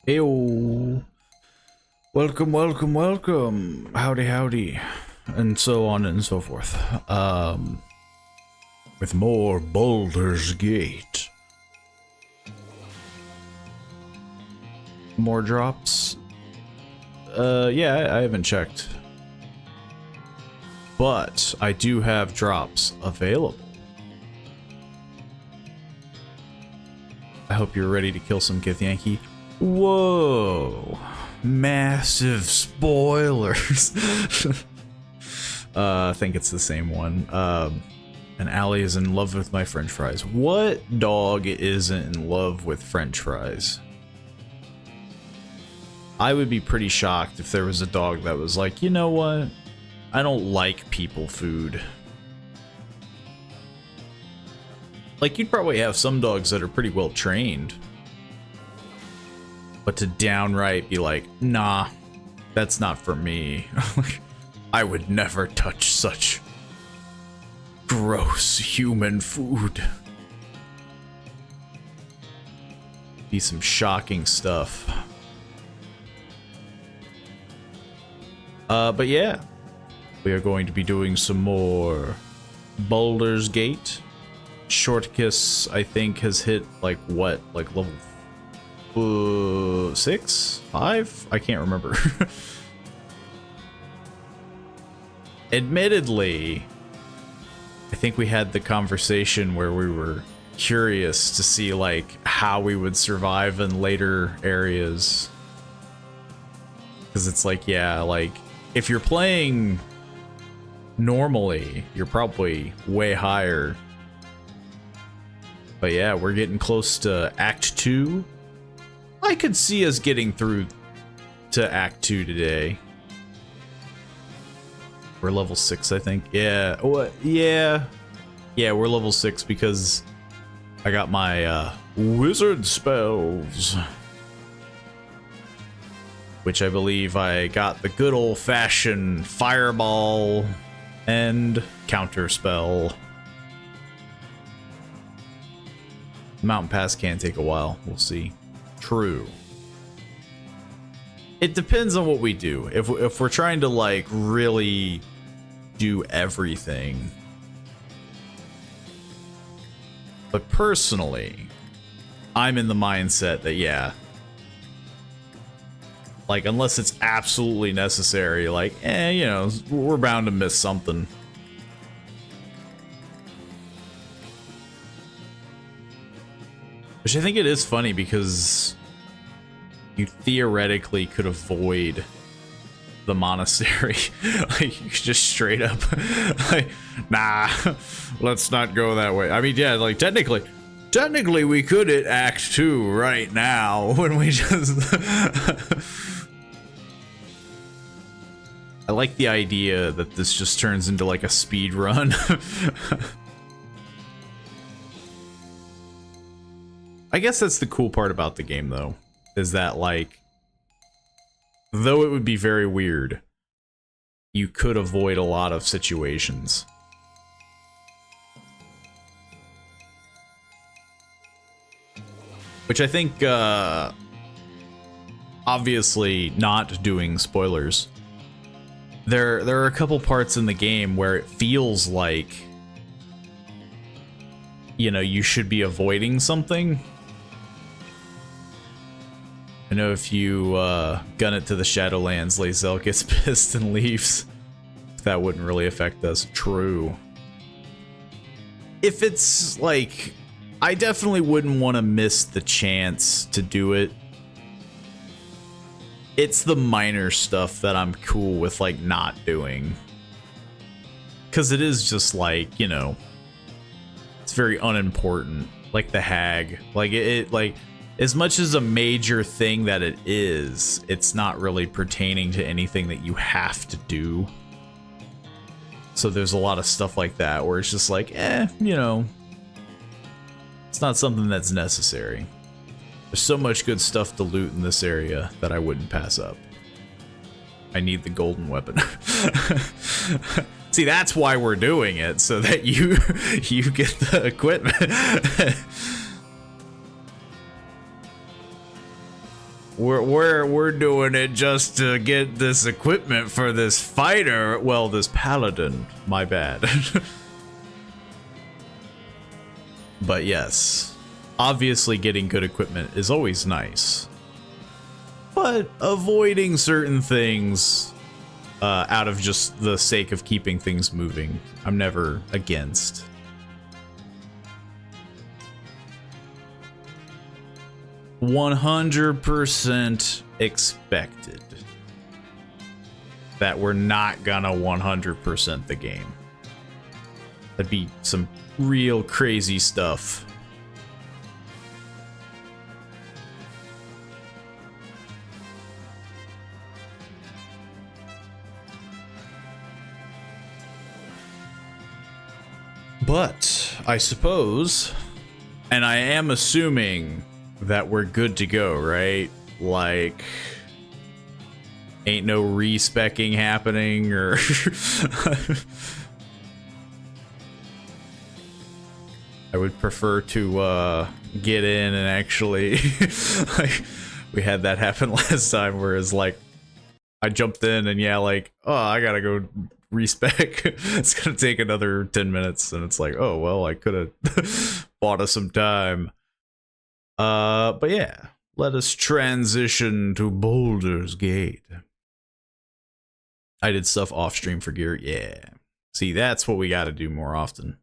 Heyo. Welcome, welcome, welcome. Howdy, howdy. And so on and so forth. With more Baldur's Gate. More drops? Yeah, I haven't checked. But I do have drops available. I hope you're ready to kill some Githyanki. Whoa. Massive spoilers. I think it's the same one. And Allie is in love with my french fries. What dog isn't in love with french fries? I would be pretty shocked if there was a dog that was like, you know what? I don't like people food. Like, you'd probably have some dogs that are pretty well trained. But to downright be like, nah, that's not for me. I would never touch such gross human food. Be some shocking stuff. But yeah, we are going to be doing some more Baldur's Gate. Shortkiss, I think, has hit like what? Like level 6? 5? I can't remember. Admittedly, I think we had the conversation where we were curious to see like how we would survive in later areas. Because it's like, yeah, like if you're playing normally, you're probably way higher. But yeah, we're getting close to Act 2. I could see us getting through to Act 2 today. We're level 6, I think. Yeah. What? Yeah. Yeah, we're level 6 because I got my wizard spells. Which I believe I got the good old-fashioned fireball and counter spell. Mountain Pass can take a while. We'll see. True. It depends on what we do. If we're trying to like really do everything. But personally, I'm in the mindset that yeah. Like unless it's absolutely necessary, like you know, we're bound to miss something. Which I think it is funny because you theoretically could avoid the monastery. Like you could just straight up like, nah, let's not go that way. I mean, yeah, like technically we could at Act 2 right now when we just I like the idea that this just turns into like a speed run. I guess that's the cool part about the game, though, is that, like, though it would be very weird, you could avoid a lot of situations. Which I think, obviously not doing spoilers, there are a couple parts in the game where it feels like, you know, you should be avoiding something. I know if you gun it to the Shadowlands, Lae'zel gets pissed and leaves. That wouldn't really affect us. True. If it's like, I definitely wouldn't want to miss the chance to do it. It's the minor stuff that I'm cool with like not doing. Because it is just like, you know, it's very unimportant. Like the hag. Like it like as much as a major thing that it is, it's not really pertaining to anything that you have to do. So there's a lot of stuff like that where it's just like, you know, it's not something that's necessary. There's so much good stuff to loot in this area that I wouldn't pass up. I need the golden weapon. See, that's why we're doing it, so that you get the equipment. We're doing it just to get this equipment for this fighter. Well, this paladin. My bad. But yes, obviously getting good equipment is always nice. But avoiding certain things out of just the sake of keeping things moving, I'm never against. "100% expected that we're not gonna 100% the game. That'd be some real crazy stuff. But I suppose, and I am assuming that we're good to go, right? Like, ain't no respecking happening, or I would prefer to get in and actually like, we had that happen last time, whereas like I jumped in and yeah, like, oh, I gotta go respec. It's gonna take another 10 minutes, and it's like, oh well, I could have bought us some time. But yeah, let us transition to Baldur's Gate. I did stuff off stream for gear. Yeah. See, that's what we got to do more often.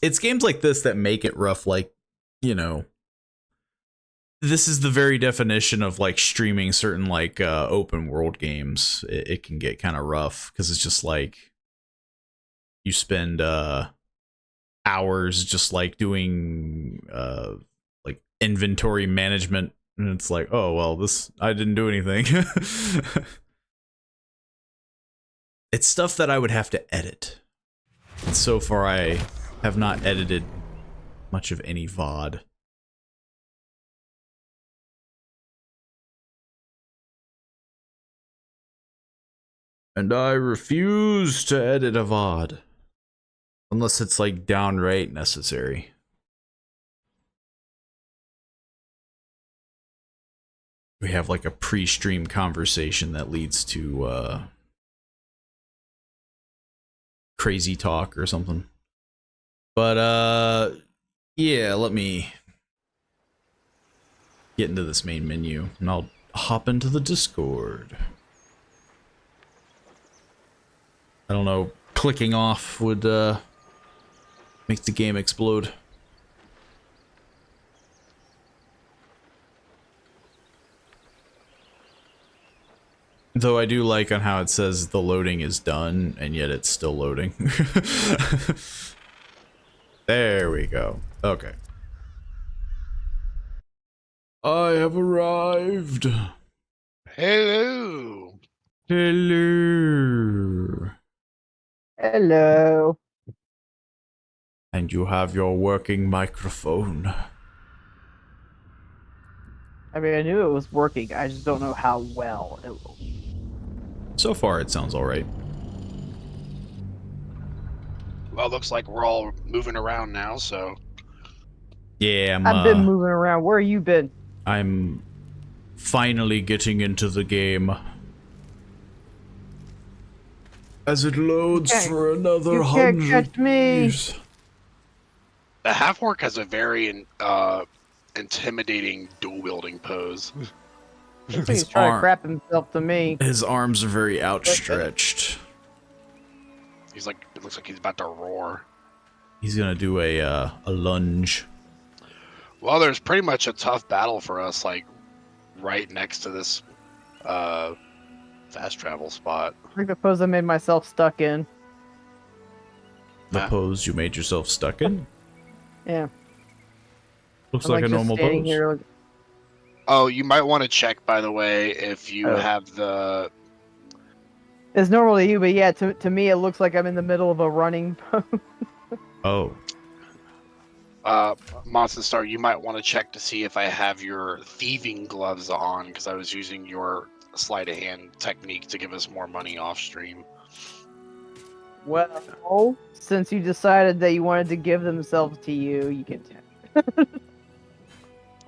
It's games like this that make it rough. Like, you know, this is the very definition of like streaming certain like open world games. It can get kind of rough because it's just like you spend hours just like doing like inventory management, and it's like, oh well, this, I didn't do anything. It's stuff that I would have to edit, and so far I have not edited much of any VOD. And I refuse to edit a VOD unless it's like downright necessary. We have like a pre-stream conversation that leads to crazy talk or something. But yeah, let me get into this main menu and I'll hop into the Discord. I don't know, clicking off would make the game explode. Though I do like on how it says the loading is done, and yet it's still loading. There we go. Okay. I have arrived. Hello. Hello. Hello. And you have your working microphone. I mean, I knew it was working. I just don't know how well it will. So far, it sounds all right. Well, it looks like we're all moving around now, so. Yeah, I've been moving around. Where you been? I'm finally getting into the game. As it loads for another 100 You can't catch me. years. The half-orc has a very intimidating dual-wielding pose. He's trying to crap himself to me. His arms are very outstretched. He's like, it looks like he's about to roar. He's gonna do a lunge. Well, there's pretty much a tough battle for us, like, right next to this fast travel spot. I suppose I made myself stuck in. The pose you made yourself stuck in? Yeah. Looks I'm like a normal pose. Here. Oh, you might want to check, by the way, if you have the... It's normal to you, but yeah, to me it looks like I'm in the middle of a running pose. Oh. Monster Star, you might want to check to see if I have your thieving gloves on, because I was using your sleight of hand technique to give us more money off stream. Well, since you decided that you wanted to give themselves to you, you can tell.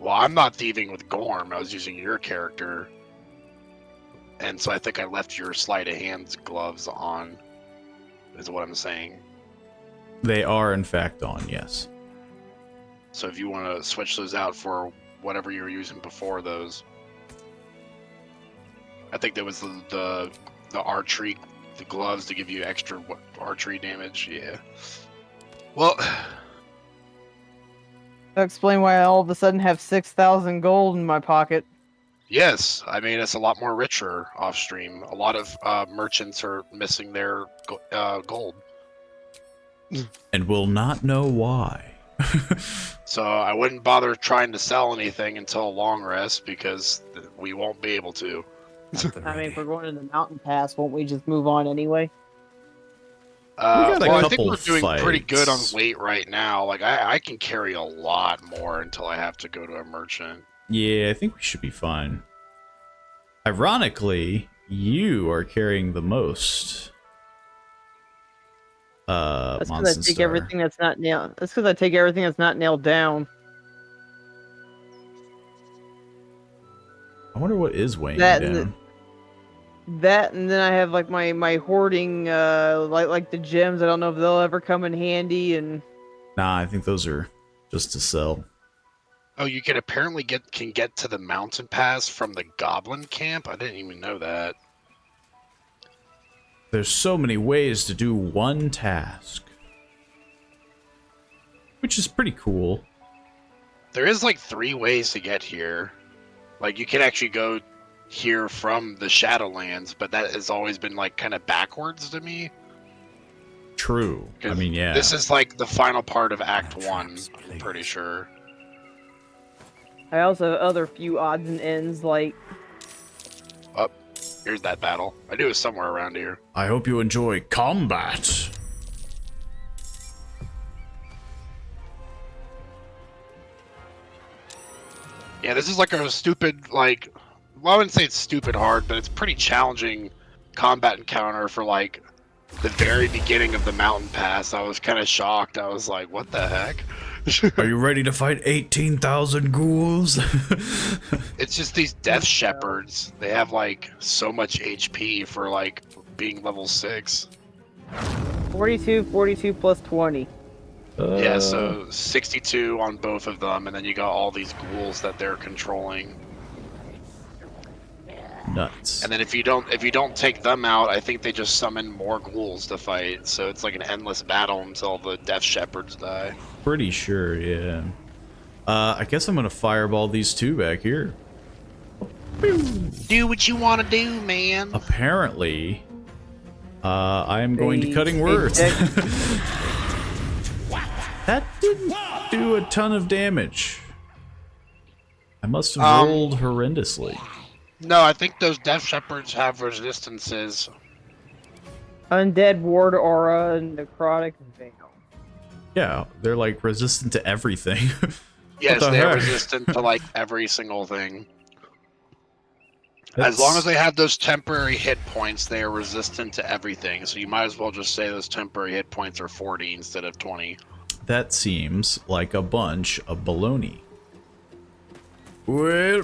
Well, I'm not thieving with Gorm. I was using your character. And so I think I left your sleight of hand gloves on, is what I'm saying. They are, in fact, on, yes. So if you want to switch those out for whatever you were using before those. I think there was the archery, the gloves to give you extra archery damage. Yeah. Well, That explain why I all of a sudden have 6,000 gold in my pocket. yes. I mean, it's a lot more richer off stream. A lot of merchants are missing their gold. And will not know why. So I wouldn't bother trying to sell anything until a long rest because we won't be able to. I mean, if we're going to the mountain pass, won't we just move on anyway? got a Well, I think couple we're doing pretty good on fights. weight right now. Like I can carry a lot more until I have to go to a merchant. Yeah, I think we should be fine. Ironically, you are carrying the most. That's because I Monson take Star. everything that's not nailed. That's because I take everything that's not nailed down. I wonder what is weighing That me and down. That and then I have like my hoarding, like the gems. I don't know if they'll ever come in handy. And Nah, I think those are just to sell. Oh, you can apparently get to the mountain pass from the goblin camp. I didn't even know that. There's so many ways to do one task. Which is pretty cool. There is like 3 ways to get here. Like you can actually go here from the Shadowlands, but that has always been like kind of backwards to me. True. I mean, yeah. This is like the final part of Act 1, I'm pretty sure. I also have other few odds and ends, like Oh, here's that battle. I knew it was somewhere around here. I hope you enjoy combat. Yeah, this is like a stupid, like, well, I wouldn't say it's stupid hard, but it's pretty challenging combat encounter for like the very beginning of the mountain pass. I was kind of shocked. I was like, what the heck? Are you ready to fight 18,000 ghouls? It's just these death shepherds. They have like so much HP for like being level 6. 42 plus 20. Yeah, so 62 on both of them, and then you got all these ghouls that they're controlling. Nuts. And then if you don't take them out, I think they just summon more ghouls to fight. So it's like an endless battle until the death shepherds die. Pretty sure, yeah. I guess I'm gonna fireball these two back here. Do what you want to do, man. Apparently, I am going to cutting words. That didn't do a ton of damage. I must have rolled horrendously. No, I think those death shepherds have resistances. Undead ward aura and necrotic veil. Yeah, they're like resistant to everything. Yes, the they're heck? resistant to like every single thing. As long as they have those temporary hit points, they are resistant to everything. So you might as well just say those temporary hit points are 40 instead of 20. That seems like a bunch of baloney. Well,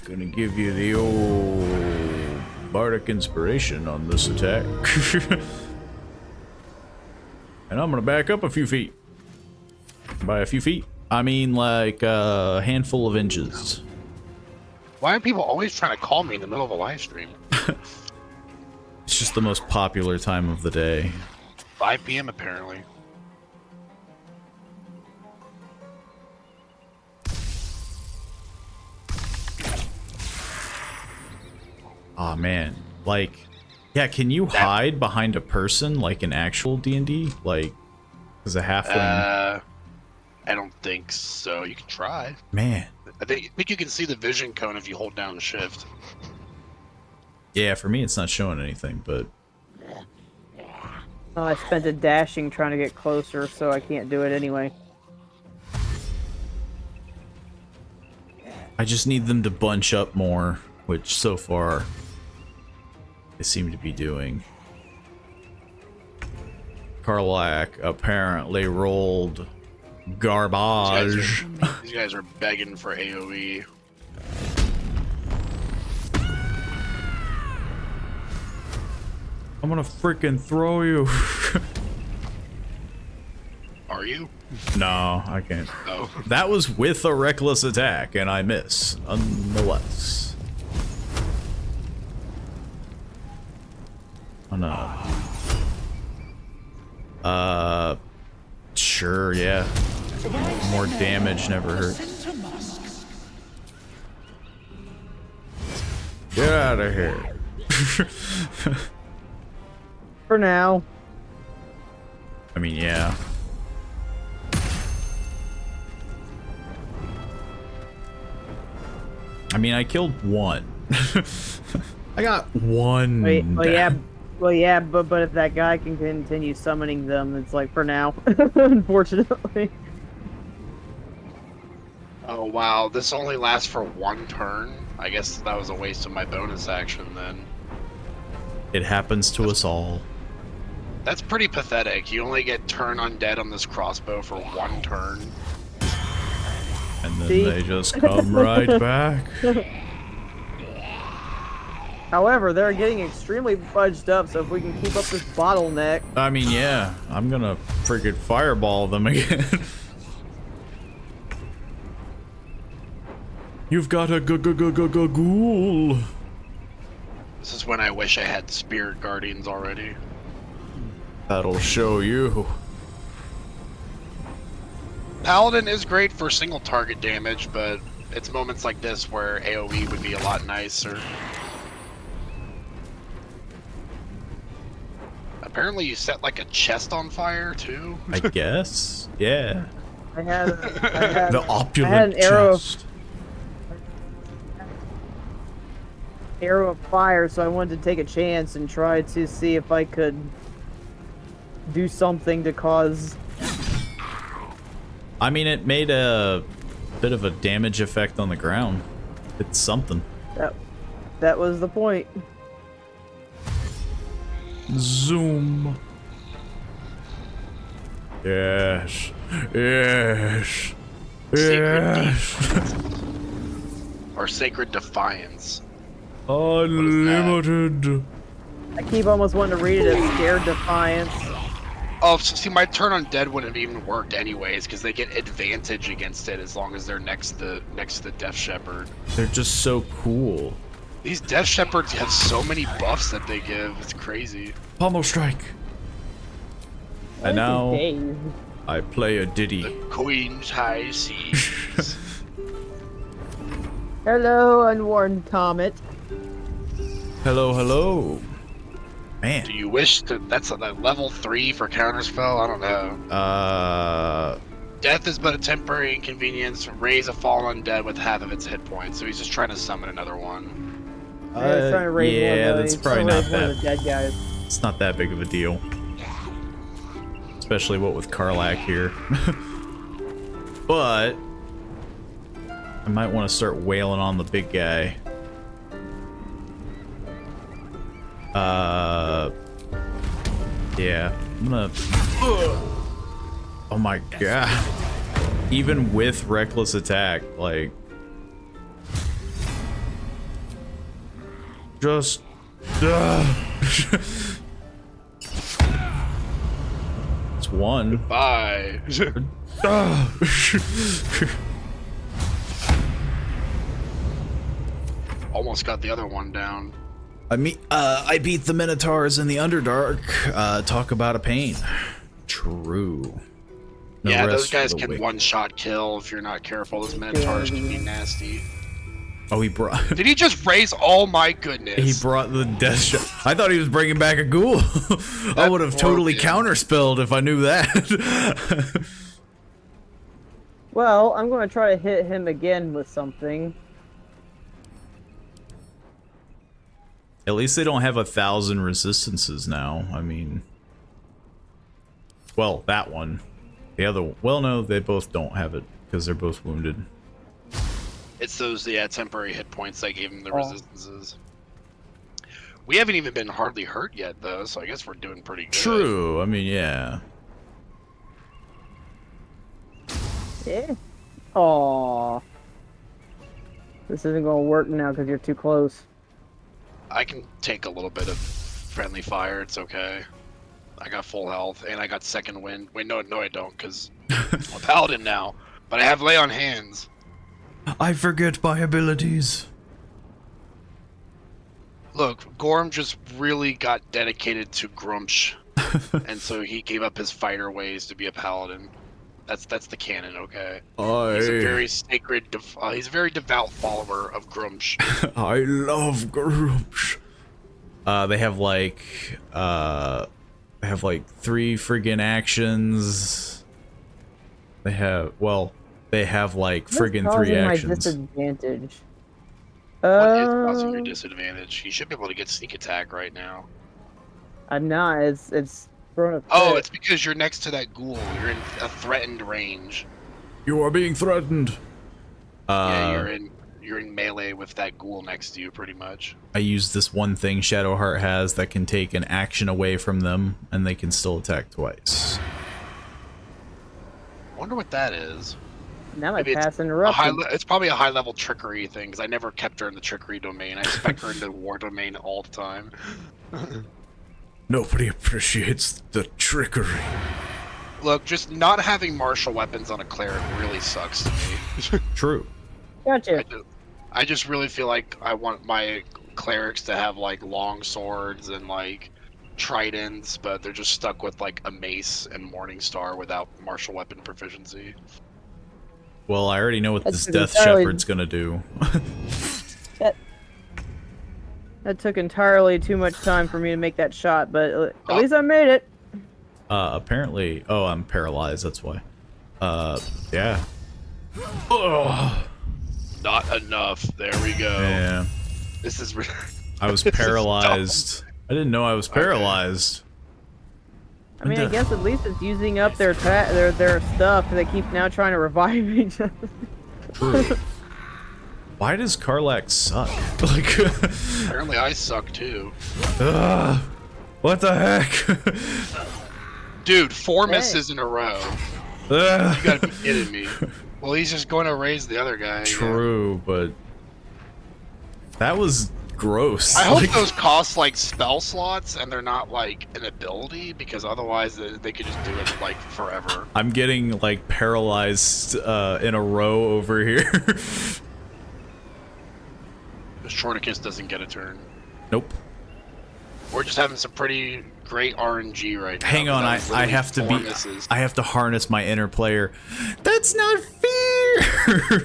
gonna give you the old bardic inspiration on this attack. And I'm gonna back up a few feet. By a few feet, I mean like a handful of inches. Why are people always trying to call me in the middle of a live stream? It's just the most popular time of the day. 5 p.m. apparently. Aw, man. Like, yeah, can you hide behind a person like in actual D&D? Like, as a halfling? I don't think so. You can try. Man. I think you can see the vision cone if you hold down shift. Yeah, for me it's not showing anything, but... Oh, I spent it dashing trying to get closer, so I can't do it anyway. I just need them to bunch up more, which so far they seem to be doing. Karlak apparently rolled garbage. These guys are begging for AoE. I'm gonna freaking throw you. Are you? No, I can't. Oh. That was with a reckless attack, and I miss, nonetheless. Oh no. Sure, yeah. More damage never hurts. Get out of here. For now. I mean, yeah. I mean, I killed one. I got one. Wait, well, yeah, down. but if that guy can continue summoning them, it's like for now. Unfortunately. Oh wow, this only lasts for one turn? I guess that was a waste of my bonus action then. It happens to us all. That's pretty pathetic. You only get turn undead on this crossbow for one turn. And then See? they just come right back. However, they're getting extremely fudged up, so if we can keep up this bottleneck. I mean, yeah, I'm gonna freaking fireball them again. You've got a ghoul. This is when I wish I had Spirit Guardians already. That'll show you. Paladin is great for single target damage, but it's moments like this where AoE would be a lot nicer. Apparently you set like a chest on fire too. I guess. Yeah. I had The opulent I had an arrow chest. arrow of fire, so I wanted to take a chance and try to see if I could do something to cause. I mean, it made a bit of a damage effect on the ground. It's something. That was the point. Zoom. Yes. Yes. Sacred Yes. Or Sacred Defiance. Unlimited. I keep almost wanting to read it as Scared Defiance. Oh, so see, my turn on dead wouldn't have even worked anyways, because they get advantage against it as long as they're next to the Death Shepherd. They're just so cool. These Death Shepherds have so many buffs that they give. It's crazy. Pommel strike. And now Dave. I play a ditty. The Queen's High Seas. Hello, unwarned comet. Hello, hello. Man. Do you wish to? That's a level 3 for counterspell. I don't know. Death is but a temporary inconvenience. Raise a fallen undead with half of its hit points. So he's just trying to summon another one. I was trying to raise one yeah, of the, that's he's probably trying not to raise one of that. the dead guys. It's not that big of a deal. Especially what with Karlach here. But I might want to start wailing on the big guy. Yeah. I'm gonna. Oh my god. Even with reckless attack, like. Just. It's one. Bye. Almost got the other one down. I beat the Minotaurs in the Underdark. Talk about a pain. True. No Yeah, rest those guys for the can wicked. one-shot kill if you're not careful. Those Minotaurs can be nasty. Oh, he brought. Did he just raise? Oh my goodness. He brought the death shot. I thought he was bringing back a ghoul. I would have totally broken. counterspelled if I knew that. Well, I'm going to try to hit him again with something. At least they don't have 1,000 resistances now. I mean, well, that one. The other one. Well, no, they both don't have it because they're both wounded. It's those, yeah, temporary hit points that gave him the resistances. We haven't even been hardly hurt yet, though, so I guess we're doing pretty good. True. I mean, yeah. Yeah. Aww. This isn't gonna work now because you're too close. I can take a little bit of friendly fire. It's okay. I got full health and I got second wind. Wait, no, I don't, because I'm a paladin now. But I have lay on hands. I forget my abilities. Look, Gorm just really got dedicated to Grumsh, and so he gave up his fighter ways to be a paladin. That's the canon, okay? He's a very sacred, he's a very devout follower of Grumsh. I love Grumsh. They have like 3 friggin' actions. They have like friggin' 3 actions. My disadvantage. What is causing your disadvantage? You should be able to get sneak attack right now. Nah, it's thrown a Oh, crit. it's because you're next to that ghoul. You're in a threatened range. You are being threatened. Yeah, you're in melee with that ghoul next to you, pretty much. I use this one thing Shadowheart has that can take an action away from them, and they can still attack twice. Wonder what that is. Now my Maybe pass interrupted. It's probably a high-level trickery thing, because I never kept her in the trickery domain. I spec her into the war domain all the time. Nobody appreciates the trickery. Look, just not having martial weapons on a cleric really sucks to me. True. Gotcha. I just really feel like I want my clerics to have, like, long swords and, like, tridents, but they're just stuck with, like, a mace and Morningstar without martial weapon proficiency. Well, I already know what this That's Death entirely- Shepherd's gonna do. That took entirely too much time for me to make that shot, but at least I made it. Apparently... Oh, I'm paralyzed, that's why. Yeah. Ugh. Not enough. There we go. Yeah. This is... I was This is paralyzed. I didn't know I was paralyzed. I mean, I guess at least it's using up their stuff. They keep now trying to revive each other. True. Why does Karlach suck? Like, Apparently I suck too. what the heck? Dude, 4 Hey. misses in a row. You gotta be kidding me. Well, he's just going to raise the other guy. True, but that was gross. I hope Like, those cost like spell slots and they're not like an ability, because otherwise they could just do it like forever. I'm getting like paralyzed in a row over here. Shorticus doesn't get a turn. Nope. We're just having some pretty great RNG right now. Hang on, That was I literally have to 4 be. misses. I have to harness my inner player. That's not fair.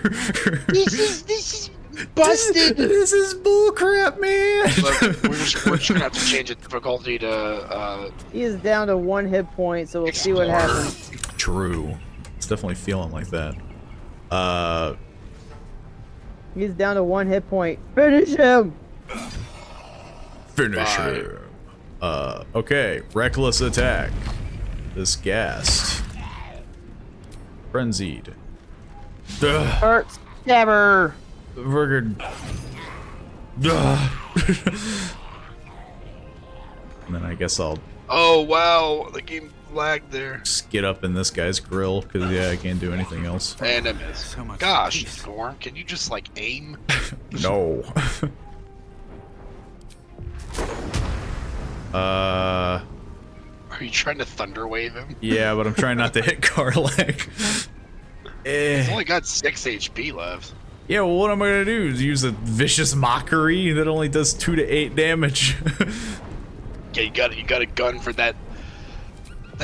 This is busted. This is bullcrap, man. Look, we're just gonna have to change the difficulty to He is down to 1 hit point, so we'll see what Explorer. happens. True. It's definitely feeling like that. He's down to 1 hit point. Finish him! Finish Bye. him. Okay. Reckless attack. This gassed. Frenzied. Ugh. Hurt stabber! Friggin'. Ugh. And then I guess I'll Oh wow, the game lagged there. just get up in this guy's grill, because, yeah, I can't do anything else. And I missed. So much Gosh, peace. Gorm, can you just like aim? No. Are you trying to thunder wave him? Yeah, but I'm trying not to hit Karlach. He's only got 6 HP left. Yeah, well, what am I gonna do? Use a vicious mockery that only does 2 to 8 damage? Yeah, you got a gun for that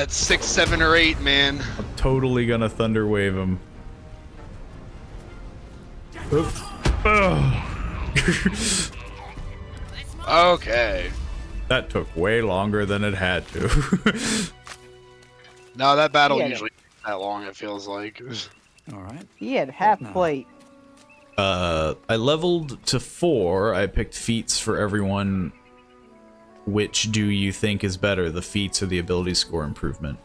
6, 7, or 8, man. I'm totally gonna thunder wave him. Oop. Ugh. Okay. That took way longer than it had to. No, that battle Yeah. usually takes that long, it feels like. All right. He had half No. plate. I leveled to 4. I picked feats for everyone. Which do you think is better, the feats or the ability score improvement?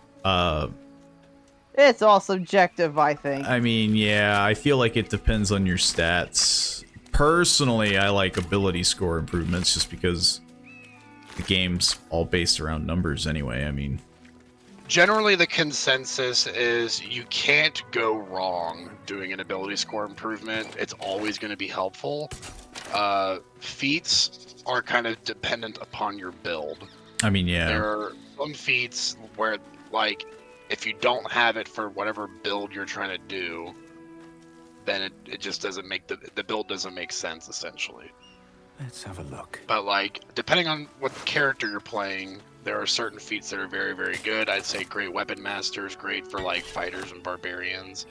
It's all subjective, I think. I mean, yeah, I feel like it depends on your stats. Personally, I like ability score improvements just because the game's all based around numbers anyway. I mean, Generally, the consensus is you can't go wrong doing an ability score improvement. It's always going to be helpful. Feats are kind of dependent upon your build. I mean, yeah. There are some feats where, like, if you don't have it for whatever build you're trying to do, then it just doesn't make the build doesn't make sense, essentially. Let's have a look. But, like, depending on what character you're playing, there are certain feats that are very, very good. I'd say Great Weapon Master is great for, like, fighters and barbarians.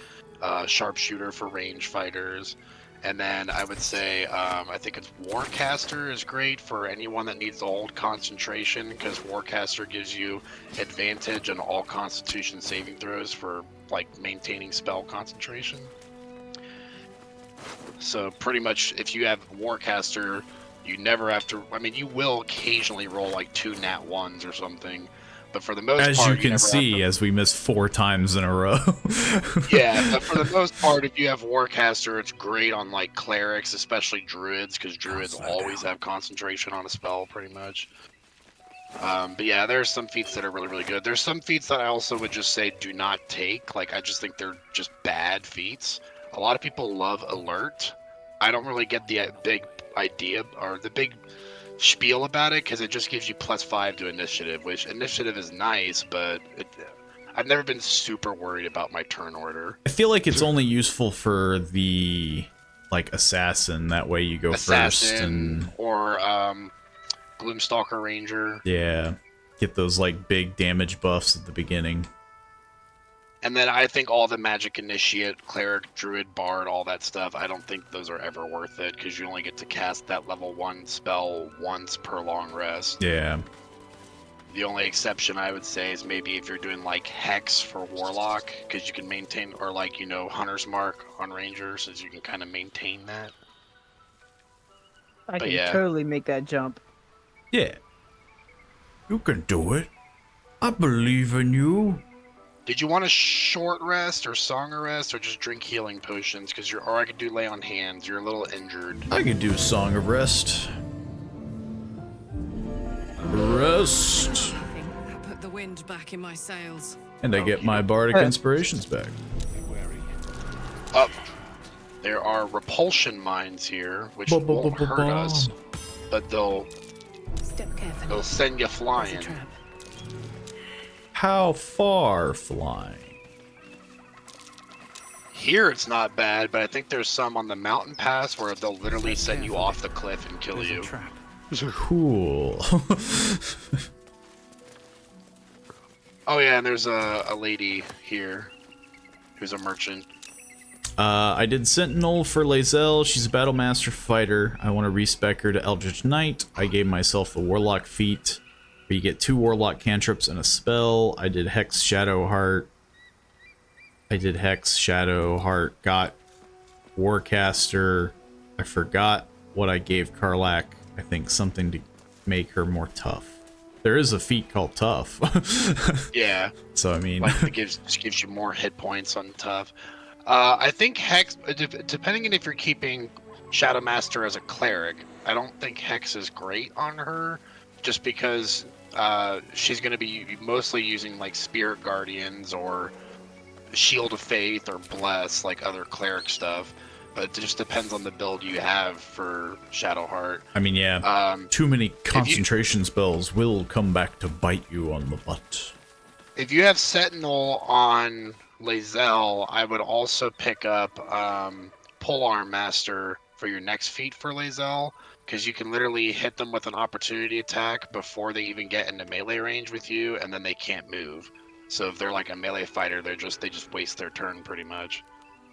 Sharpshooter for range fighters. And then I would say, I think it's Warcaster is great for anyone that needs to hold concentration, because Warcaster gives you advantage on all Constitution saving throws for, like, maintaining spell concentration. So pretty much, if you have Warcaster, you never have to. I mean, you will occasionally roll like 2 nat 1s or something, but for the most as part, you can see, as we missed 4 times in a row. Yeah, but for the most part, if you have Warcaster, it's great on like clerics, especially druids, because druids always have concentration on a spell, pretty much. But yeah, there's some feats that are really, really good. There's some feats that I also would just say do not take. Like, I just think they're just bad feats. A lot of people love Alert. I don't really get the big idea or the big spiel about it, because it just gives you +5 to initiative, which initiative is nice, but I've never been super worried about my turn order. I feel like it's only useful for the, like, assassin. That way you go first, and or Gloomstalker Ranger. Yeah, get those like big damage buffs at the beginning. And then I think all the Magic Initiate, Cleric, Druid, Bard, all that stuff, I don't think those are ever worth it, because you only get to cast that level 1 spell once per long rest. Yeah. The only exception I would say is maybe if you're doing like Hex for Warlock, because you can maintain, or like, you know, Hunter's Mark on Rangers, as you can kind of maintain that. I can totally make that jump. Yeah. You can do it. I believe in you. Did you want a short rest or song of rest, or just drink healing potions? Because or I could do lay on hands. You're a little injured. I could do Song of Rest. Rest. I put the wind back in my sails. And I get my bardic inspirations back. Up. There are repulsion mines here, which won't hurt us, but they'll send you flying. How far flying? Here it's not bad, but I think there's some on the mountain pass where they'll literally send you off the cliff and kill you. Cool. Oh yeah, and there's a lady here who's a merchant. I did Sentinel for Lae'zel. She's a Battle Master fighter. I want to respec her to Eldritch Knight. I gave myself the Warlock feat, where you get 2 Warlock cantrips and a spell. I did Hex Shadow Heart. Got Warcaster. I forgot what I gave Karlach. I think something to make her more tough. There is a feat called Tough. Yeah. So, I mean... like, it just gives you more hit points on Tough. I think Hex, depending on if you're keeping Shadow Master as a cleric, I don't think Hex is great on her, just because she's going to be mostly using like Spirit Guardians or Shield of Faith or Bless, like other cleric stuff. But it just depends on the build you have for Shadowheart. I mean, yeah, too many concentration spells will come back to bite you on the butt. If you have Sentinel on Lae'zel, I would also pick up Polearm Master for your next feat for Lae'zel, because you can literally hit them with an opportunity attack before they even get into melee range with you, and then they can't move. So if they're like a melee fighter, they just waste their turn pretty much.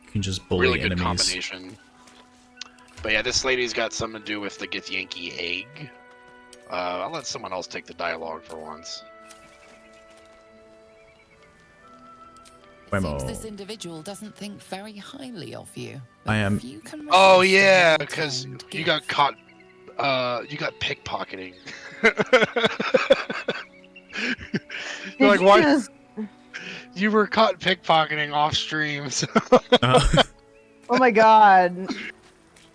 You can just bully really good enemies. Combination. But yeah, this lady's got something to do with the Githyanki egg. I'll let someone else take the dialogue for once. Seems this individual doesn't think very highly of you. I am. Oh yeah, because you got caught. You got pickpocketing. You're like, why? Just... You were caught pickpocketing off stream. So... Oh my god.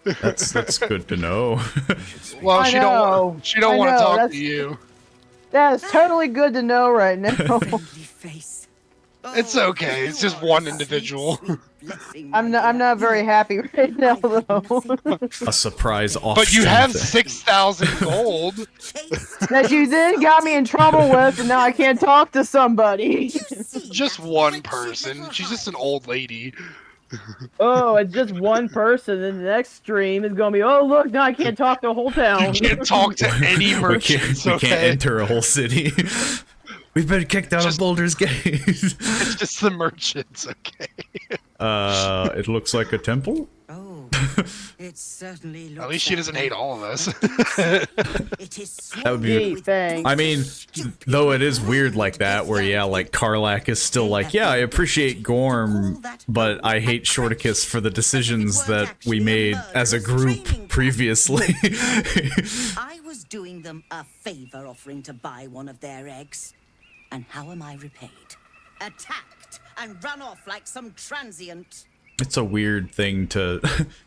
That's good to know. Well, she don't want to talk to you. That is totally good to know right now. face. It's okay. It's just one individual. I'm not very happy right now though. A surprise off. But you have 6,000 gold. That you then got me in trouble with, and now I can't talk to somebody. Just one person. She's just an old lady. Oh, it's just one person, and the next stream is gonna be, oh look, now I can't talk to the whole town. You can't talk to any merchants. We can't enter a whole city. We've been kicked out of Baldur's Gate. It's just the merchants, okay? It looks like a temple? Oh, it certainly looks. At least she doesn't hate all of us. It is That would be. Gee, thanks. I mean, though it is weird like that, where yeah, like Karlach is still like, yeah, I appreciate Gorm, but I hate Shorticus for the decisions that we made as a group previously. I was doing them a favor offering to buy one of their eggs. And how am I repaid? Attacked and run off like some transient. It's a weird thing to.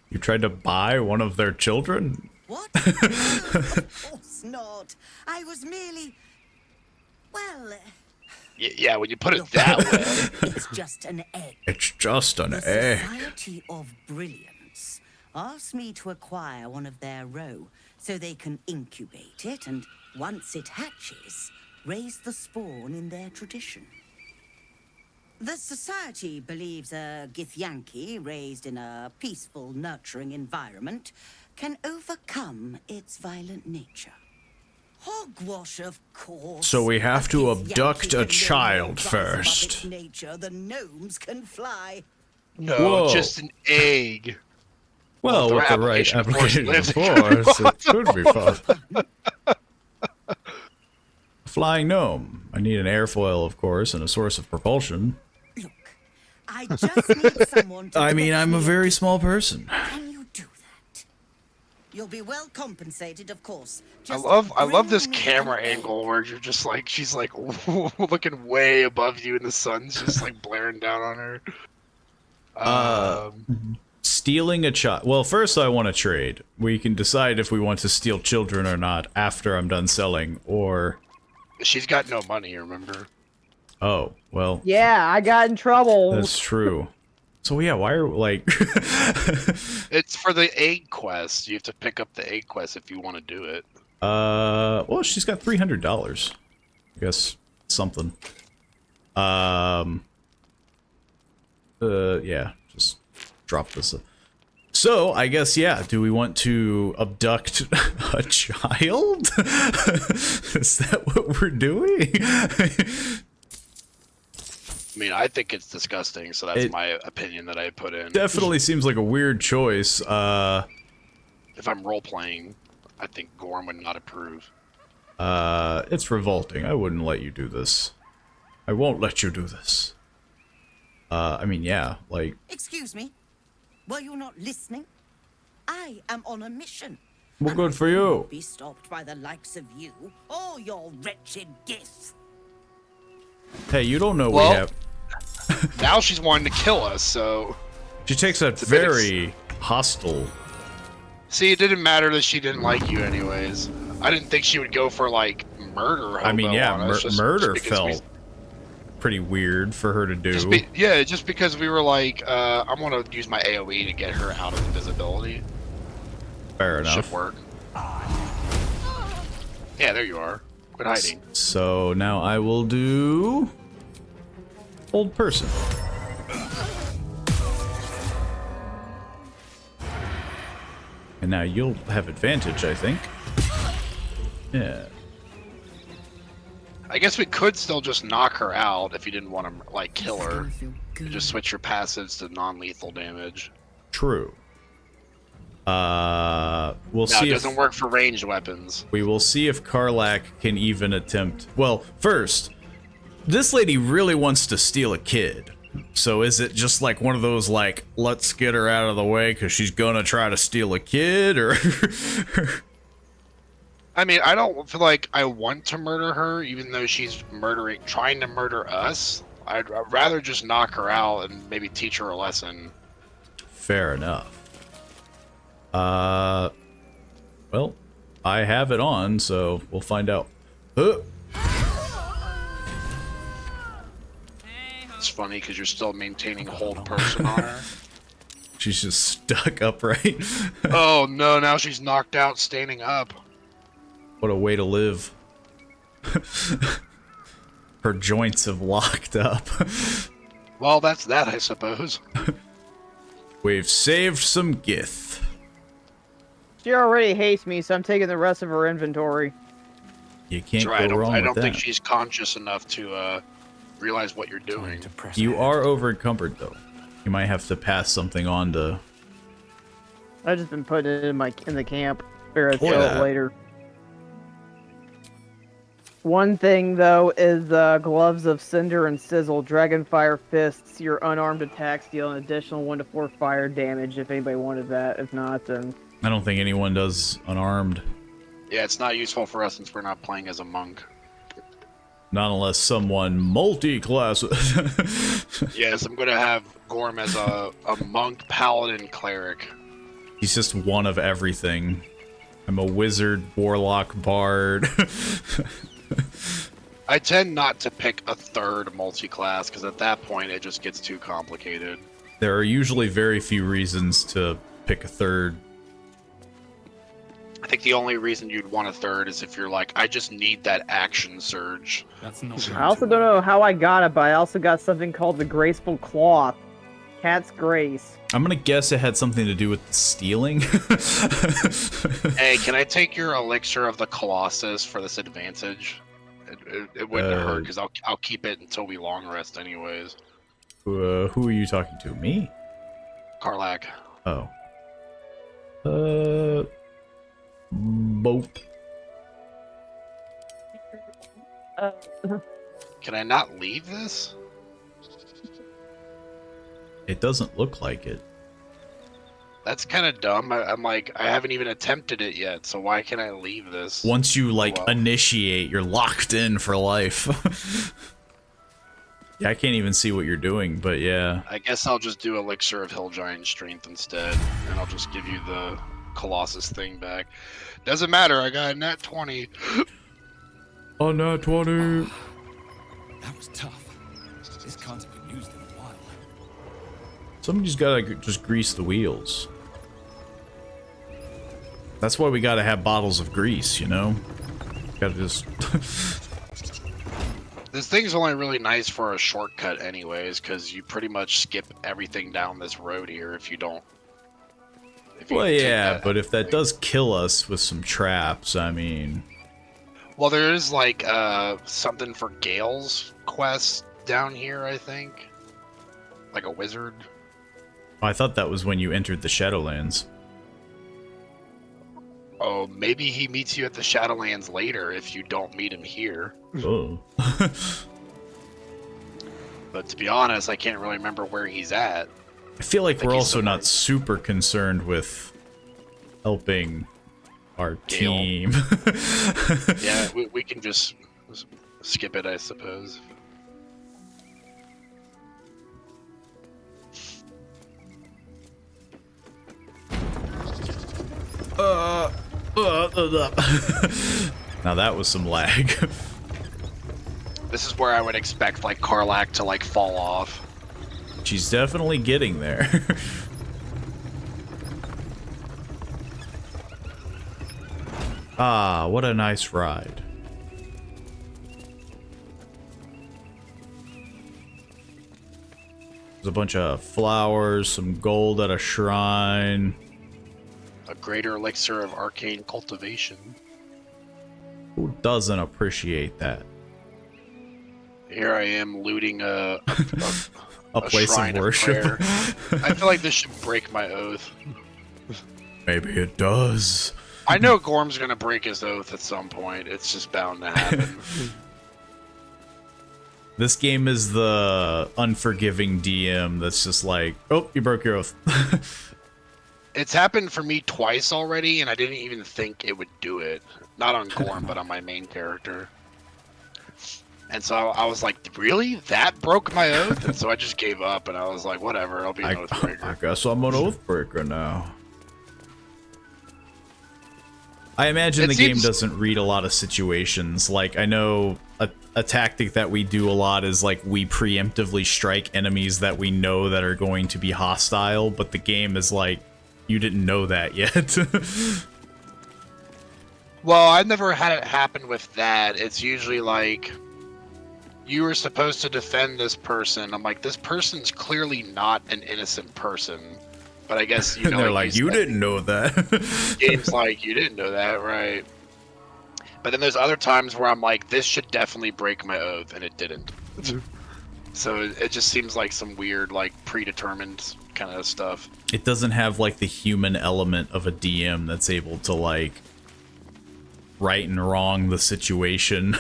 You tried to buy one of their children? What? No, of course not. I was merely. Well. Yeah, when you put it that way. It's just an egg. It's just an The egg. Society of Brilliance asked me to acquire one of their roe so they can incubate it and, once it hatches, raise the spawn in their tradition. The society believes a Githyanki raised in a peaceful, nurturing environment can overcome its violent nature. Hogwash, of course. So we have to A abduct Githyanki a can child no more rise first. above its nature than gnomes can fly. No, Whoa. just an egg. Well, Well, with their the right application application force of course, it could be possible. Flying gnome. I need an airfoil, of course, and a source of propulsion. Look, I just need someone to. I mean, get I'm me a very small person. Can you do that? You'll be well compensated, of course. I Just love this bring me camera an egg. angle where you're just like, she's like looking way above you and the sun's just like blaring down on her. Stealing a child. Well, first I want to trade. We can decide if we want to steal children or not after I'm done selling, or... She's got no money, remember? Oh, well, Yeah, I got in trouble. that's true. So yeah, why are, like... It's for the egg quest. You have to pick up the egg quest if you want to do it. well, she's got $300. I guess something. Yeah, just drop this. So, I guess, yeah, do we want to abduct a child? Is that what we're doing? I mean, I think it's disgusting, so that's my opinion that I put in. Definitely seems like a weird choice. If I'm role-playing, I think Gorm would not approve. It's revolting. I wouldn't let you do this. I won't let you do this. I mean, yeah, like... Excuse me. Were you not listening? I am on a mission. Well, and good I for you. won't be stopped by the likes of you or your wretched gifts. Hey, you don't know Well- we have... Now she's wanting to kill us, so... She takes a a bit very hostile... See, it didn't matter that she didn't like you anyways. I didn't think she would go for, like, murder. I mean, hobo yeah, on us, just murder because felt pretty weird for her to do. just because we were like, I'm gonna use my AoE to get her out of invisibility. Fair enough. Should work. Yeah, there you are. Quit hiding. So now I will do... Old person. And now you'll have advantage, I think. Yeah. I guess we could still just knock her out if you didn't want to, like, kill her. I feel good. Just switch your passives to non-lethal damage. True. We'll Now, see it if... doesn't work for ranged weapons. We will see if Karlach can even attempt... Well, first, this lady really wants to steal a kid. So is it just like one of those, like, let's get her out of the way because she's gonna try to steal a kid, or... I mean, I don't feel like I want to murder her, even though she's trying to murder us. I'd rather just knock her out and maybe teach her a lesson. Fair enough. Well, I have it on, so we'll find out. it's funny because you're still maintaining hold person on her. She's just stuck upright. Oh no, now she's knocked out standing up. What a way to live. Her joints have locked up. Well, that's that, I suppose. We've saved some Gith. She already hates me, so I'm taking the rest of her inventory. You can't That's right, go wrong I with don't think that. she's conscious enough to realize what you're doing. You are over encumbered though. You might have to pass something on to. I've just been putting it in the camp. Figure I'd Or sell that. it later. One thing though is gloves of cinder and sizzle, dragonfire fists. Your unarmed attacks deal an additional 1 to 4 fire damage. If anybody wanted that, if not, then I don't think anyone does unarmed. Yeah, it's not useful for us since we're not playing as a monk. Not unless someone multi-class. Yes, I'm gonna have Gorm as a monk, paladin, cleric. He's just one of everything. I'm a wizard, warlock, bard. I tend not to pick a third multi-class because at that point it just gets too complicated. There are usually very few reasons to pick a third. I think the only reason you'd want a third is if you're like, I just need that action surge. That's not. I also don't know how I got it, but I also got something called the Graceful Cloth. Cat's Grace. I'm gonna guess it had something to do with stealing. Hey, can I take your elixir of the Colossus for this advantage? It wouldn't hurt because I'll keep it until we long rest anyways. Who are you talking to? Me? Karlak. Oh. Boop. Can I not leave this? It doesn't look like it. That's kind of dumb. I'm like, I haven't even attempted it yet, so why can I leave this? Once you, like, Well. initiate, you're locked in for life. Yeah, I can't even see what you're doing, but yeah. I guess I'll just do Elixir of Hill Giant Strength instead, and I'll just give you the Colossus thing back. Doesn't matter, I got a nat 20. Oh, no, 20. That was tough. This can't have been used in a while. Somebody's gotta just grease the wheels. That's why we gotta have bottles of grease, you know? Gotta just... This thing's only really nice for a shortcut anyways, because you pretty much skip everything down this road here if you don't... if you Well, take yeah, that but if that thing. does kill us with some traps, I mean... Well, there is like something for Gale's quest down here, I think. Like a wizard. I thought that was when you entered the Shadowlands. Oh, maybe he meets you at the Shadowlands later if you don't meet him here. Oh. But to be honest, I can't really remember where he's at. I feel like Think we're he's also somewhere. not super concerned with helping our Gale. team. Yeah, we can just skip it, I suppose. Now that was some lag. This is where I would expect like Karlak to like fall off. She's definitely getting there. Ah, what a nice ride. There's a bunch of flowers, some gold at a shrine. A greater elixir of arcane cultivation. Who doesn't appreciate that? Here I am looting a Place shrine of worship. prayer. I feel like this should break my oath. Maybe it does. I know Gorm's gonna break his oath at some point. It's just bound to happen. This game is the unforgiving DM that's just like, oh, you broke your oath. It's happened for me twice already, and I didn't even think it would do it. Not on Gorm, but on my main character. And so I was like, really? That broke my oath? And so I just gave up, and I was like, whatever, I'll be an I oathbreaker. guess I'm an oathbreaker now. I imagine It the game seems- doesn't read a lot of situations. Like, I know a tactic that we do a lot is like we preemptively strike enemies that we know that are going to be hostile, but the game is like, you didn't know that yet. Well, I've never had it happen with that. It's usually like, you were supposed to defend this person. I'm like, this person's clearly not an innocent person. But I guess, you know, they're like, you didn't know that. Game's like, you didn't know that, right? But then there's other times where I'm like, this should definitely break my oath, and it didn't. So it just seems like some weird, like, predetermined kind of stuff. It doesn't have like the human element of a DM that's able to like right and wrong the situation.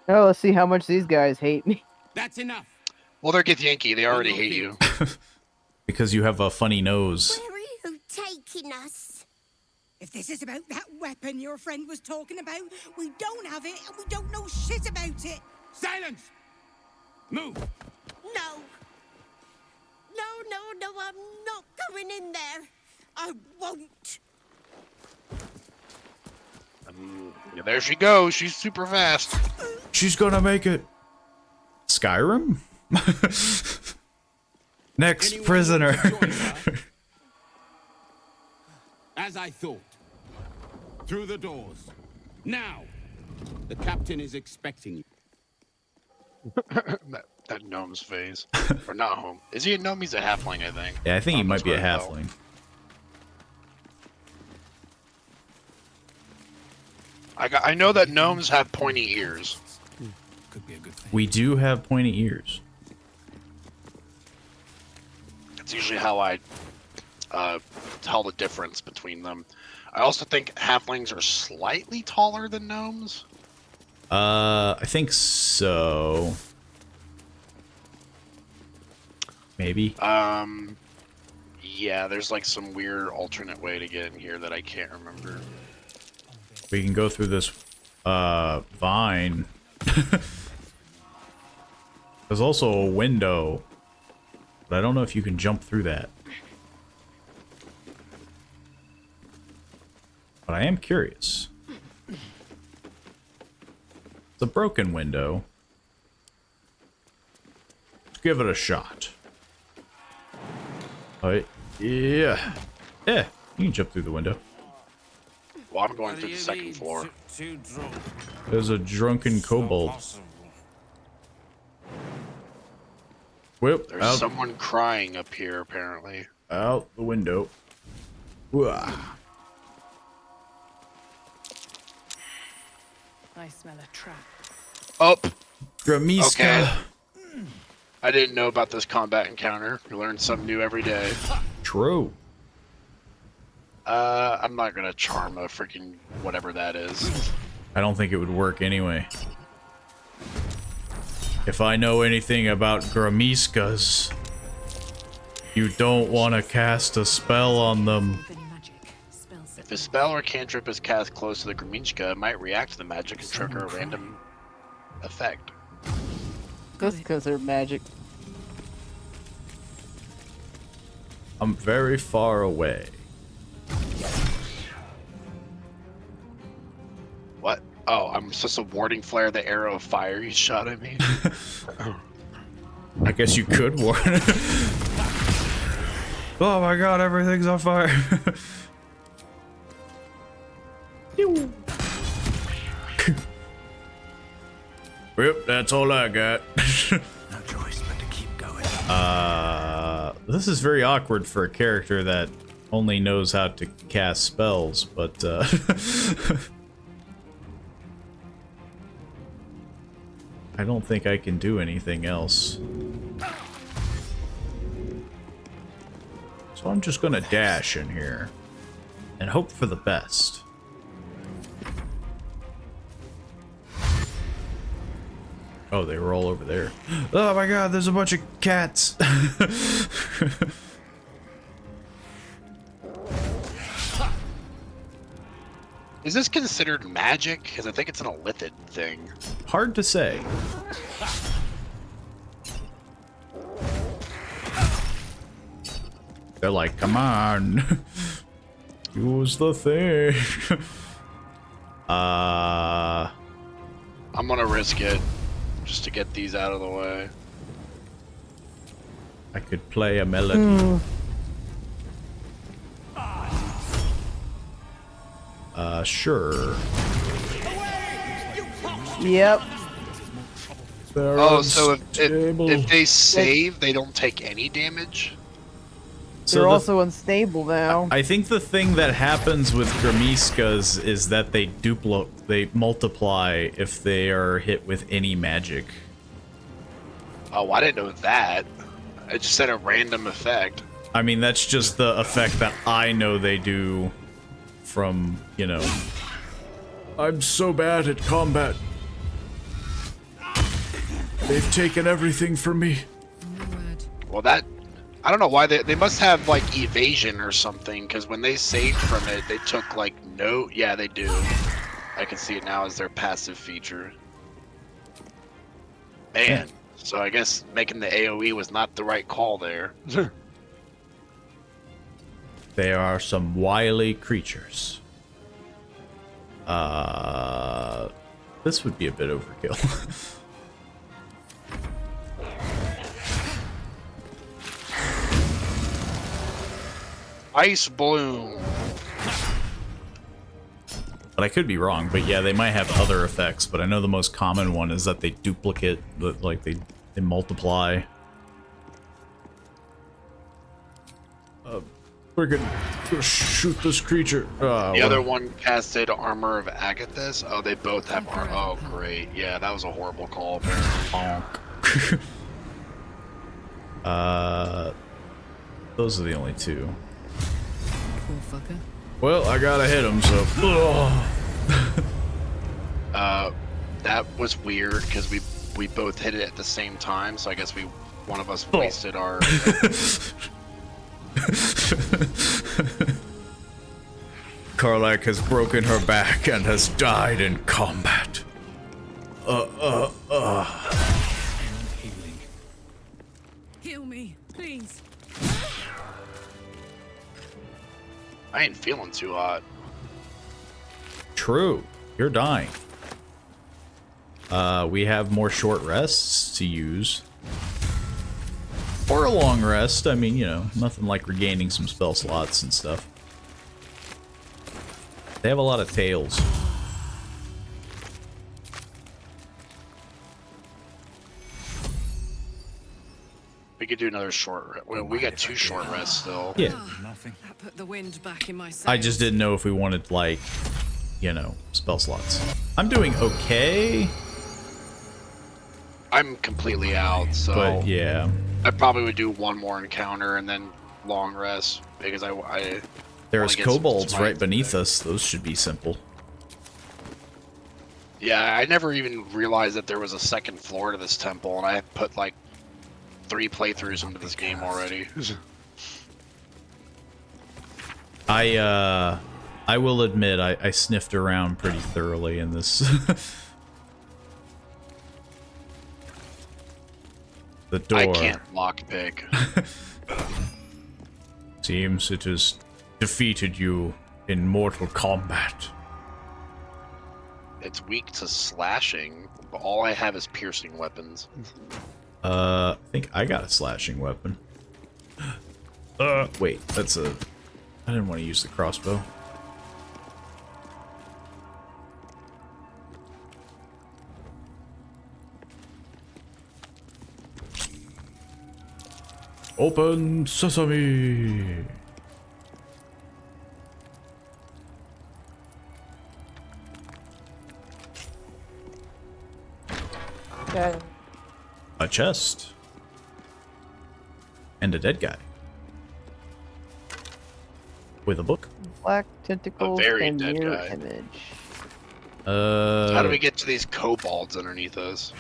Oh, let's see how much these guys hate me. That's enough. Well, they're Githyanki. They already hate you. Because you have a funny nose. Where are you taking us? If this is about that weapon your friend was talking about, we don't have it and we don't know shit about it. Silence! Move! No. No, I'm not going in there. I won't. Yeah, there she goes. She's super fast. She's gonna make it. Skyrim? Next Anyone prisoner. want to join her? As I thought. Through the doors. Now! The captain is expecting you. that gnome's face. Or not home. Is he a gnome? He's a halfling, I think. Yeah, I think he might be a That's what I halfling. I know that gnomes have pointy ears. Could be a good thing. We do have pointy ears. It's usually how I tell the difference between them. I also think halflings are slightly taller than gnomes. I think so. Maybe. Yeah, there's like some weird alternate way to get in here that I can't remember. We can go through this vine. There's also a window, but I don't know if you can jump through that. But I am curious. It's a broken window. Let's give it a shot. Oh, yeah. Yeah, you can jump through the window. Well, I'm going through the second floor. There's a drunken kobold. Whip There's out, someone crying up here, apparently. out the window. Wah. I smell a trap. Oh, Gramiska. okay. I didn't know about this combat encounter. You learn something new every day. True. I'm not gonna charm a freaking whatever that is. I don't think it would work anyway. If I know anything about Gramiskas, you don't want to cast a spell on them. If a spell or cantrip is cast close to the Graminchka, it might react to the magic and trigger a random effect. Just because they're magic. I'm very far away. What? Oh, I'm supposed to warding flare the arrow of fire he shot at me. I guess you could warn. Oh my god, everything's on fire. Yep, that's all I got. No choice but to keep going. This is very awkward for a character that only knows how to cast spells, but I don't think I can do anything else. So I'm just gonna dash in here and hope for the best. Oh, they were all over there. Oh my god, there's a bunch of cats. Is this considered magic? Because I think it's an illithid thing. Hard to say. They're like, come on. Use the thing. I'm gonna risk it just to get these out of the way. I could play a melody. Sure. Yep. Oh, so if they save, they don't take any damage? They're also unstable now. I think the thing that happens with Gramiskas is that they multiply if they are hit with any magic. Oh, I didn't know that. It just said a random effect. I mean, that's just the effect that I know they do from, you know... I'm so bad at combat. They've taken everything from me. Well, that... I don't know why they must have, like, evasion or something, because when they saved from it, they took, like, no... Yeah, they do. I can see it now as their passive feature. Man, so I guess making the AoE was not the right call there. They are some wily creatures. This would be a bit overkill. Ice Bloom. But I could be wrong, but yeah, they might have other effects, but I know the most common one is that they duplicate, like they multiply. We're gonna shoot this creature. The other one casted Armor of Agathis. Oh, they both have armor. Oh, great. Yeah, that was a horrible call, apparently. Those are the only two. Poor fucker. Well, I gotta hit him, so... That was weird, because we both hit it at the same time, so I guess one of us wasted our... Karlak has broken her back and has died in combat. Heal me, please. I ain't feeling too hot. True. You're dying. We have more short rests to use. Or a long rest. I mean, you know, nothing like regaining some spell slots and stuff. They have a lot of tails. We could do another short rest. Well, we got 2 short rests still. Yeah. That put the wind back in my sails. I just didn't know if we wanted, like, you know, spell slots. I'm doing okay. I'm completely out, so... But, yeah. I probably would do one more encounter and then long rest, because I There's kobolds right beneath us. Those should be simple. Yeah, I never even realized that there was a second floor to this temple, and I put, like, 3 playthroughs into this game already. I will admit, I sniffed around pretty thoroughly in this. The door. I can't lockpick. Seems it has defeated you in mortal combat. It's weak to slashing, but all I have is piercing weapons. I think I got a slashing weapon. Wait, that's a... I didn't want to use the crossbow. Open sesame! Okay. A chest. And a dead guy. With a book. Black tentacles very and dead mirror guy. image. How do we get to these kobolds underneath us?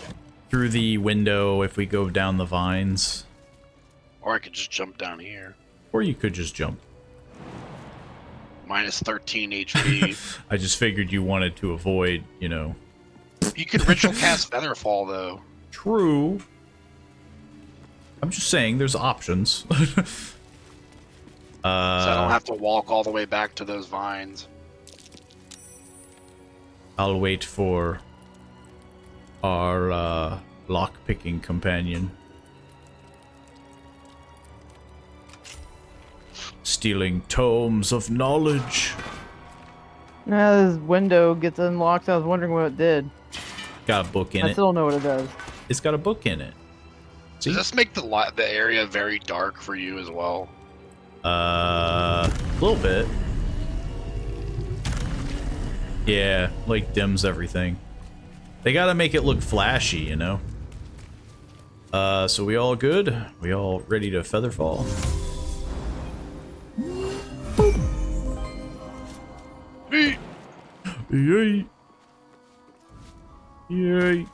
Through the window if we go down the vines. Or I could just jump down here. Or you could just jump. Minus 13 HP. I just figured you wanted to avoid, you know... You could ritual cast Featherfall, though. True. I'm just saying, there's options. So I don't have to walk all the way back to those vines. I'll wait for our lock-picking companion. Stealing tomes of knowledge. Now this window gets unlocked. I was wondering what it did. Got a book in I it. still don't know what it does. It's got a book in it. See? Does this make the area very dark for you as well? A little bit. Yeah, like dims everything. They gotta make it look flashy, you know? So we all good? We all ready to featherfall? Yay! Yay!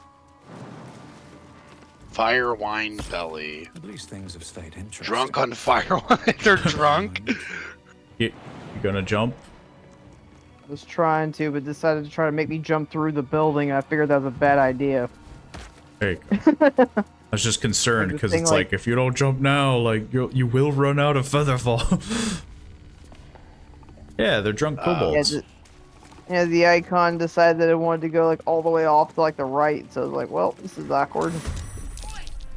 Fire wine belly. At least things have stayed interesting. Drunk on fire wine. They're drunk. You gonna jump? I was trying to, but decided to try to make me jump through the building. I figured that was a bad idea. Hey. I was just concerned because it's like if you don't jump now, like you will run out of featherfall. Yeah, they're drunk kobolds. Yeah, the icon decided that it wanted to go like all the way off to like the right, so I was like, well, this is awkward.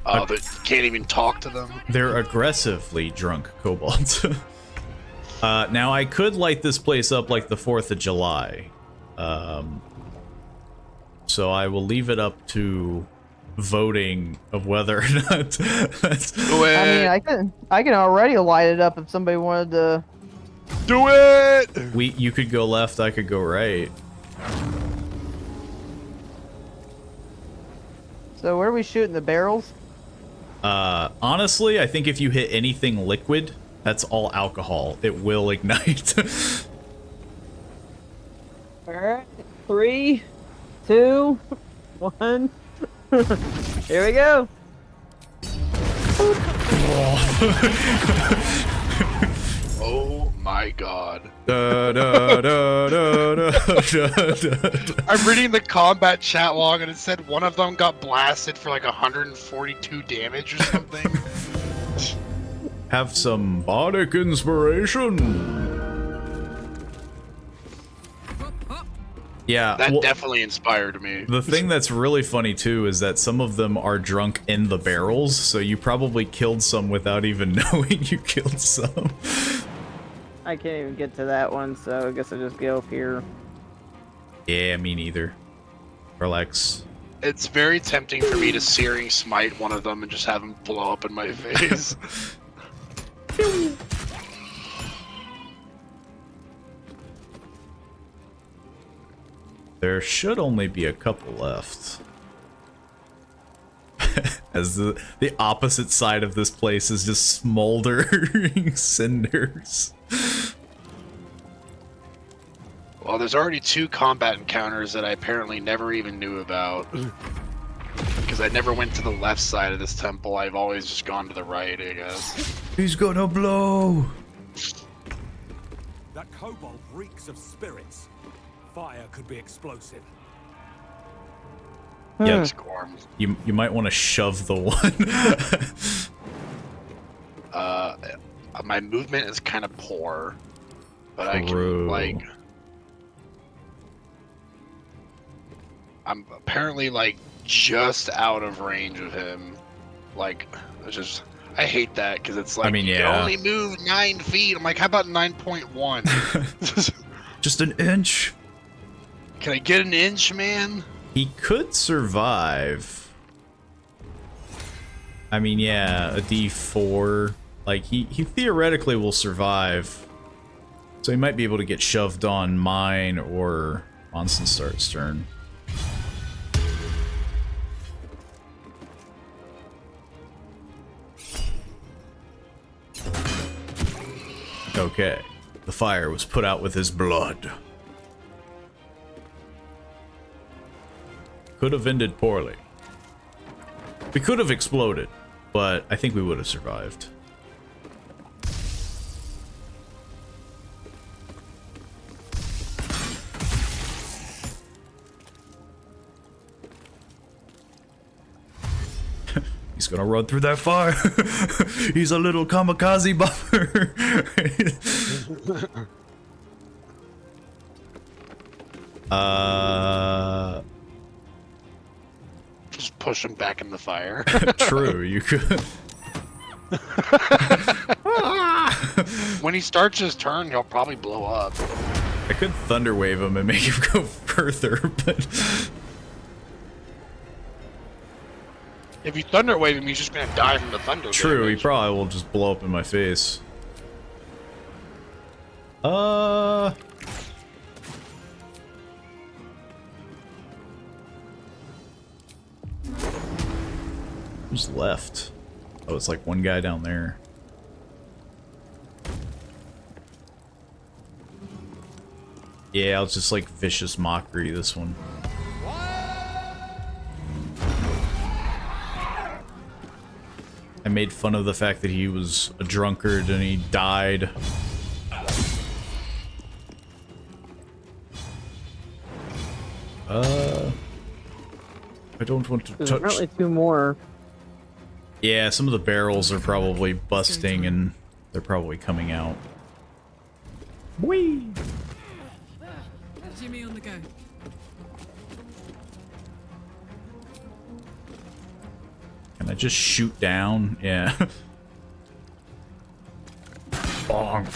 Oh, but you can't even talk to them. They're aggressively drunk kobolds. Now I could light this place up like the 4th of July. So I will leave it up to voting of whether or not. I mean, I can already light it up if somebody wanted to. Do it! You could go left, I could go right. So where are we shooting, the barrels? Honestly, I think if you hit anything liquid, that's all alcohol. It will ignite. Alright, 3, 2, 1. Here we go. Oh my god. Da, da, da, da, da, da, da. I'm reading the combat chat log and it said one of them got blasted for like 142 damage or something. Have some bardic inspiration. Yeah, That definitely inspired me. The thing that's really funny too is that some of them are drunk in the barrels, so you probably killed some without even knowing you killed some. I can't even get to that one, so I guess I'll just go up here. Yeah, me neither. Relax. It's very tempting for me to searing smite one of them and just have him blow up in my face. There should only be a couple left. As the opposite side of this place is just smoldering cinders. Well, there's already 2 combat encounters that I apparently never even knew about. Because I never went to the left side of this temple, I've always just gone to the right, I guess. He's gonna blow! That kobold reeks of spirits. Fire could be explosive. Yeah, you might want to shove the one. My movement is kind of poor, but I can like. I'm apparently like just out of range of him. Like, it's just I hate that because it's like you can only move 9 feet. I'm like, how about 9.1? Just an inch. Can I get an inch, man? He could survive. I mean, yeah, a D4. Like, he theoretically will survive. So he might be able to get shoved on mine or Monsenstart's turn. Okay. The fire was put out with his blood. Could have ended poorly. We could have exploded, but I think we would have survived. He's gonna run through that fire. He's a little kamikaze bomber. Just push him back in the fire. True, you could. When he starts his turn, he'll probably blow up. I could thunder wave him and make him go further, but If you thunder wave him, he's just gonna die from the thunder. true, he damage. probably will just blow up in my face. Who's left? Oh, it's like one guy down there. Yeah, I'll just like vicious mockery this one. I made fun of the fact that he was a drunkard and he died. I don't want to There's touch. apparently 2 more. Yeah, some of the barrels are probably busting and they're probably coming out. Whee! Jimmy on the go. Can I just shoot down? Yeah. Bong.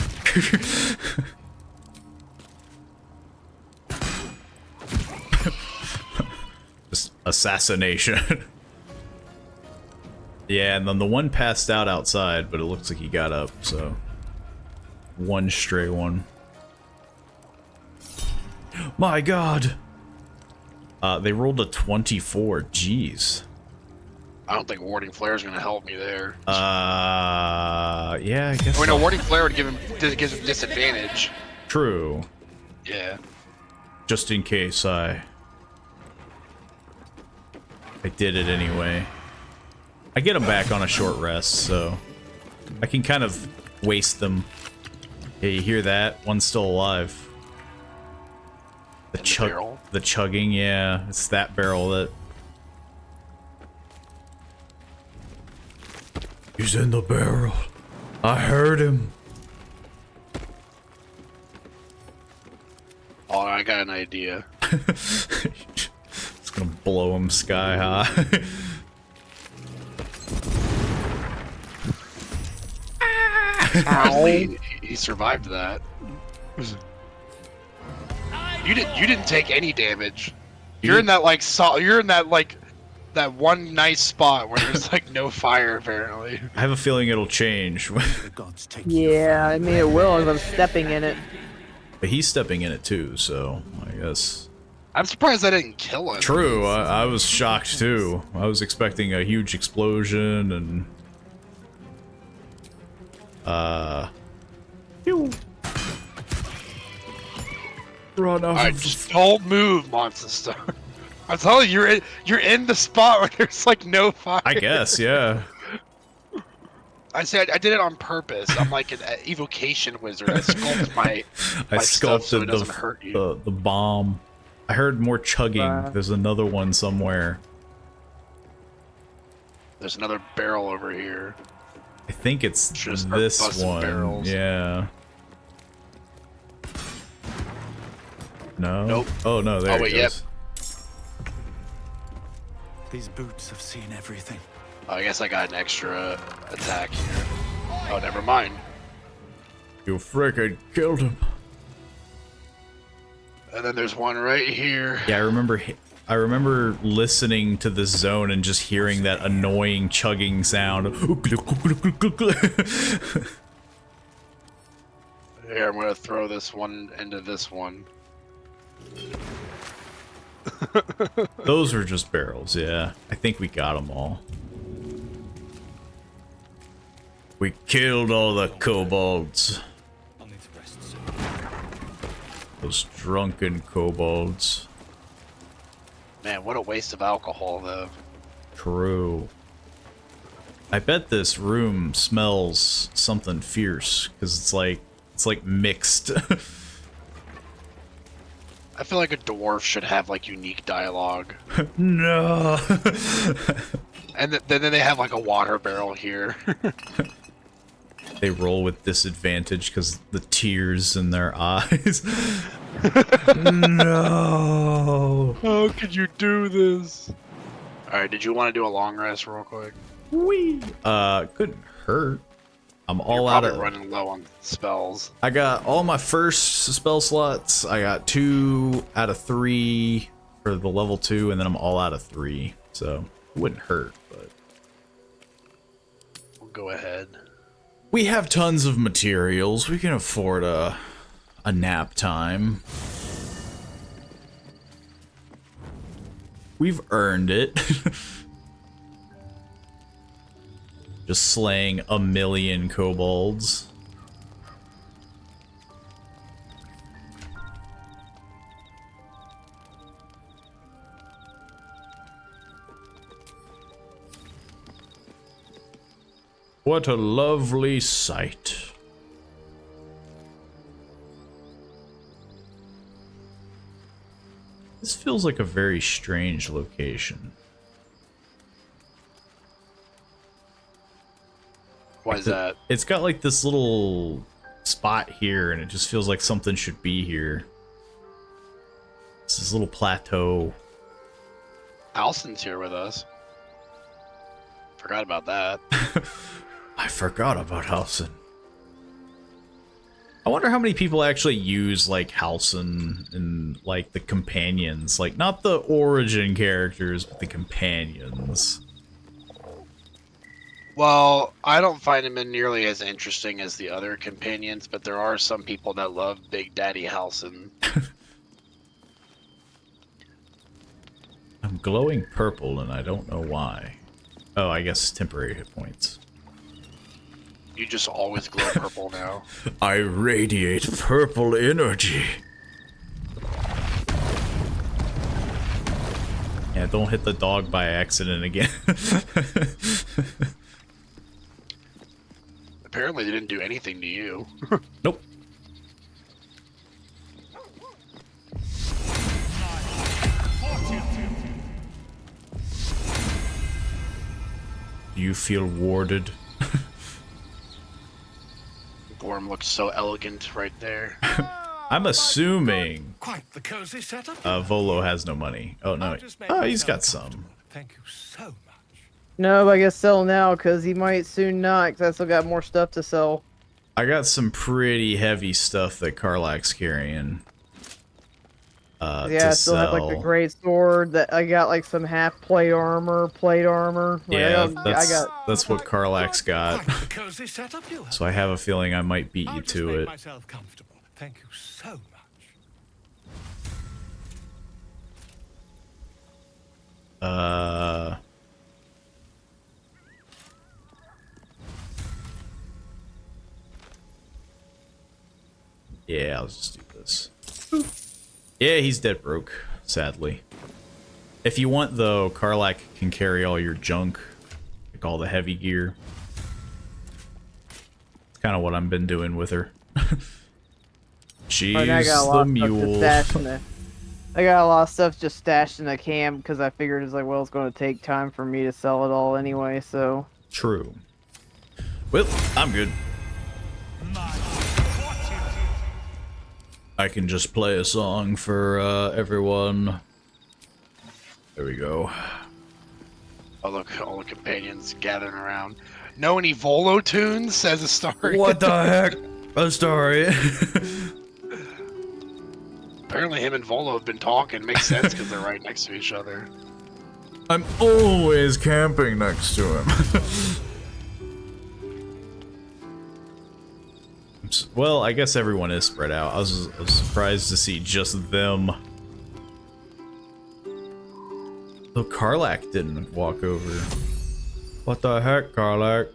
Just assassination. Yeah, and then the one passed out outside, but it looks like he got up, so... One stray one. My god! They rolled a 24. Jeez. I don't think Warding Flare is gonna help me there. Yeah, I guess. I mean, no, Warding Flare would give him disadvantage. True. Yeah. Just in case I did it anyway. I get them back on a short rest, so I can kind of waste them. Yeah, you hear that? One's still alive. The chugging, yeah. It's that barrel that... He's in the barrel. I heard him. Oh, I got an idea. It's gonna blow him sky high. Surprisingly, he survived that. You didn't take any damage. You're in that like you're in that like that one nice spot where there's like no fire apparently. I have a feeling it'll change. Yeah, I mean it will if I'm stepping in it. But he's stepping in it too, so I guess. I'm surprised I didn't kill him. True, I was shocked too. I was expecting a huge explosion and... Run off. Alright, just don't move, Monster Star. I'm telling you, you're in the spot where there's like no fire. I guess, yeah. I said I did it on purpose. I'm like an evocation wizard. I sculpted my stuff so it doesn't hurt you. the bomb. I heard more chugging. There's another one somewhere. There's another barrel over here. I think it's Just this one. barrels. Yeah. No. Nope. Oh no, there Oh it wait, goes. yep. These boots have seen everything. Oh, I guess I got an extra attack here. Oh, never mind. You frickin' killed him. And then there's one right here. Yeah, I remember listening to this zone and just hearing that annoying chugging sound. Here, I'm gonna throw this one into this one. Those were just barrels, yeah. I think we got them all. We killed all the kobolds. Those drunken kobolds. Man, what a waste of alcohol, though. True. I bet this room smells something fierce because it's like mixed. I feel like a dwarf should have like unique dialogue. No. And then they have like a water barrel here. They roll with disadvantage because the tears in their eyes. No. How could you do this? Alright, did you want to do a long rest real quick? Wee. Couldn't hurt. I'm You're all out probably of. running low on spells. I got all my first spell slots. I got 2 out of 3 for the level 2, and then I'm all out of 3. So it wouldn't hurt, but We'll go ahead. we have tons of materials. We can afford a nap time. We've earned it. Just slaying 1,000,000 kobolds. What a lovely sight. This feels like a very strange location. Why is that? It's got like this little spot here, and it just feels like something should be here. It's this little plateau. Alston's here with us. Forgot about that. I forgot about Halsin. I wonder how many people actually use like Halsin and like the companions, like not the origin characters, but the companions. Well, I don't find him nearly as interesting as the other companions, but there are some people that love Big Daddy Halsin. I'm glowing purple and I don't know why. Oh, I guess temporary hit points. You just always glow purple now. I radiate purple energy. Yeah, don't hit the dog by accident again. Apparently they didn't do anything to you. Nope. You feel warded. Gorm looks so elegant right there. I'm assuming Quite the cozy setup. Volo has no money. Oh no. Oh, he's got some. Thank you so much. No, I guess sell now because he might soon not. Because I still got more stuff to sell. I got some pretty heavy stuff that Karlak's carrying. Yeah, I still have like the great sword. That I got like some half plate armor. Yeah, Like, that's what Karlak's got. Quite the cozy setup you have. So I have a feeling I might beat you I'll just to make it. myself comfortable. Thank you so much. Yeah, I'll just do this. Yeah, he's dead broke, sadly. If you want, though, Karlak can carry all your junk, like all the heavy gear. It's kind of what I've been doing with her. She's the mule. I got a lot of stuff just stashed in the camp because I figured it's like, well, it's going to take time for me to sell it all anyway, so. True. Well, I'm good. I can just play a song for everyone. There we go. Oh look, all the companions gathering around. Know any Volo tunes? Says a story. What the heck? I'm sorry. Apparently him and Volo have been talking. Makes sense because they're right next to each other. I'm always camping next to him. Well, I guess everyone is spread out. I was surprised to see just them. Though Karlak didn't walk over. What the heck, Karlak?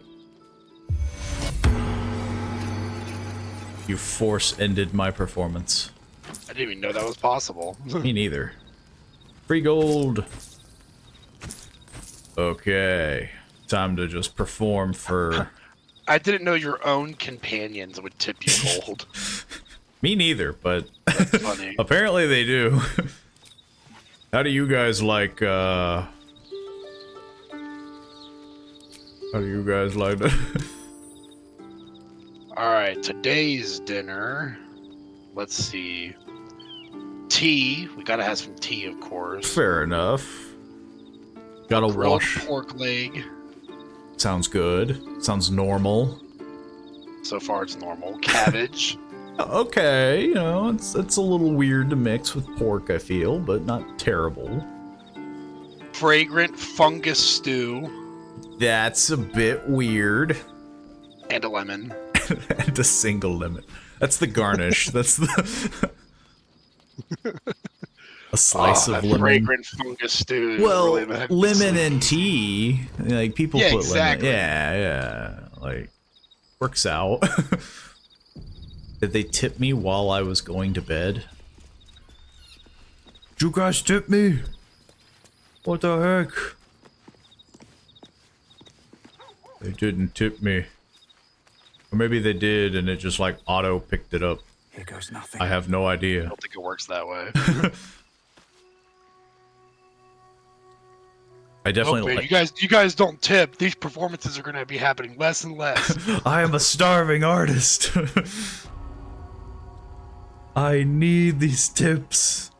You force-ended my performance. I didn't even know that was possible. Me neither. Free gold. Okay. Time to just perform for... I didn't know your own companions would tip you gold. Me neither, but That's funny. apparently they do. How do you guys like, How do you guys like that? Alright, today's dinner. Let's see. Tea. We gotta have some tea, of course. Fair enough. Gotta Grilled wash. pork leg. Sounds good. Sounds normal. So far, it's normal. Cabbage. Okay, you know, it's a little weird to mix with pork, I feel, but not terrible. Fragrant fungus stew. That's a bit weird. And a lemon. And a single lemon. That's the garnish. That's the... a slice of lemon. Fragrant fungus stew. Well, really lemon and tea. Like, people put exactly. lemon. Yeah. Like, works out. Did they tip me while I was going to bed? Did you guys tip me? What the heck? They didn't tip me. Or maybe they did and it just like auto picked it up. Here goes nothing. I have no idea. I don't think it works that way. I definitely man, you guys don't tip. These performances are gonna be happening less and less. I am a starving artist. I need these tips.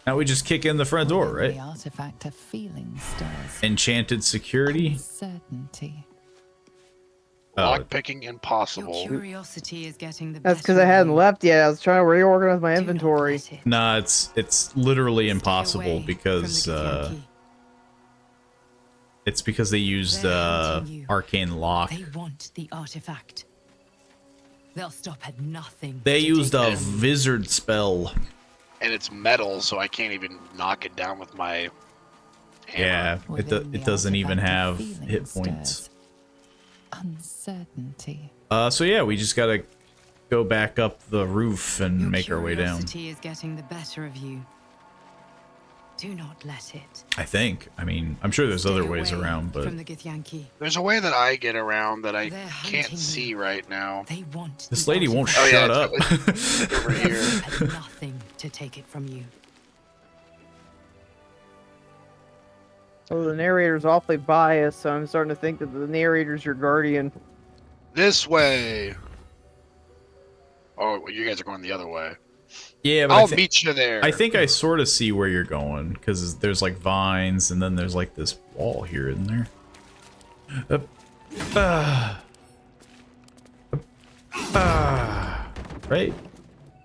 Now we just kick in the front door, right? The artifact of feeling stirs. Enchanted security. Certainty. Lock picking impossible. Your curiosity is getting the That's best because I of hadn't you. left yet. I was trying to reorganize my Do not inventory. let it. Nah, it's literally Stay impossible away because from the Githyanki. it's because they used They're hunting you. arcane lock. They want the artifact. They'll stop at nothing. They to used take a it. wizard spell. And it's metal, so I can't even knock it down with my Yeah, hammer. Within the it doesn't even artifact have of feeling hit points. stirs. Uncertainty. So yeah, we just gotta go back up the roof and Your make our way down. curiosity is getting the better of you. Do not let it. I think. I mean, I'm sure there's Stay other ways away around, but from the Githyanki. There's a way that I get around that I They're can't hunting see you. right now. They want this the lady won't artifact. shut yeah, up. it's over They'll here. stop at nothing to take it from you. So the narrator's awfully biased, so I'm starting to think that the narrator's your guardian. This way. Oh, well, you guys are going the other way. Yeah, but I'll meet you there. I think I sort of see where you're going because there's like vines and then there's like this wall here, isn't there? Right?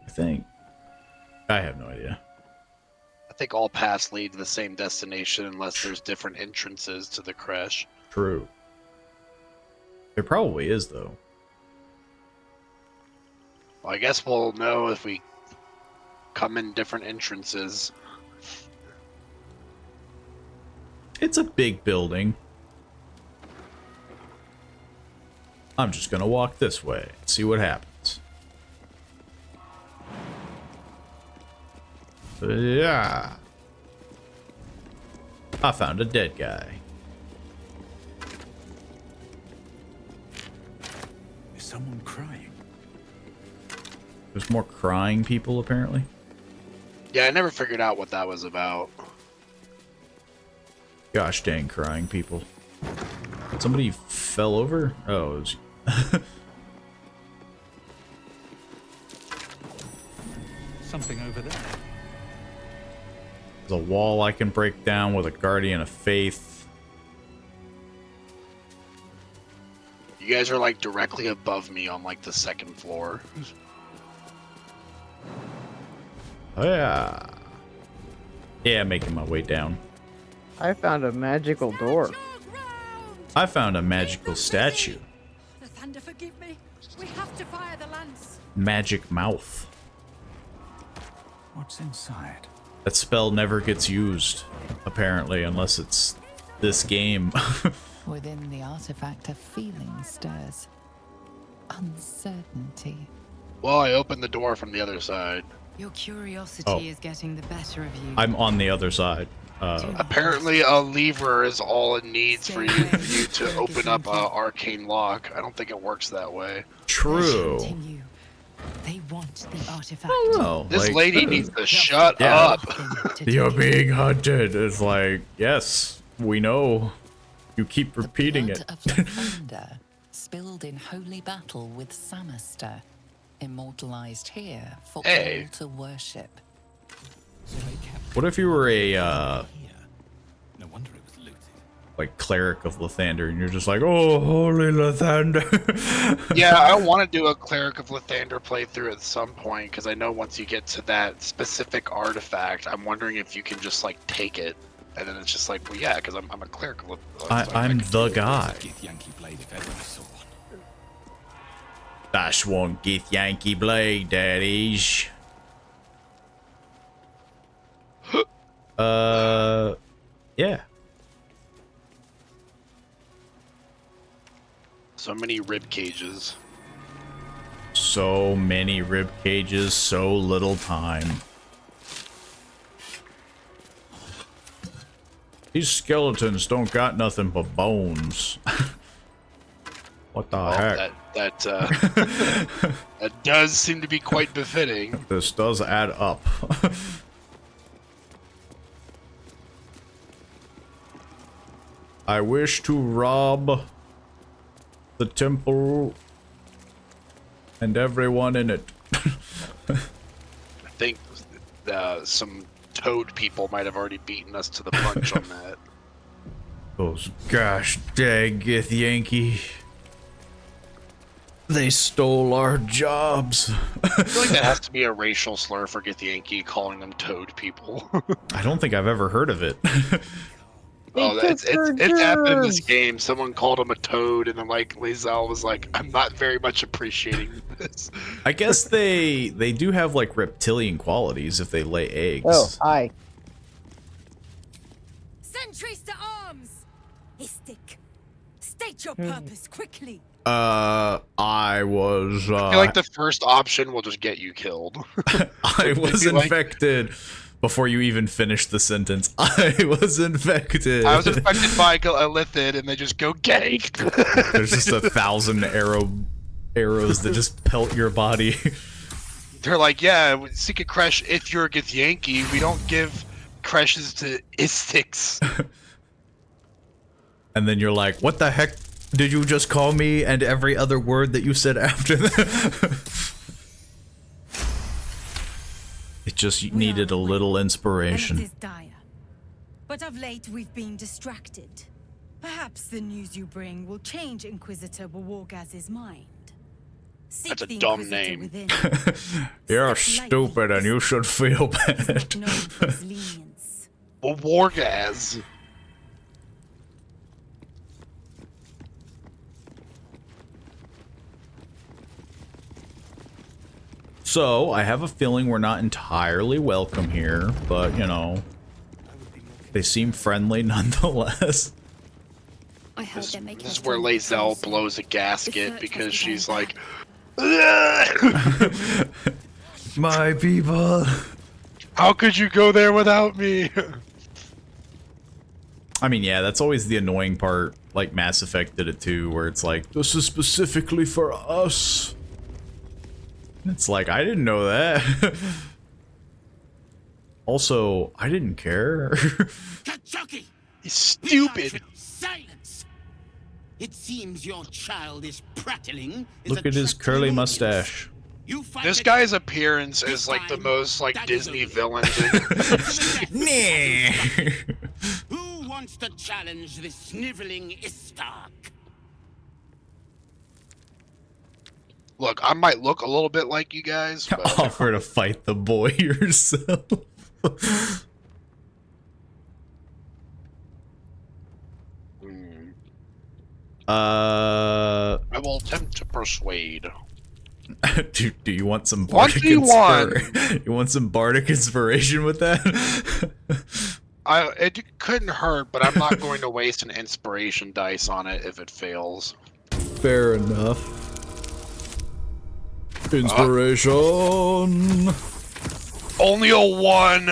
I think. I have no idea. I think all paths lead to the same destination unless there's different entrances to the crash. True. There probably is though. Well, I guess we'll know if we come in different entrances. It's a big building. I'm just gonna walk this way and see what happens. Yeah. I found a dead guy. Is someone crying? There's more crying people apparently. Yeah, I never figured out what that was about. Gosh dang crying people. Somebody fell over? Oh, it was... Something over there. There's a wall I can break down with a guardian of faith. You guys are like directly above me on like the second floor. Oh yeah. Yeah, making my way down. I found a magical door. I found a magical statue. The thunder forgive me. We have to fire the lance. Magic mouth. What's inside? That spell never gets used, apparently, unless it's this game. Within the artifact of feeling stirs. Uncertainty. Well, I opened the door from the other side. Your curiosity Oh. is getting the better of you. I'm on the other side. Apparently, a lever is all it needs for Stay you, away you to from the open up Githyanki. an arcane lock. I don't think it works that way. True. Continue. They want the artifact. Oh, This like, lady needs to shut Yeah. up. You're being hunted. It's like, yes, we know. You keep repeating the it. blood of lavender spilled in holy battle with Samaster, immortalized here for Hey. all to worship. What if you were a No wonder it was looted. like cleric of Lathander, and you're just like, oh, holy Lathander. Yeah, I want to do a Cleric of Lathander playthrough at some point, because I know once you get to that specific artifact, I'm wondering if you can just, like, take it. And then it's just like, well, yeah, because I'm a Cleric of Lathander. I'm the guy. Gith Yankee blade if ever I saw one. That's one Gith Yankee blade, that is. Yeah. So many rib cages. So many rib cages, so little time. These skeletons don't got nothing but bones. What the heck? That does seem to be quite befitting. This does add up. I wish to rob the temple and everyone in it. I think some toad people might have already beaten us to the punch on that. Those gosh dang Gith Yankee. They stole our jobs. I feel like that has to be a racial slur for Gith Yankee, calling them toad people. I don't think I've ever heard of it. Oh, it's happened in this game. Someone called him a toad, and then like Lae'zel was like, "I'm not very much appreciating this." I guess they do have like reptilian qualities if they lay eggs. Oh, hi. Sentries to arms! Istik, state your purpose quickly. I was. I feel like the first option will just get you killed. I was infected. Before you even finish the sentence, I was infected. I was infected by a lithid, and they just go gay. There's just 1,000 arrows that just pelt your body. They're like, yeah, Secret Crash, if you're a Githyanki, we don't give crashes to Istiks. And then you're like, what the heck did you just call me? And every other word that you said after that. It just needed a little inspiration. And it is dire. But of late we've been distracted. Perhaps the news you bring will change Inquisitor Wargaz's mind. Seek That's a the dumb Inquisitor name. within. You're Step stupid and you should feel He's bad. not known for his lenience. Wargaz. So, I have a feeling we're not entirely welcome here, but, you know, they seem friendly nonetheless. I heard they're making This is a where film Lae'zel soon. blows a gasket search because must be she's going like, My people. how could you go there without me? I mean, yeah, that's always the annoying part. Like Mass Effect did it too, where it's like, this is specifically for us. It's like, I didn't know that. Also, I didn't care. Kachuki! Stupid. Silence! It seems your child is prattling. Look at his curly mustache. This guy's appearance is like the most like Disney villain. Who wants to challenge this sniveling Istark? Look, I might look a little bit like you guys, but Offer to fight the boy yourself. I will attempt to persuade. Do you want some bardic inspiration? You want some bardic inspiration with that? It couldn't hurt, but I'm not going to waste an inspiration dice on it if it fails. Fair enough. Inspiration. Only a 1,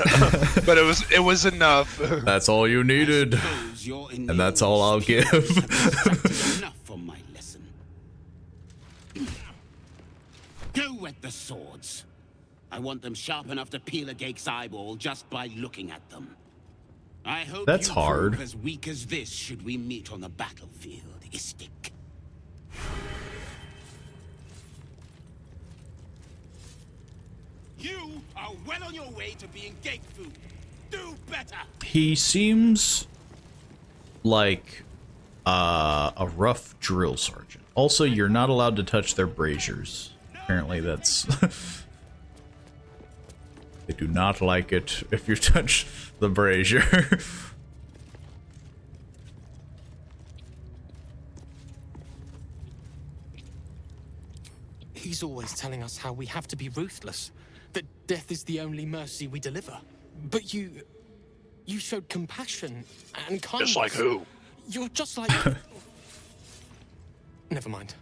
but it was enough. That's all you needed, and that's all I'll give. Enough for my lesson. Go wet the swords. I want them sharp enough to peel a Gake's eyeball just by looking at them. I hope That's you hard. prove as weak as this should we meet on the battlefield, Istik. You are well on your way to being gate food. Do better. He seems like a rough drill sergeant. Also, you're not allowed to touch their braziers. Apparently that's... They do not like it if you touch the brazier. He's always telling us how we have to be ruthless, that death is the only mercy we deliver. But you showed compassion and kindness. Just like who? You're just like... Never mind.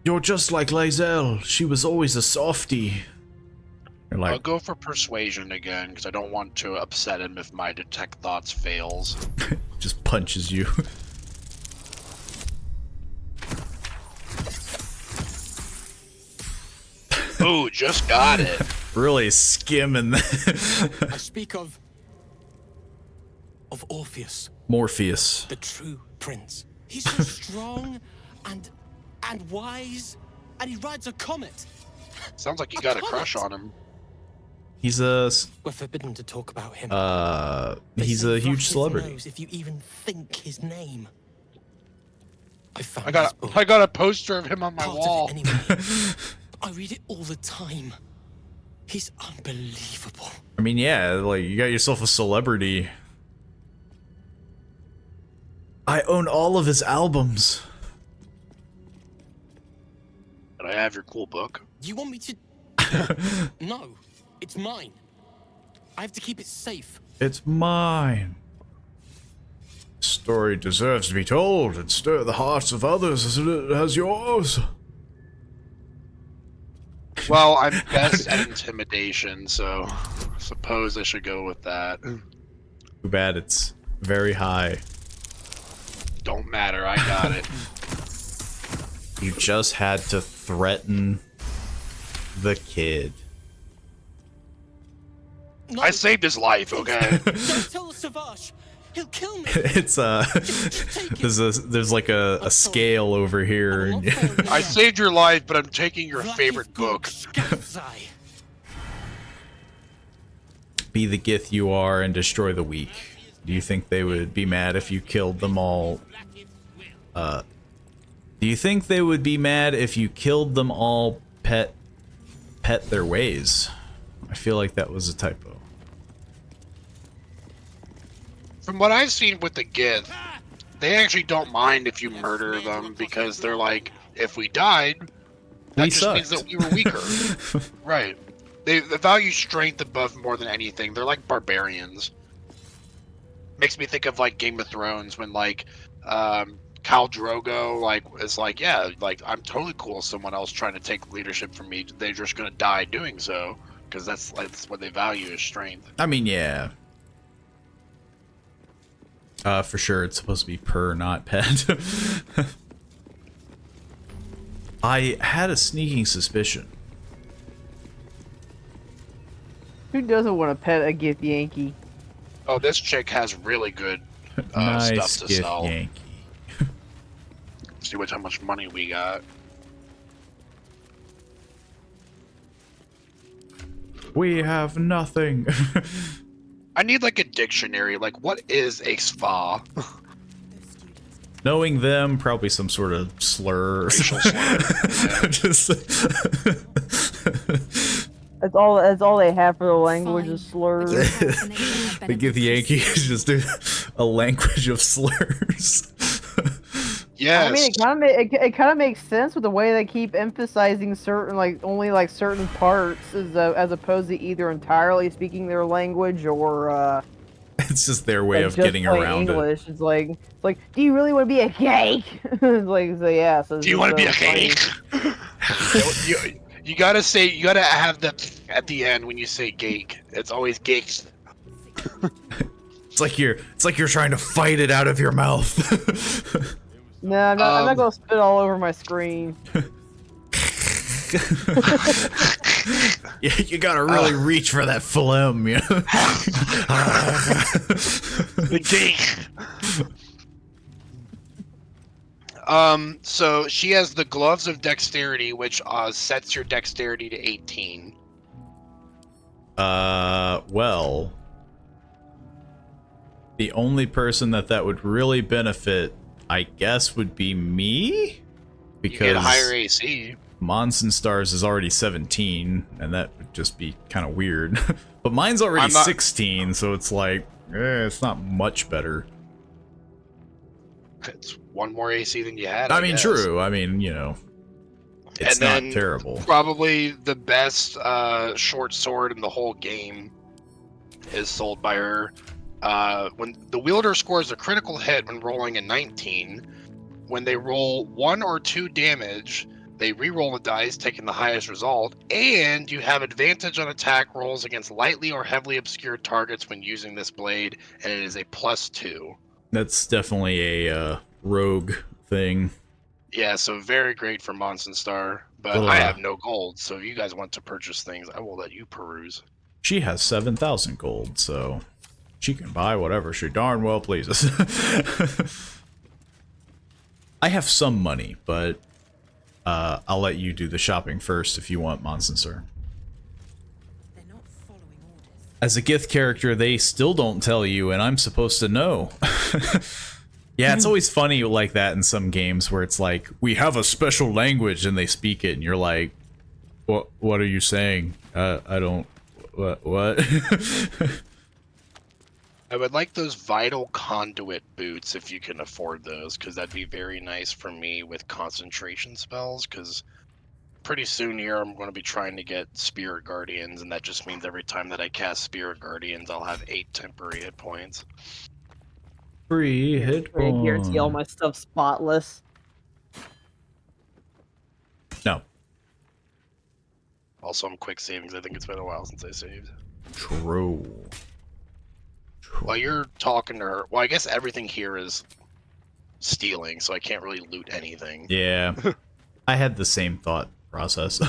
You're just like Lizelle. She was always a softie. You're like, I'll go for persuasion again, because I don't want to upset him if my detect thoughts fails. just punches you. Ooh, just got it. Really skimming that. I speak of Orpheus. Morpheus. The true prince. He's so strong and wise, and he rides a comet. Sounds like you got a crush on him. He's a... We're forbidden to talk about him. He's a huge celebrity. If you even think his name. I got a poster of him on my wall. Anyway. I read it all the time. He's unbelievable. I mean, yeah, like, you got yourself a celebrity. I own all of his albums. Can I have your cool book? You want me to... No, it's mine. I have to keep it safe. It's mine. The story deserves to be told and stir the hearts of others as it has yours. Well, I'm best at intimidation, so I suppose I should go with that. Too bad it's very high. Don't matter, I got it. You just had to threaten the kid. No. I saved his life, okay? Don't tell Savage. He'll kill me. It's there's like a scale over here. I saved your life, but I'm taking your favorite book. Be the Gith you are and destroy the weak. Do you think they would be mad if you killed them all? Do you think they would be mad if you killed them all pet their ways? I feel like that was a typo. From what I've seen with the Gith, they actually don't mind if you murder them because they're like, if we died, that just means that we were weaker. Right. They value strength above more than anything. They're like barbarians. Makes me think of like Game of Thrones when like Khal Drogo like is like, yeah, like I'm totally cool with someone else trying to take leadership from me. They're just gonna die doing so because that's what they value is strength. I mean, yeah. For sure, it's supposed to be per, not pet. I had a sneaking suspicion. Who doesn't want to pet a Gith Yankee? Oh, this chick has really good Nice stuff to Gith sell. Yankee. See how much money we got. We have nothing. I need like a dictionary. Like, what is a spa? Knowing them, probably some sort of slur. Racial slur. Yeah. Just That's all they have for the language is slurs. they give the Yankees just a language of slurs. Yes. I mean, it kind of makes sense with the way they keep emphasizing certain only certain parts as opposed to either entirely speaking their language or it's just their way of getting around English. It's like do you really want to be a cake? It's like so yeah. So do you want to be a cake? you gotta have that at the end when you say cake. It's always cake. It's like you're trying to fight it out of your mouth. No, I'm not gonna spit all over my screen. You gotta really reach for that phlegm, you know? The cake. So she has the gloves of dexterity, which sets your dexterity to 18. Well, the only person that would really benefit, I guess, would be me, because you get higher AC. Monson Stars is already 17, and that would just be kind of weird. But mine's already 16, so it's like, it's not much better. It's one more AC than you had. I mean, guess. true. I mean, you know, it's not terrible. Probably the best short sword in the whole game is sold by her. When the wielder scores a critical hit when rolling a 19, when they roll 1 or 2 damage, they re-roll the dice, taking the highest result, and you have advantage on attack rolls against lightly or heavily obscured targets when using this blade, and it is a +2. That's definitely a rogue thing. Yeah, so very great for Monson Star, but I have no gold, so if you guys want to purchase things, I will let you peruse. She has 7,000 gold, so she can buy whatever she darn well pleases. I have some money, but I'll let you do the shopping first if you want, Monson Sir. As a Gith character, they still don't tell you, and I'm supposed to know. Yeah, it's always funny like that in some games where it's like, we have a special language, and they speak it, and you're like, what are you saying? I don't... What? I would like those Vital Conduit boots if you can afford those, because that'd be very nice for me with concentration spells, because pretty soon here I'm going to be trying to get Spirit Guardians, and that just means every time that I cast Spirit Guardians, I'll have 8 temporary hit points. Free hit points. I guarantee all my stuff's spotless. No. Also, I'm quick saving, because I think it's been a while since I saved. True. While you're talking to her, well, I guess everything here is stealing, so I can't really loot anything. Yeah. I had the same thought process.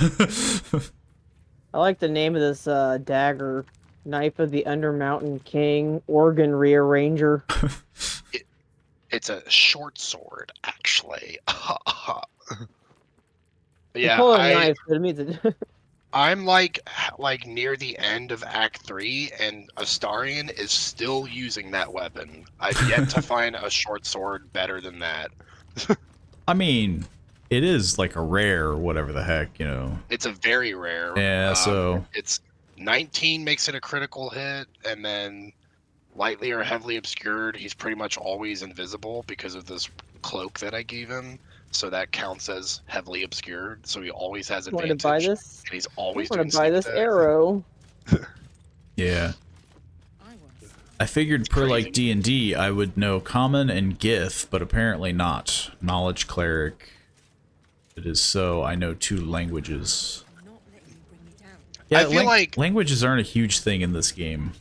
I like the name of this dagger. Knife of the Undermountain King, Organ Rearranger. It's a short sword, actually. Yeah, call it a knife, but it means it. I'm like near the end of Act 3, and Astarion is still using that weapon. I've yet to find a short sword better than that. I mean, it is like a rare, whatever the heck, you know. It's a very rare. Yeah, so it's 19 makes it a critical hit, and then lightly or heavily obscured, he's pretty much always invisible because of this cloak that I gave him. So that counts as heavily obscured. So he always has advantage. Want to buy this? And he's always I want doing to buy this attack. arrow. Yeah. I figured per like D&D, I would know Common and Gith, but apparently not. Knowledge Cleric. It is so. I know 2 languages. Yeah, I feel like languages aren't a huge thing in this game.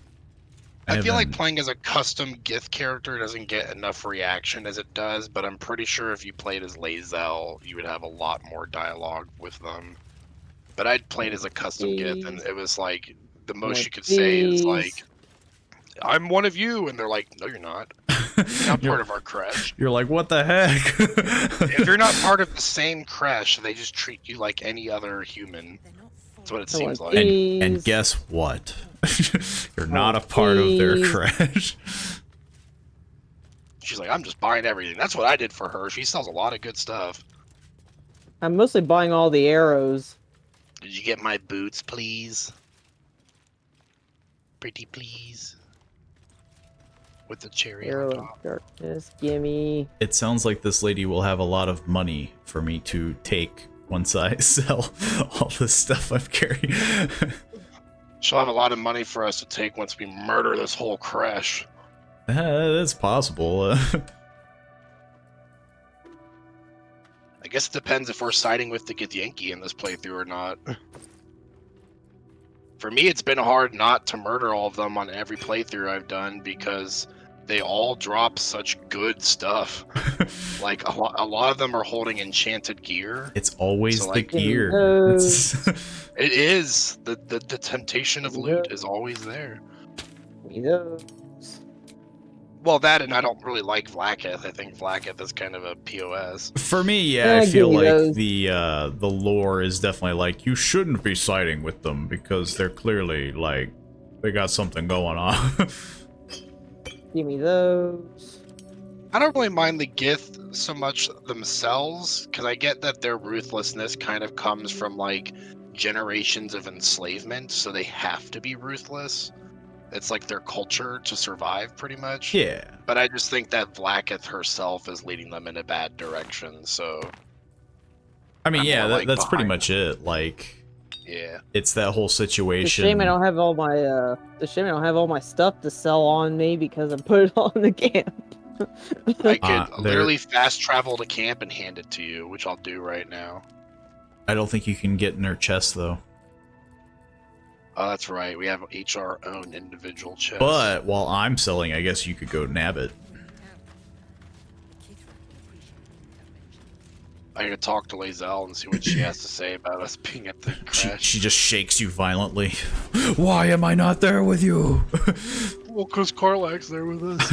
I feel like playing as a custom Gith character doesn't get enough reaction as it does, but I'm pretty sure if you played as Lae'zel, you would have a lot more dialogue with them. But I'd played as a custom Gith, and it was like, the most you could say is like, I'm one of you, and they're like, no, you're not. You're not part of our crash. You're like, what the heck? If you're not part of the same crash, they just treat you like any other human. That's what it seems like. And guess what? You're not a part of their crash. She's like, I'm just buying everything. That's what I did for her. She sells a lot of good stuff. I'm mostly buying all the arrows. Did you get my boots, please? Pretty please. With the cherry Arrow on of top. Darkness, gimme. It sounds like this lady will have a lot of money for me to take once I sell all this stuff I've carried. She'll have a lot of money for us to take once we murder this whole crash. That's possible. I guess it depends if we're siding with the Githyanki in this playthrough or not. For me, it's been hard not to murder all of them on every playthrough I've done because they all drop such good stuff. Like, a lot of them are holding enchanted gear. It's always So, the like, gear. It is. The temptation of loot is always there. Well, that and I don't really like Vlaakith. I think Vlaakith is kind of a POS. For me, yeah, I give feel me like those. the lore is definitely like you shouldn't be siding with them because they're clearly like they got something going on. Give me those. I don't really mind the Gith so much themselves, because I get that their ruthlessness kind of comes from, like, generations of enslavement, so they have to be ruthless. It's like their culture to survive, pretty much. Yeah. But I just think that Vlaakith herself is leading them in a bad direction, so... I mean, I'm yeah, more, like, that's pretty behind much it. Like, Yeah. it's that whole It's a situation. shame I don't have all my it's a shame I don't have all my stuff to sell on me because I put it all in the camp. I could there- literally fast travel to camp and hand it to you, which I'll do right now. I don't think you can get in her chest though. Oh, that's right. We have each our own individual chest. But while I'm selling, I guess you could go nab it. I gotta talk to Lae'zel and see what she has to say about us being at the crash. She just shakes you violently. Why am I not there with you? Well, because Karlach's there with us.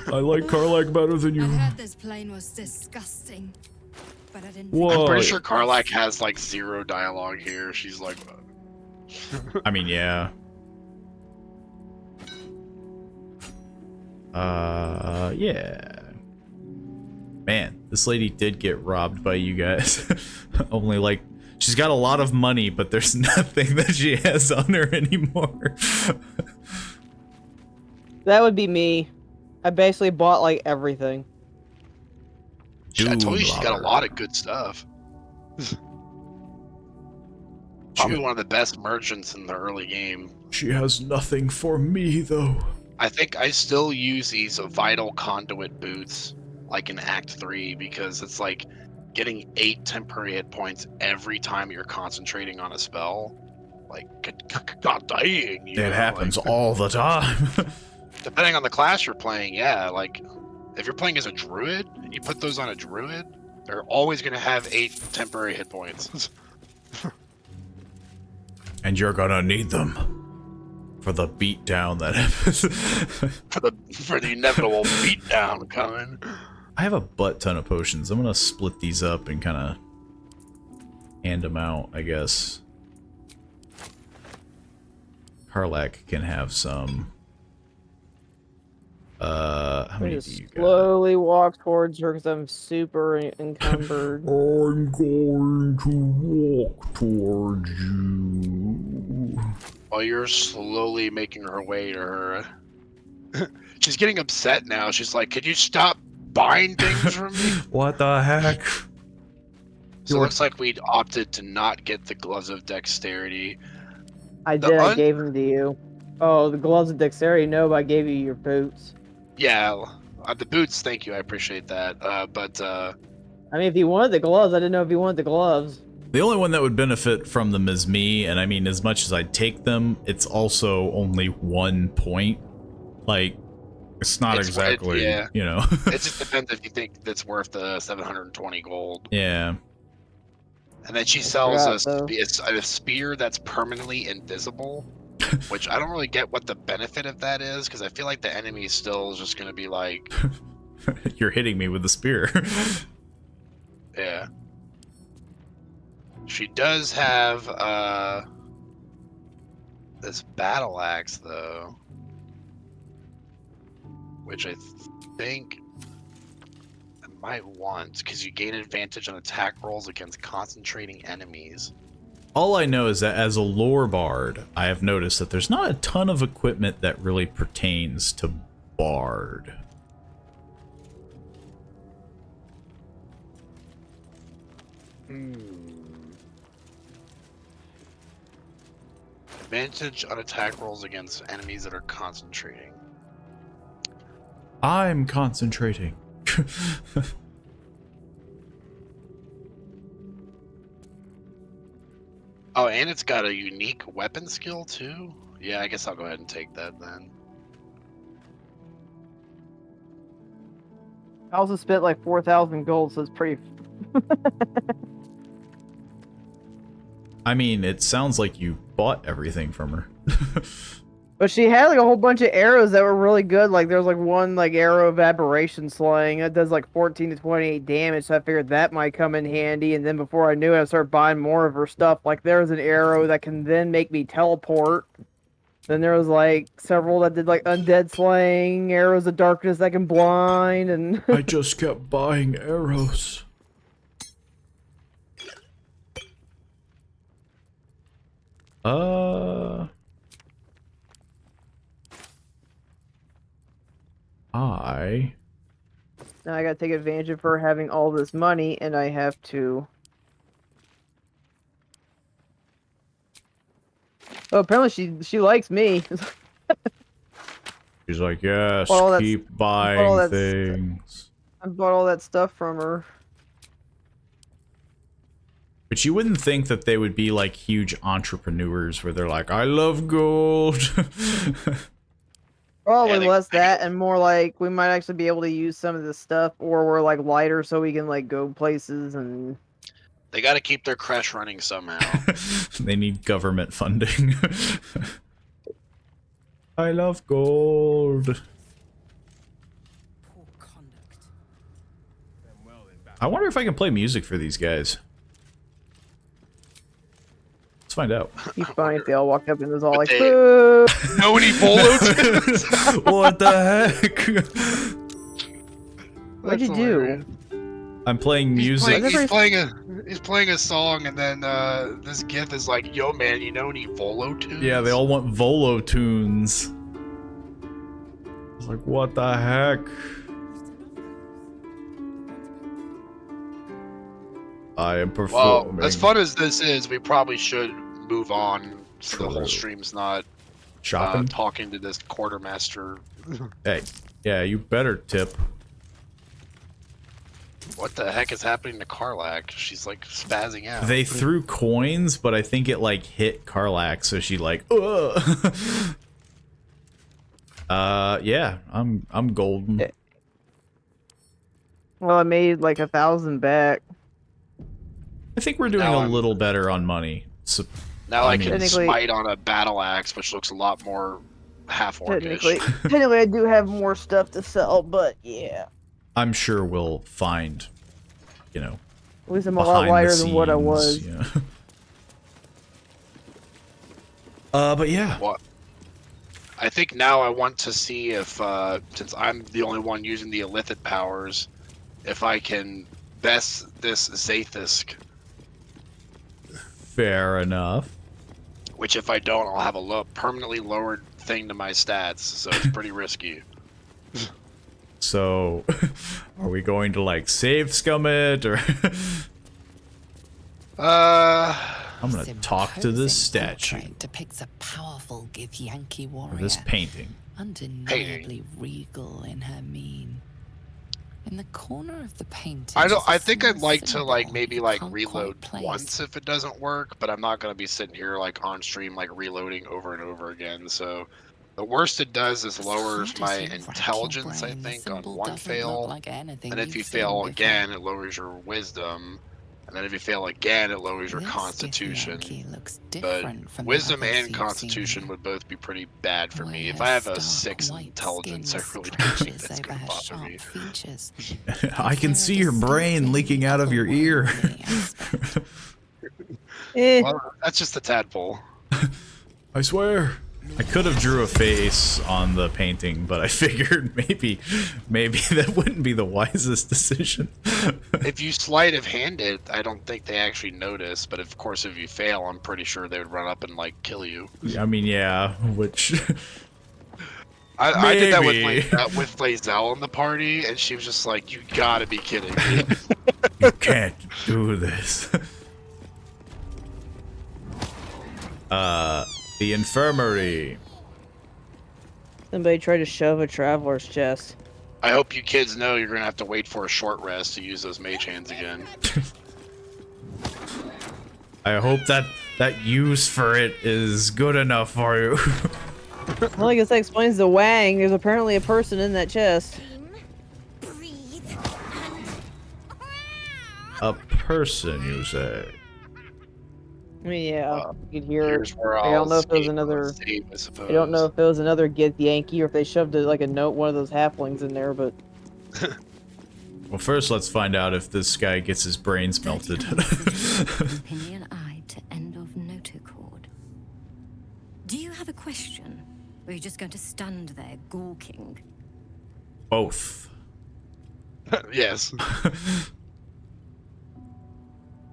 I like Karlach better than I you. heard this plane was disgusting, but I didn't. Whoa. I'm pretty sure Karlach has like zero dialogue here. She's like, I mean, yeah. Yeah. Man, this lady did get robbed by you guys. Only like, she's got a lot of money, but there's nothing that she has on her anymore. That would be me. I basically bought like everything. I told you she's got a lot of good stuff. Probably one of the best merchants in the early game. She has nothing for me, though. I think I still use these vital conduit boots, like in Act 3, because it's like getting 8 temporary hit points every time you're concentrating on a spell. Like, god dang. It happens all the time. Depending on the class you're playing, yeah, like, if you're playing as a druid, and you put those on a druid, they're always going to have 8 temporary hit points. And you're gonna need them for the beatdown that happens. for the inevitable beatdown coming. I have a butt ton of potions. I'm gonna split these up and kind of hand them out, I guess. Karlach can have some. How many do you got? Slowly walk towards her because I'm super encumbered. I'm going to walk towards you. While you're slowly making her way to her. She's getting upset now. She's like, could you stop buying things from me? What the heck? So it looks like we opted to not get the gloves of dexterity. I did. I gave them to you. Oh, the gloves of dexterity. No, but I gave you your boots. Yeah, the boots. Thank you. I appreciate that. I mean, if you wanted the gloves, I didn't know if you wanted the gloves. The only one that would benefit from them is me, and I mean, as much as I take them, it's also only 1 point. Like, it's not exactly, yeah. you know. It just depends if you think it's worth the 720 gold. Yeah. And then she sells a spear that's permanently invisible, which I don't really get what the benefit of that is, because I feel like the enemy still is just going to be like... You're hitting me with a spear. Yeah. She does have this battle axe, though, which I think I might want, because you gain advantage on attack rolls against concentrating enemies. All I know is that as a lore bard, I have noticed that there's not a ton of equipment that really pertains to bard. Advantage on attack rolls against enemies that are concentrating. I'm concentrating. Oh, and it's got a unique weapon skill, too? Yeah, I guess I'll go ahead and take that, then. I also spent like 4,000 gold, so it's pretty... I mean, it sounds like you bought everything from her. But she had like a whole bunch of arrows that were really good. Like there was like one like arrow of aberration slaying. It does like 14 to 28 damage. So I figured that might come in handy. And then before I knew it, I started buying more of her stuff. Like there was an arrow that can then make me teleport. Then there was like several that did like undead slaying, arrows of darkness that can blind, and I just kept buying arrows. now I gotta take advantage of her having all this money, and I have to. Oh, apparently she likes me. She's like, yes, keep buying things. I bought all that stuff from her. But you wouldn't think that they would be like huge entrepreneurs where they're like, I love gold. Probably less that and more like we might actually be able to use some of this stuff, or we're like lighter so we can like go places and. They got to keep their crash running somehow. They need government funding. I love gold. I wonder if I can play music for these guys. Let's find out. You find if they all walked up and was all like, boo! Know any bolo tunes? What the heck? What'd you do? I'm playing music. He's playing a song, and then this gif is like, "Yo, man, you know any Volo tunes?" Yeah, they all want Volo tunes. I was like, what the heck? I am performing. Well, as fun as this is, we probably should move on so the whole stream's not shopping, talking to this quartermaster. Hey, yeah, you better tip. What the heck is happening to Karlak? She's like spazzing out. They threw coins, but I think it like hit Karlak, so she like, ugh. Yeah, I'm golden. Well, I made like 1,000 back. I think we're doing a little better on money. So, now I can smite on a battle axe, which looks a lot more half-orcish. Technically, I do have more stuff to sell, but yeah. I'm sure we'll find, you know, at least I'm a lot lighter than what I was. Yeah. But yeah. What? I think now I want to see if, since I'm the only one using the illithid powers, if I can best this Zathisk. Fair enough. Which, if I don't, I'll have a permanently lowered thing to my stats, so it's pretty risky. So, are we going to like save scum it, or? I'm gonna talk to this statue. Depicts a powerful Githyanki warrior. This painting. Undeniably regal in her mien. In the corner of the painting. I think I'd like to maybe reload once if it doesn't work, but I'm not gonna be sitting here on stream reloading over and over again. So the worst it does is lowers my intelligence, I think, on one fail. And if you fail again, it lowers your wisdom. And then if you fail again, it lowers your constitution. But wisdom and constitution would both be pretty bad for me. If I have a 6 intelligence, I really don't think that's going to bother me. I can see your brain leaking out of your ear. Well, that's just a tadpole. I swear. I could have drew a face on the painting, but I figured maybe that wouldn't be the wisest decision. If you sleight of hand it, I don't think they actually notice. But of course, if you fail, I'm pretty sure they would run up and kill you. I mean, yeah, which I did that with Lae'zel in the party, and she was just like, "You gotta be kidding me! You can't do this." The infirmary. Somebody tried to shove a traveler's chest. I hope you kids know you're gonna have to wait for a short rest to use those mage hands again. I hope that use for it is good enough for you. Well, I guess that explains the Wang. There's apparently a person in that chest. A person, you say? I mean, yeah, you could hear it. Here's where I don't I'll know if there was escape another. unscathed, I suppose. I don't know if there was another Get Yankee or if they shoved like a note, one of those halflings in there, but. Well, first let's find out if this guy gets his brains melted. Opinion eyed to end of notochord. Do you have a question? Or are you just going to stand there gawking? Both. Yes.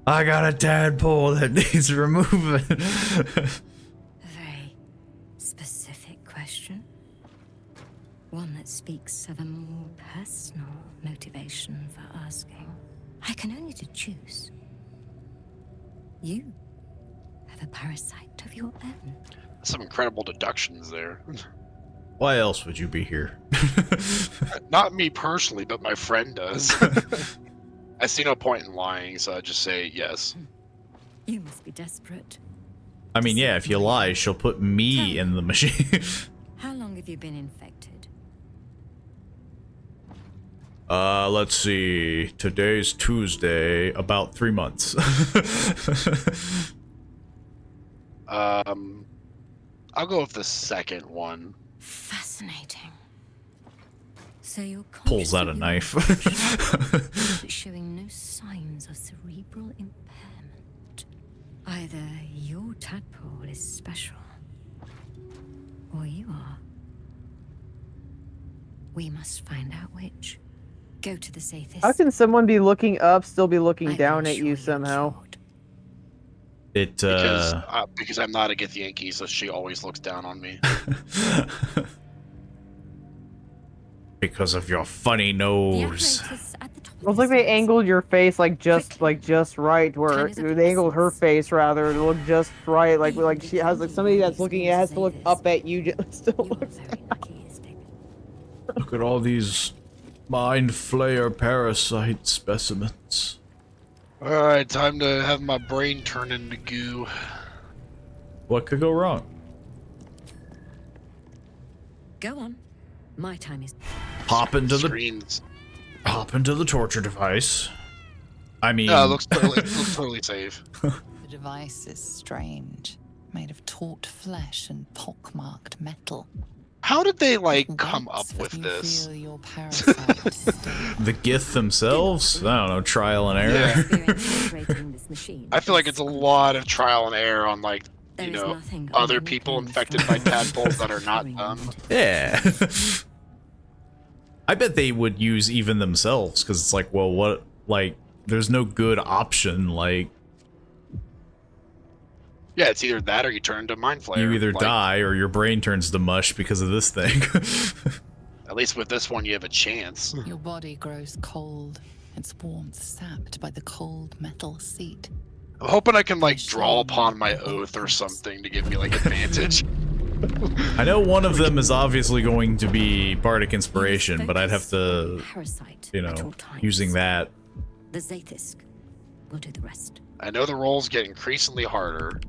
I got a tadpole that needs removing. A very specific question. One that speaks of a more personal motivation for asking. I can only to choose. You have a parasite of your own. Some incredible deductions there. Why else would you be here? Not me personally, but my friend does. I see no point in lying, so I just say yes. You must be desperate. I mean, yeah, if you lie, she'll put me in the machine. How long have you been infected? Let's see. Today's Tuesday, about 3 months. I'll go with the second one. Fascinating. So you're Pulls out a knife. but showing no signs of cerebral impairment. Either your tadpole is special, or you are. We must find out which. Go to the safest. How can someone be looking up, still be looking down at you somehow? Because I'm not a Githyanki, so she always looks down on me. Because of your funny nose. It was like they angled your face just right, where they angled her face rather to look just right, like she has somebody that's looking, it has to look up at you, just still looks down. Look at all these mind flayer parasite specimens. Alright, time to have my brain turn into goo. What could go wrong? Go on. My time is. Hop into Screens. the torture device. I mean, no, it looks totally safe. The device is strange, made of taut flesh and pockmarked metal. How did they come up with this? The Gith themselves? I don't know, trial and error. Yeah. I feel like it's a lot of trial and error on other people infected by tadpoles that are not them. Yeah. I bet they would use even themselves, because it's like, well, what, there's no good option, Yeah, it's either that or you turn into Mind Flayer. You either die or your brain turns to mush because of this thing. At least with this one, you have a chance. Your body grows cold, its warmth sapped by the cold metal seat. I'm hoping I can draw upon my oath or something to give me advantage. I know one of them is obviously going to be Bardic Inspiration, but I'd have to, using that. The Zaithisk will do the rest. I know the rolls get increasingly harder.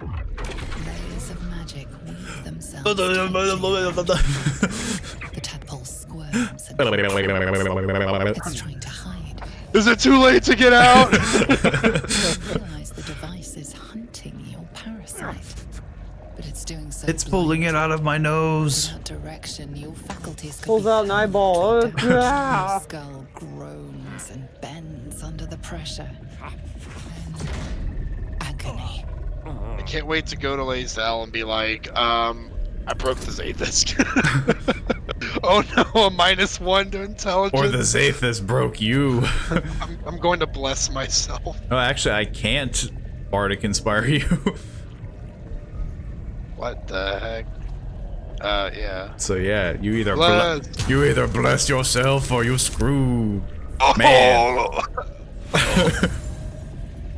Layers of magic weave themselves. The tadpole squirms and it's trying to hide. Is it too late to get out? You realize the device is hunting your parasite, but it's doing so. It's pulling it out of my nose. Without direction, your faculties pulls out an eyeball. Your skull groans and bends under the pressure. Agony. I can't wait to go to Lazel and be like, I broke the Zaithisk. Oh no, a -1 to intelligence. Or the Zaithis broke you. I'm going to bless myself. No, actually, I can't Bardic Inspire you. What the heck? Yeah. So yeah, you either bless yourself or you screw. Oh, man.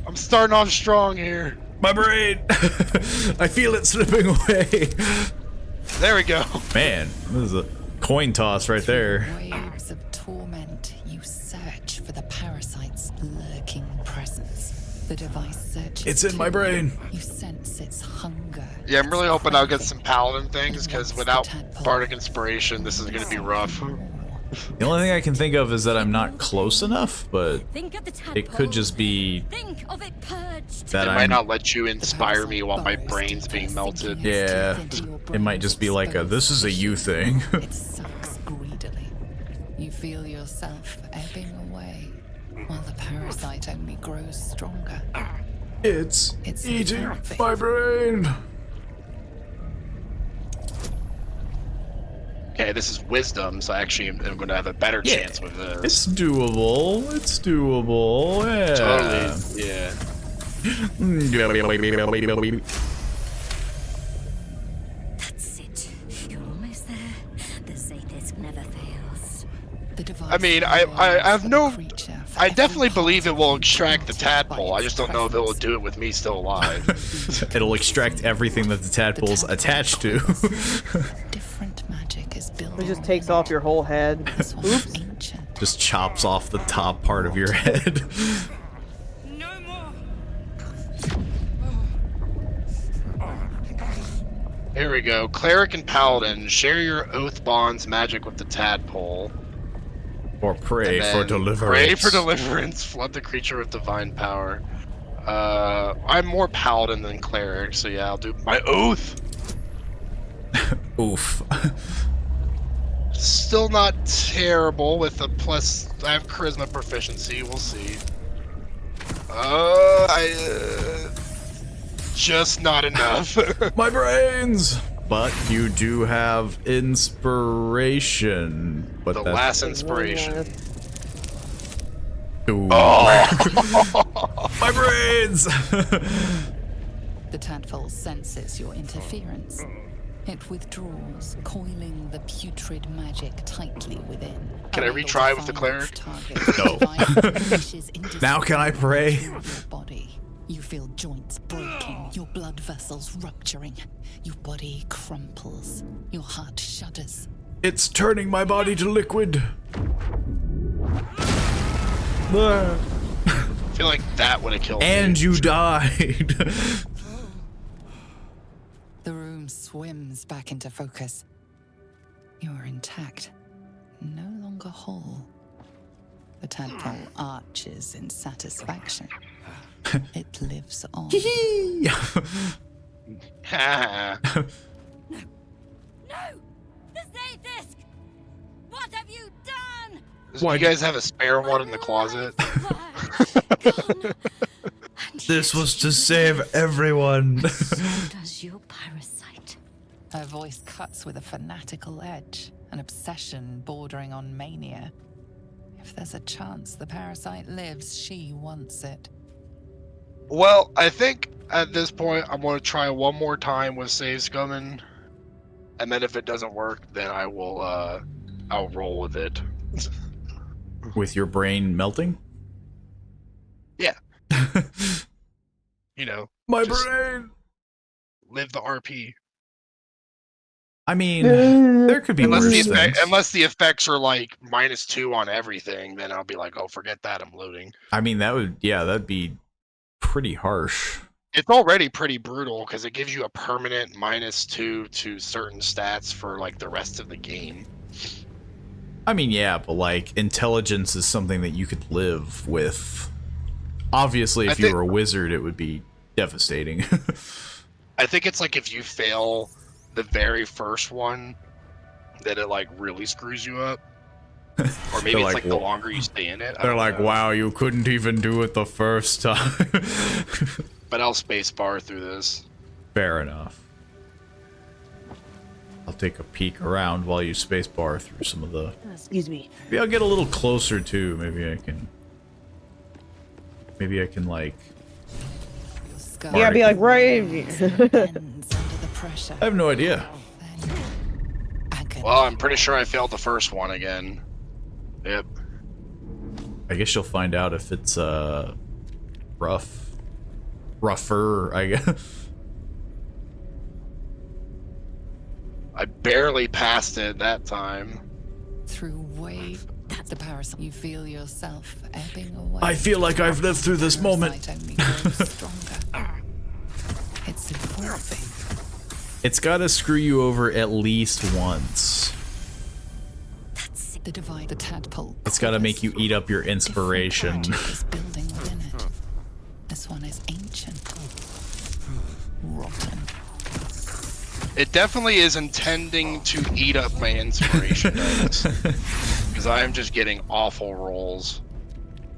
I'm starting off strong here. My brain. I feel it slipping away. There we go. Man, this is a coin toss right there. Waves of torment, you search for the parasite's lurking presence. The device searches. It's in my brain. You sense its hunger. Yeah, I'm really hoping I'll get some paladin things, because without Bardic Inspiration, this is going to be rough. The only thing I can think of is that I'm not close enough, but Think of the tadpole. it could just be Think of it purged. that It might not let you inspire me while my brain's being melted. Yeah, it might just be like a this is a you thing. It sucks greedily. You feel yourself ebbing away, while the parasite only grows stronger. It's eating my brain. Okay, this is wisdom, so I actually am going to have a better chance with this. It's doable. It's doable. Yeah. Totally. Yeah. That's it. You're almost there. The Zaithis never fails. I mean, I have no... I definitely believe it will extract the tadpole. I just don't know if it will do it with me still alive. It'll extract everything that the tadpole's attached to. Different magic is built. It just takes off your whole head. Oops. Just chops off the top part of your head. No more. Here we go. Cleric and Paladin, share your oath bonds magic with the tadpole. Or pray for deliverance. Pray for deliverance. Flood the creature with divine power. I'm more Paladin than Cleric, so yeah, I'll do my oath. Oof. Still not terrible with a plus. I have charisma proficiency. We'll see. Just not enough. My brains. But you do have inspiration. But the that's last inspiration. Ooh. Oh. My brains. The tadpole senses your interference. It withdraws, coiling the putrid magic tightly within. Can I retry with the cleric? No. Now can I pray? Body. You feel joints breaking, your blood vessels rupturing. Your body crumples, your heart shudders. It's turning my body to liquid. I feel like that would have killed me. And you died. The room swims back into focus. You are intact, no longer whole. The tadpole arches in satisfaction. It lives on. No! The Zaithis! What have you done? Why you guys have a spare one in the closet? This was to save everyone. Does your parasite? Her voice cuts with a fanatical edge, an obsession bordering on mania. If there's a chance the parasite lives, she wants it. Well, I think at this point I'm going to try one more time with save scumming, and then if it doesn't work, then I will I'll roll with it. With your brain melting? Yeah. You know, my brain. Live the RP. I mean, there could be unless worse things. Unless the effects are like -2 on everything, then I'll be like, oh, forget that, I'm loading. I mean, that'd be pretty harsh. It's already pretty brutal because it gives you a permanent -2 to certain stats for like the rest of the game. I mean, yeah, but like intelligence is something that you could live with. Obviously, if you were a wizard, it would be devastating. I think it's like if you fail the very first one, that it like really screws you up. Or maybe it's like the longer you stay in it. They're like, wow, you couldn't even do it the first time. But I'll spacebar through this. Fair enough. I'll take a peek around while you spacebar through some of the... Excuse me. Maybe I'll get a little closer too. Maybe I can like... Yeah, be like, right. I have no idea. Well, I'm pretty sure I failed the first one again. Yep. I guess you'll find out if it's rougher, I guess. I barely passed it that time. Through wave, the parasite, you feel yourself ebbing away. I feel like I've lived through this moment. It's evolving. It's gotta screw you over at least once. That's The tadpole. It's got to make you eat up your inspiration. Is building within it. This one is ancient, rotten. It definitely is intending to eat up my inspiration dice. Because I am just getting awful rolls.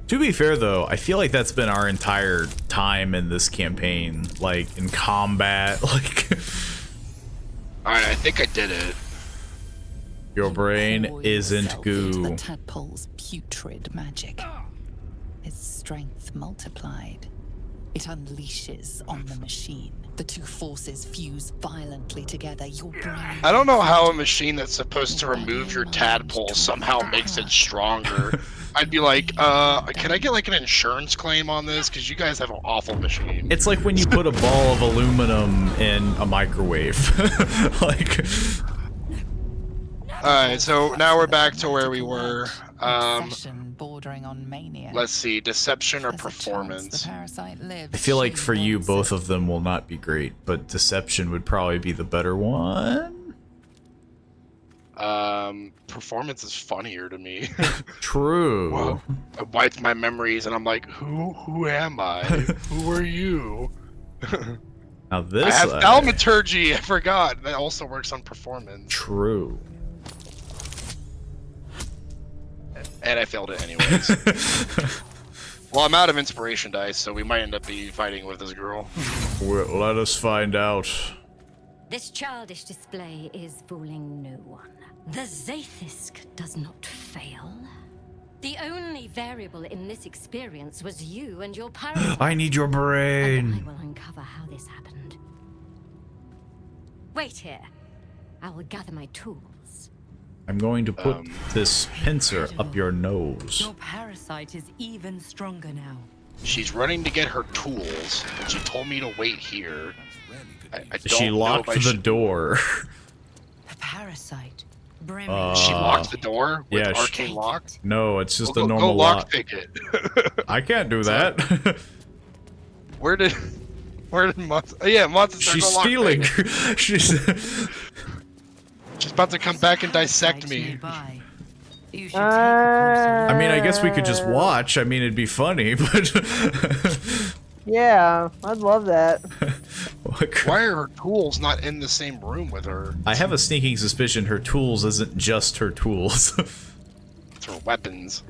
To be fair, though, I feel like that's been our entire time in this campaign. Like, in combat, like... Alright, I think I did it. Your brain isn't goo. The tadpole's putrid magic. Its strength multiplied. It unleashes on the machine. The two forces fuse violently together. Your brain. I don't know how a machine that's supposed to remove your tadpole somehow makes it stronger. I'd be like, can I get like an insurance claim on this? Because you guys have an awful machine. It's like when you put a ball of aluminum in a microwave. Like... Alright, so now we're back to where we were. Bordering on mania. Let's see, deception or performance. I feel like for you, both of them will not be great, but deception would probably be the better one. Performance is funnier to me. True. Well, I wiped my memories and I'm like, who am I? Who are you? Now this I have thaumaturgy, I forgot. That also works on performance. True. And I failed it anyways. Well, I'm out of inspiration dice, so we might end up fighting with this girl. Well, let us find out. This childish display is fooling no one. The Zaithisk does not fail. The only variable in this experience was you and your parasite. I need your brain. And I will uncover how this happened. Wait here. I will gather my tools. I'm going to put this pincer up your nose. Your parasite is even stronger now. She's running to get her tools, and she told me to wait here. I don't She locked the door. A parasite. She locked the door with arcane lock? No, it's just Go a normal lock. Pick it. I can't do that. Where did Monster? Oh, yeah, Monster. She's stealing. She's about to come back and dissect me. I mean, I guess we could just watch. I mean, it'd be funny, but yeah, I'd love that. Why are her tools not in the same room with her? I have a sneaking suspicion her tools isn't just her tools. It's her weapons.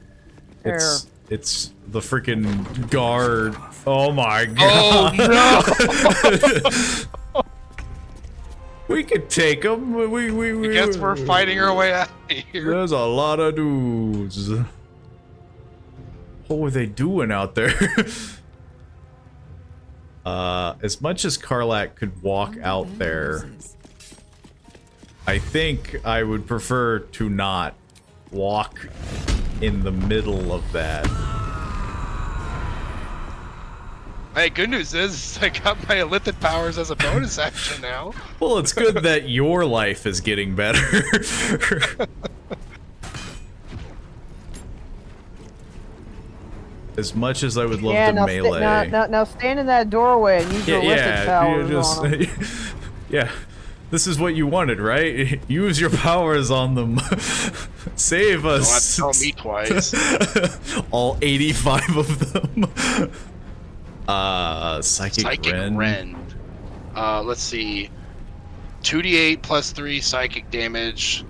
It's the freaking guard. Oh my god. Oh no! We could take them. I guess we're fighting our way out of here. There's a lot of dudes. What were they doing out there? As much as Karlak could walk out there, I think I would prefer to not walk in the middle of that. Hey, good news is I got my Illithid powers as a bonus action now. Well, it's good that your life is getting better. As much as I would love to melee. Now stand in that doorway and use your Illithid powers on them. Yeah, this is what you wanted, right? Use your powers on them. Save us. Don't have to tell me twice. All 85 of them. Psychic Rend. Let's see. 2d8 plus 3 psychic damage.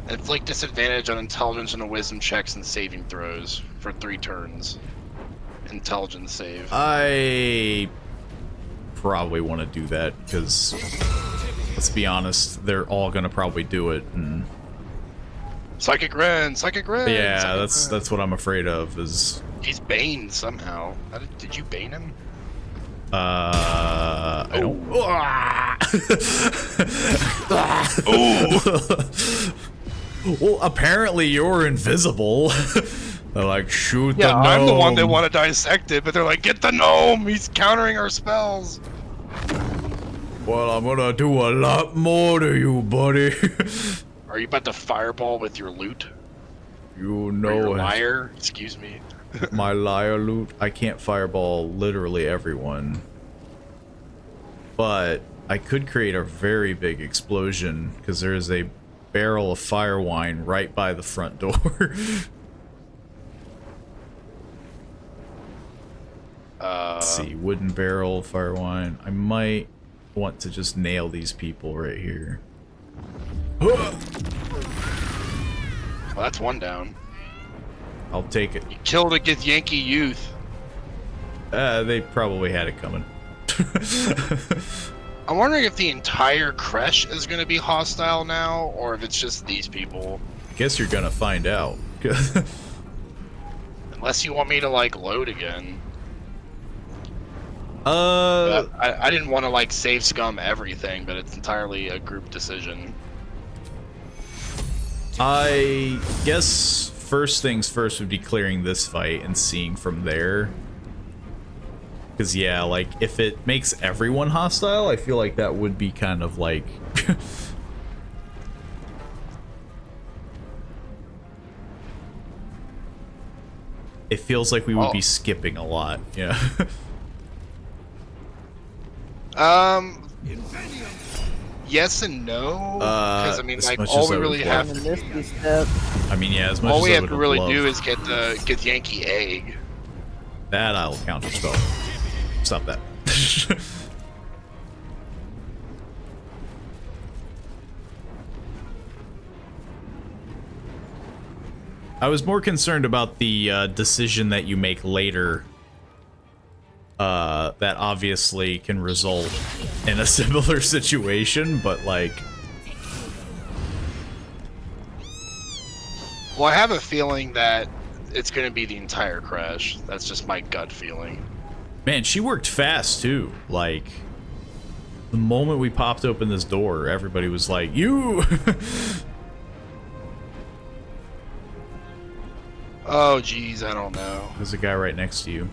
Inflict disadvantage on intelligence and wisdom checks and saving throws for 3 turns. Intelligence save. I probably want to do that because, let's be honest, they're all gonna probably do it. And Psychic Rend. Yeah, that's what I'm afraid of. Is he's baned somehow? Did you bane him? I don't. Well, apparently you're invisible. They're like, shoot the gnome. I'm the one that want to dissect it, but they're like, get the gnome! He's countering our spells! Well, I'm gonna do a lot more to you, buddy. Are you about to fireball with your loot? You know or your it. liar? Excuse me. My liar loot? I can't fireball literally everyone. But I could create a very big explosion, because there is a barrel of fire wine right by the front door. Let's see, wooden barrel, fire wine. I might want to just nail these people right here. Well, that's one down. I'll take it. You killed a Githyanki youth. They probably had it coming. I'm wondering if the entire Kresh is going to be hostile now, or if it's just these people. I guess you're gonna find out. Unless you want me to, like, load again. I didn't want to, like, save scum everything, but it's entirely a group decision. I guess first things first would be clearing this fight and seeing from there. Because, yeah, like, if it makes everyone hostile, I feel like that would be kind of like... it feels like we would be skipping a lot, yeah. Yes and no. Because I mean, like, much all as we I would really love. have. I mean, yeah, as much All as we I have would to really love. do is get the Githyanki egg. That I'll counter spell. Stop that. I was more concerned about the decision that you make later. That obviously can result in a similar situation, but like... Well, I have a feeling that it's going to be the entire Kresh. That's just my gut feeling. Man, she worked fast, too. Like, the moment we popped open this door, everybody was like, you! Oh, geez, I don't know. There's a guy right next to you.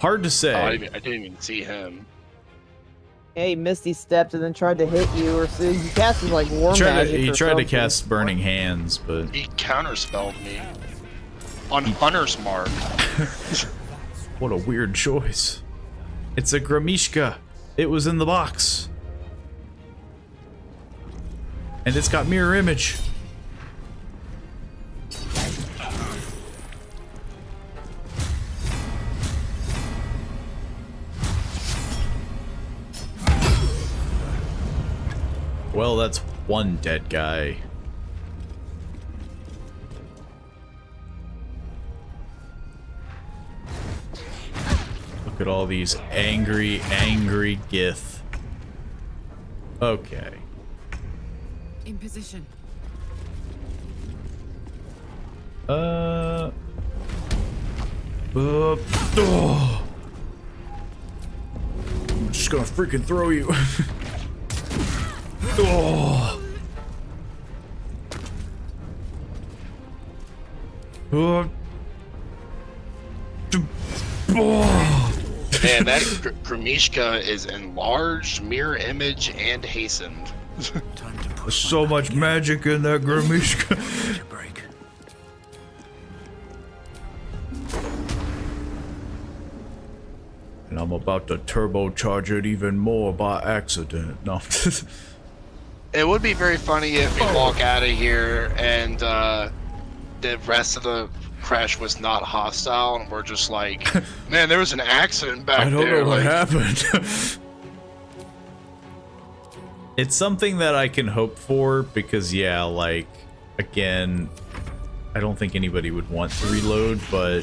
Hard to say. Oh, I didn't even see him. Hey, Misty stepped and then tried to hit you, or so he casted like war He magic. tried to cast Burning Hands, but... He counterspelled me. On Hunter's Mark. What a weird choice. It's a Gramishka. It was in the box. And it's got mirror image. Well, that's one dead guy. Look at all these angry Gith. Okay. In position. Oh. I'm just gonna freaking throw you. Oh. Man, that Gramishka is enlarged, mirror image, and hastened. There's so much magic in that Gramishka. And I'm about to turbocharge it even more by accident. No. It would be very funny if we walk out of here and the rest of the Kresh was not hostile, and we're just like, man, there was an accident back there. I don't know what like, happened. It's something that I can hope for because, yeah, like, again, I don't think anybody would want to reload, but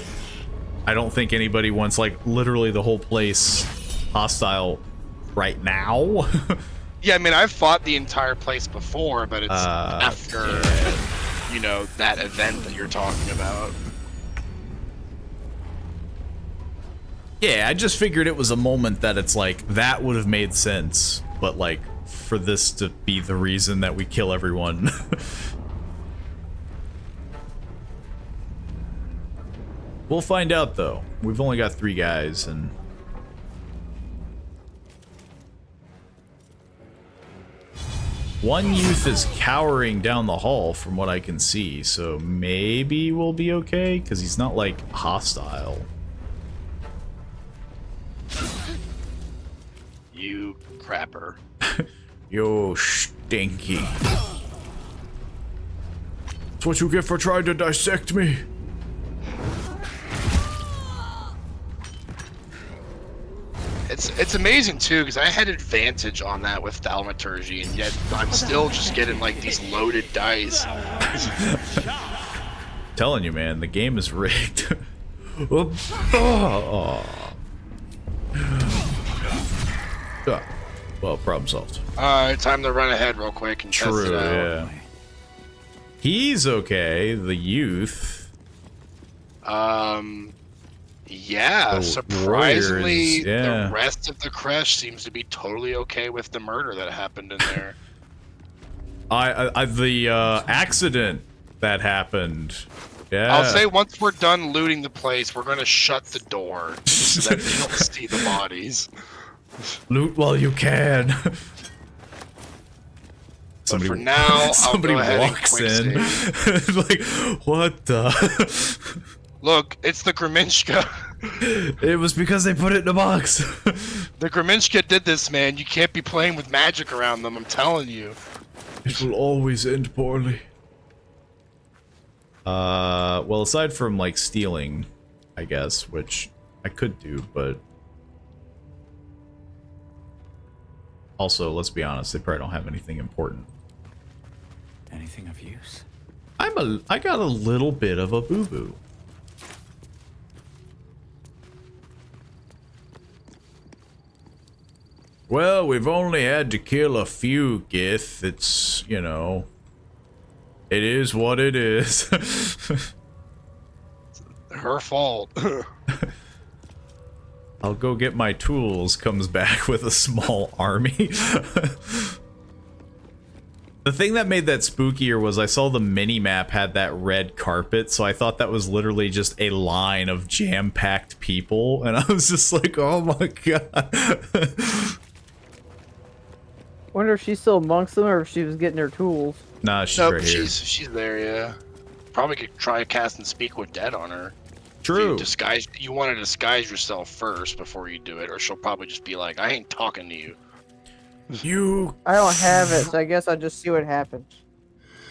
I don't think anybody wants, like, literally the whole place hostile right now. Yeah, I mean, I've fought the entire place before, but it's after, you know, that event that you're talking about. Yeah, I just figured it was a moment that it's like, that would have made sense, but like, for this to be the reason that we kill everyone. We'll find out, though. We've only got 3 guys, and... one youth is cowering down the hall from what I can see, so maybe we'll be okay, because he's not, like, hostile. You crapper. Yo, Dinky. That's what you get for trying to dissect me. It's amazing too, because I had advantage on that with thaumaturgy, and yet I'm still just getting like these loaded dice. Telling you, man, the game is rigged. Oh. Well, problem solved. Alright, time to run ahead real quick and test it out. Yeah. He's okay, the youth. Yeah, The surprisingly, warriors, yeah. the rest of the crush seems to be totally okay with the murder that happened in there. The accident that happened. Yeah. I'll say once we're done looting the place, we're gonna shut the door so that they don't see the bodies. Loot while you can. But for now, somebody I'll go ahead walks and in. Like, what the? Look, it's the Greminshka. It was because they put it in a box. The Greminshka did this, man. You can't be playing with magic around them, I'm telling you. It will always end poorly. Well, aside from, like, stealing, I guess, which I could do, but... Also, let's be honest, they probably don't have anything important. Anything of use? I got a little bit of a boo-boo. Well, we've only had to kill a few, Gith. It's, you know... It is what it is. Her fault. I'll go get my tools, comes back with a small army. The thing that made that spookier was I saw the mini-map had that red carpet, so I thought that was literally just a line of jam-packed people, and I was just like, oh my god. Wonder if she's still amongst them or if she was getting her tools. Nah, she's Nope, right here. she's there, yeah. Probably could try cast and speak with dead on her. True. You want to disguise yourself first before you do it, or she'll probably just be like, I ain't talking to you. I don't have it, so I guess I'll just see what happens.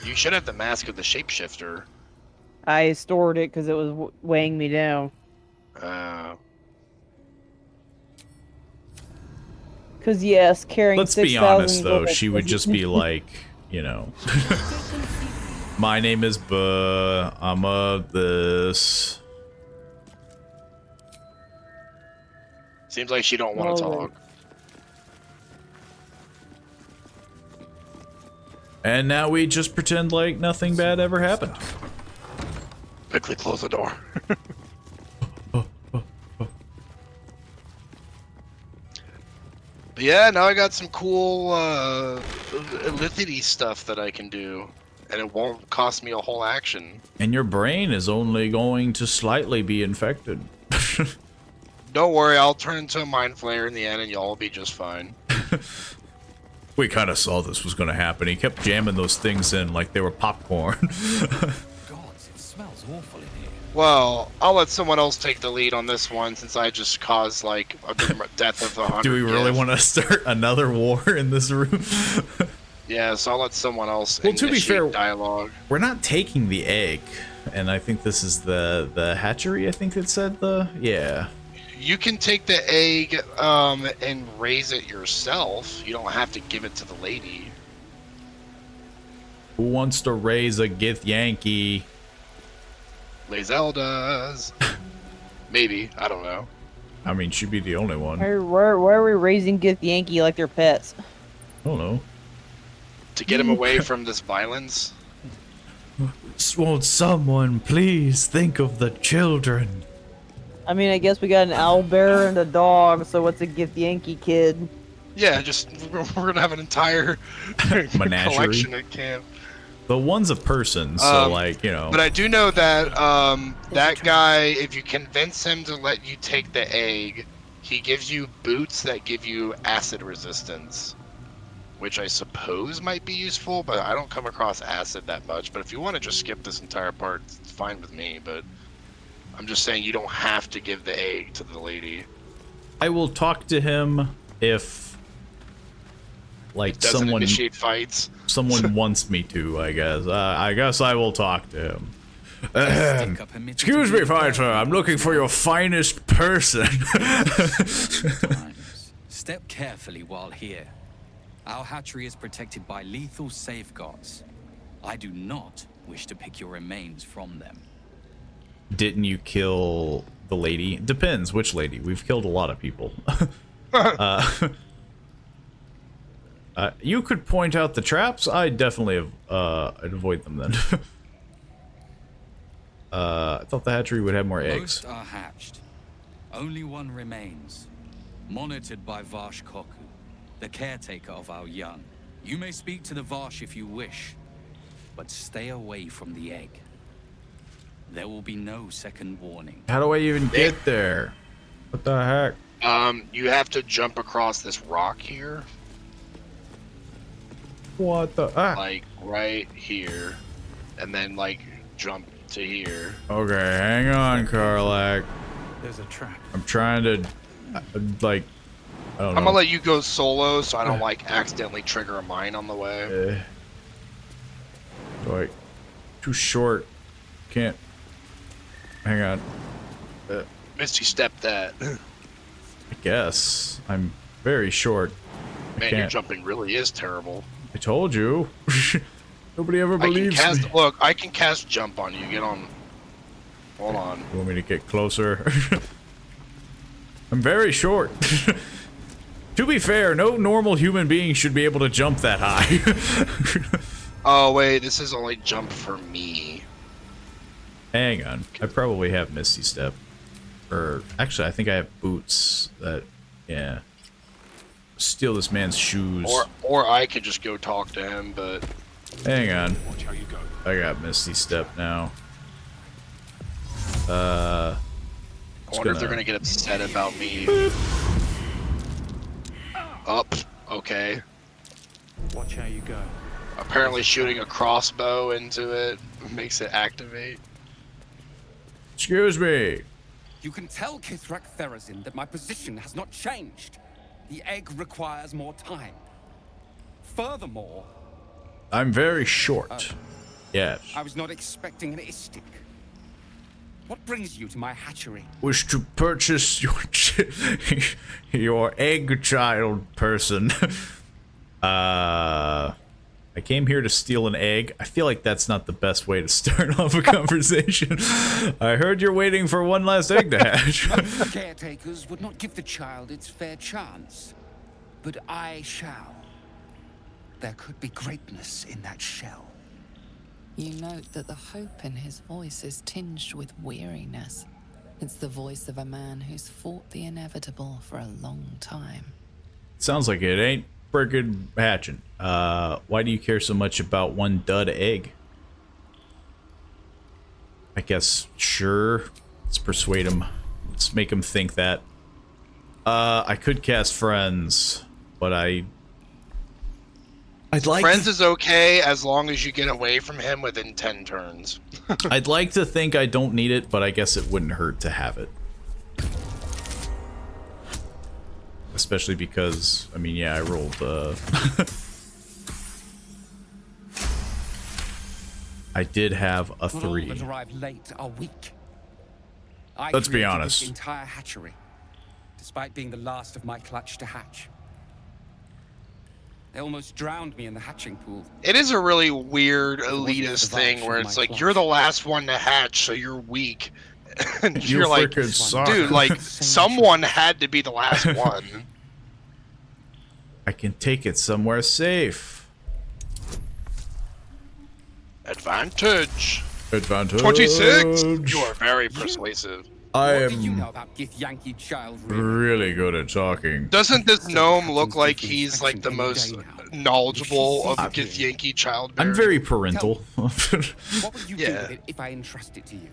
You should have the mask of the shapeshifter. I stored it because it was weighing me down. Because yes, carrying Let's be 6,000 honest, though, gold she would just be like, you know... My name is Buh, I'm a this... Seems like she don't want to talk. And now we just pretend like nothing bad ever happened. Quickly close the door. But yeah, now I got some cool lithity stuff that I can do, and it won't cost me a whole action. And your brain is only going to slightly be infected. Don't worry, I'll turn into a mind flayer in the end, and y'all will be just fine. We kind of saw this was going to happen. He kept jamming those things in like they were popcorn. Gods, it smells awful in here. Well, I'll let someone else take the lead on this one, since I just caused, like, a death of 100. Do we really want to start another war in this room? Yeah, so I'll let someone else Well, to be fair, dialogue. We're not taking the egg, and I think this is the hatchery, I think it said yeah. You can take the egg and raise it yourself. You don't have to give it to the lady. Who wants to raise a Gith Yankee? Lae'zel does. Maybe, I don't know. I mean, she'd be the only one. Why are we raising Gith Yankee like they're pets? I don't know. To get him away from this violence? Won't someone please think of the children? I mean, I guess we got an owlbear and a dog, so what's a Gith Yankee kid? Yeah, just we're gonna have an entire Menagerie. collection at camp. The one's a person, so like, you know. But I do know that that guy, if you convince him to let you take the egg, he gives you boots that give you acid resistance, which I suppose might be useful, but I don't come across acid that much. But if you want to just skip this entire part, it's fine with me, but I'm just saying you don't have to give the egg to the lady. I will talk to him if like Doesn't someone initiate fights. someone wants me to, I guess. I guess I will talk to him. Excuse me, fighter. I'm looking for your finest person. Step carefully while here. Our hatchery is protected by lethal safeguards. I do not wish to pick your remains from them. Didn't you kill the lady? Depends which lady. We've killed a lot of people. You could point out the traps. I definitely I'd avoid them then. I thought the hatchery would have more eggs. Most are hatched. Only one remains, monitored by Varsh Koku, the caretaker of our young. You may speak to the Varsh if you wish, but stay away from the egg. There will be no second warning. How do I even get there? What the heck? You have to jump across this rock here. What the? Ah. Like right here, and then like jump to here. Okay, hang on, Karlak. There's a trap. I'm trying to, like, I don't know. I'm gonna let you go solo, so I don't like accidentally trigger a mine on the way. Like, too short. Can't. Hang on. Misty step that. I guess I'm very short. Man, your jumping really is terrible. I told you. Nobody ever believes me. Look, I can cast jump on you. Get on. Hold on. You want me to get closer? I'm very short. To be fair, no normal human being should be able to jump that high. Oh wait, this is only jump for me. Hang on. I probably have Misty Step. Or, actually, I think I have boots that, yeah. Steal this man's shoes. Or I could just go talk to him, but... Hang on. Watch how you go. I got Misty Step now. I wonder if they're gonna get upset about me. Up. Okay. Watch how you go. Apparently shooting a crossbow into it makes it activate. Excuse me. You can tell Kithrak Therazin that my position has not changed. The egg requires more time. Furthermore... I'm very short. Yes. I was not expecting an istic. What brings you to my hatchery? Wish to purchase your your egg child person. I came here to steal an egg. I feel like that's not the best way to start off a conversation. I heard you're waiting for one last egg to hatch. Most caretakers would not give the child its fair chance, but I shall. There could be greatness in that shell. You note that the hope in his voice is tinged with weariness. It's the voice of a man who's fought the inevitable for a long time. Sounds like it ain't frickin' hatching. Why do you care so much about one dud egg? I guess, sure. Let's persuade him. Let's make him think that. I could cast Friends, but I'd like Friends is okay as long as you get away from him within 10 turns. I'd like to think I don't need it, but I guess it wouldn't hurt to have it. Especially because, I mean, yeah, I rolled, I did have a 3. All that arrive late are weak. Let's be created honest. This entire hatchery, despite being the last of my clutch to hatch. They almost drowned me in the hatching pool. It is a really weird elitist thing where it's like, you're the last one to hatch, so you're weak. And You you're like, frickin' suck. dude, like, someone had to be the last one. I can take it somewhere safe. Advantage. Advantage. 26. You are very persuasive. I What do you am know about Githyanki child? really good at talking. Doesn't this gnome look like he's like the most knowledgeable of Githyanki child? I'm very parental. What would you do with it if I entrust it to you?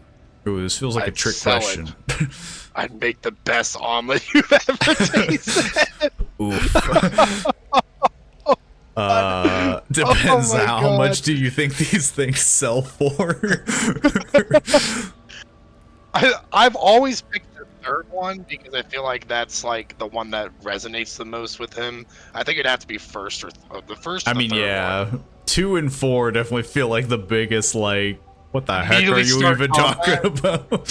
Ooh, this feels like a I'd trick sell question. it. I'd make the best omelet you've ever tasted. Oof. Depends Oh my how God. much do you think these things sell for? I've always picked third one because I feel like that's like the one that resonates the most with him. I think it'd have to be first or the first. Or I the mean, third yeah, one. 2 and 4 definitely feel like the biggest. Like, what the heck are Immediately you start even combat. talking about?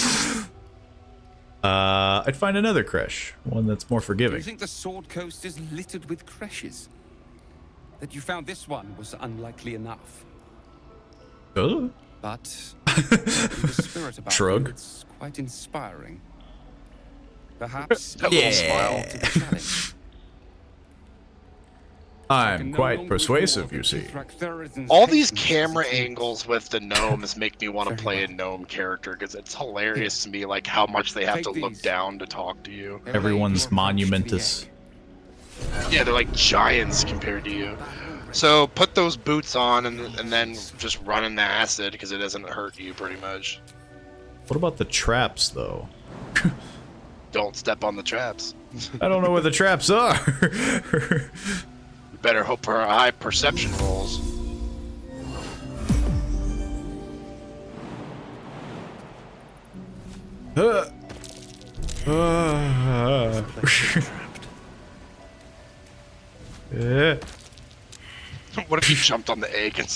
I'd find another creche, one that's more Do you forgiving. think the Sword Coast is littered with creches? That you found this one was unlikely enough. But the spirit about Shrug. you, it's quite inspiring. Perhaps That little smile. to the challenge. I'm quite persuasive, you see. All these camera angles with the gnomes make me want to play a gnome character because it's hilarious to me, like how much they have to look down to talk to you. Everyone's monumentous. Yeah, they're like giants compared to you. So put those boots on and then just run in the acid because it doesn't hurt you pretty much. What about the traps, though? Don't step on the traps. I don't know where the traps are. You better hope for high perception rolls. What if you jumped on the egg and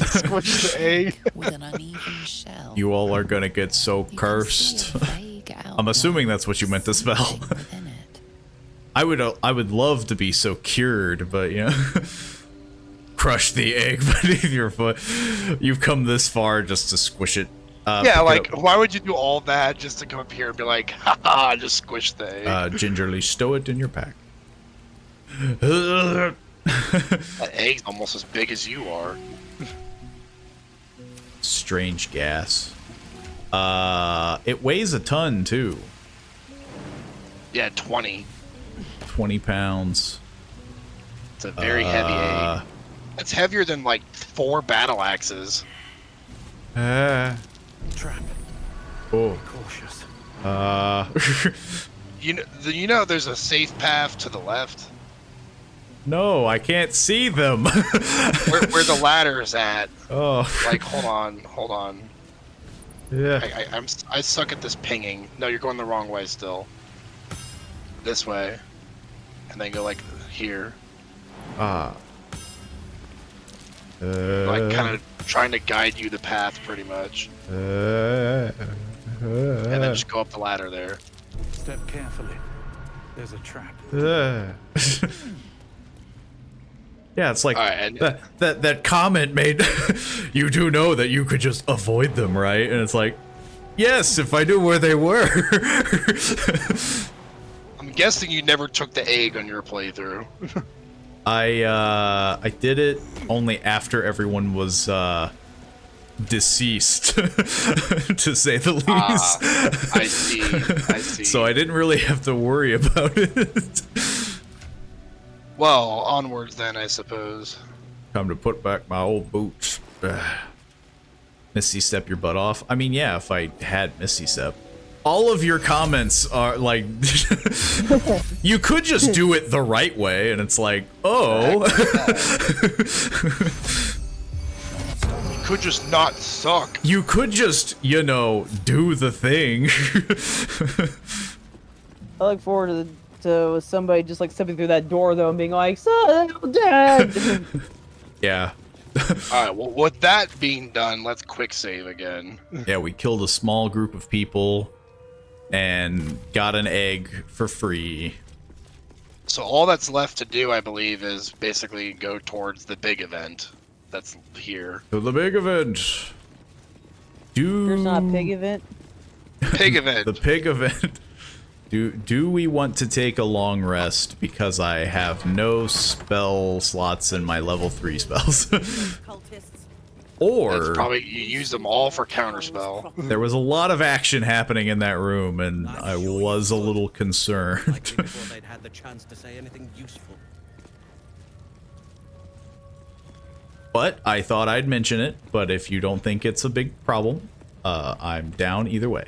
squished the egg? With an uneven shell. You all are gonna get so cursed. I'm assuming that's what you meant to spell. I would love to be so cured, but you know, crush the egg beneath your foot. You've come this far just to squish it. Yeah, like why would you do all that just to come up here and be like, haha, just squish the egg? Gingerly stow it in your pack. That egg's almost as big as you are. Strange gas. It weighs a ton too. Yeah, 20. 20 pounds. It's a very heavy egg. It's heavier than like 4 battle axes. Trap. Oh. Cautious. You know there's a safe path to the left. No, I can't see them. where the ladder's at. Oh. Like, hold on. Yeah. I suck at this pinging. No, you're going the wrong way still. This way. And then go like here. Like kind of trying to guide you the path pretty much. And then just go up the ladder there. Step carefully. There's a trap. Yeah, it's like and that comment made. You do know that you could just avoid them, right? And it's like, yes, if I knew where they were. I'm guessing you never took the egg on your playthrough. I did it only after everyone was deceased, to say the least. I see. So I didn't really have to worry about it. Well, onwards then, I suppose. Time to put back my old boots. Misty step your butt off. I mean, yeah, if I had Misty step. All of your comments are like, you could just do it the right way, and it's like, oh. You could just not suck. You could just, you know, do the thing. I look forward to somebody just like stepping through that door though and being like, "Son, Dad." Yeah. Alright, well, with that being done, let's quick save again. Yeah, we killed a small group of people and got an egg for free. So all that's left to do, I believe, is basically go towards the big event that's here. To the big event. There's not a pig event? Pig event. The pig event. Do we want to take a long rest because I have no spell slots in my level 3 spells? Or That's probably you use them all for counterspell. there was a lot of action happening in that room and I was a little concerned. Before they'd had the chance to say anything useful. But I thought I'd mention it, but if you don't think it's a big problem, I'm down either way.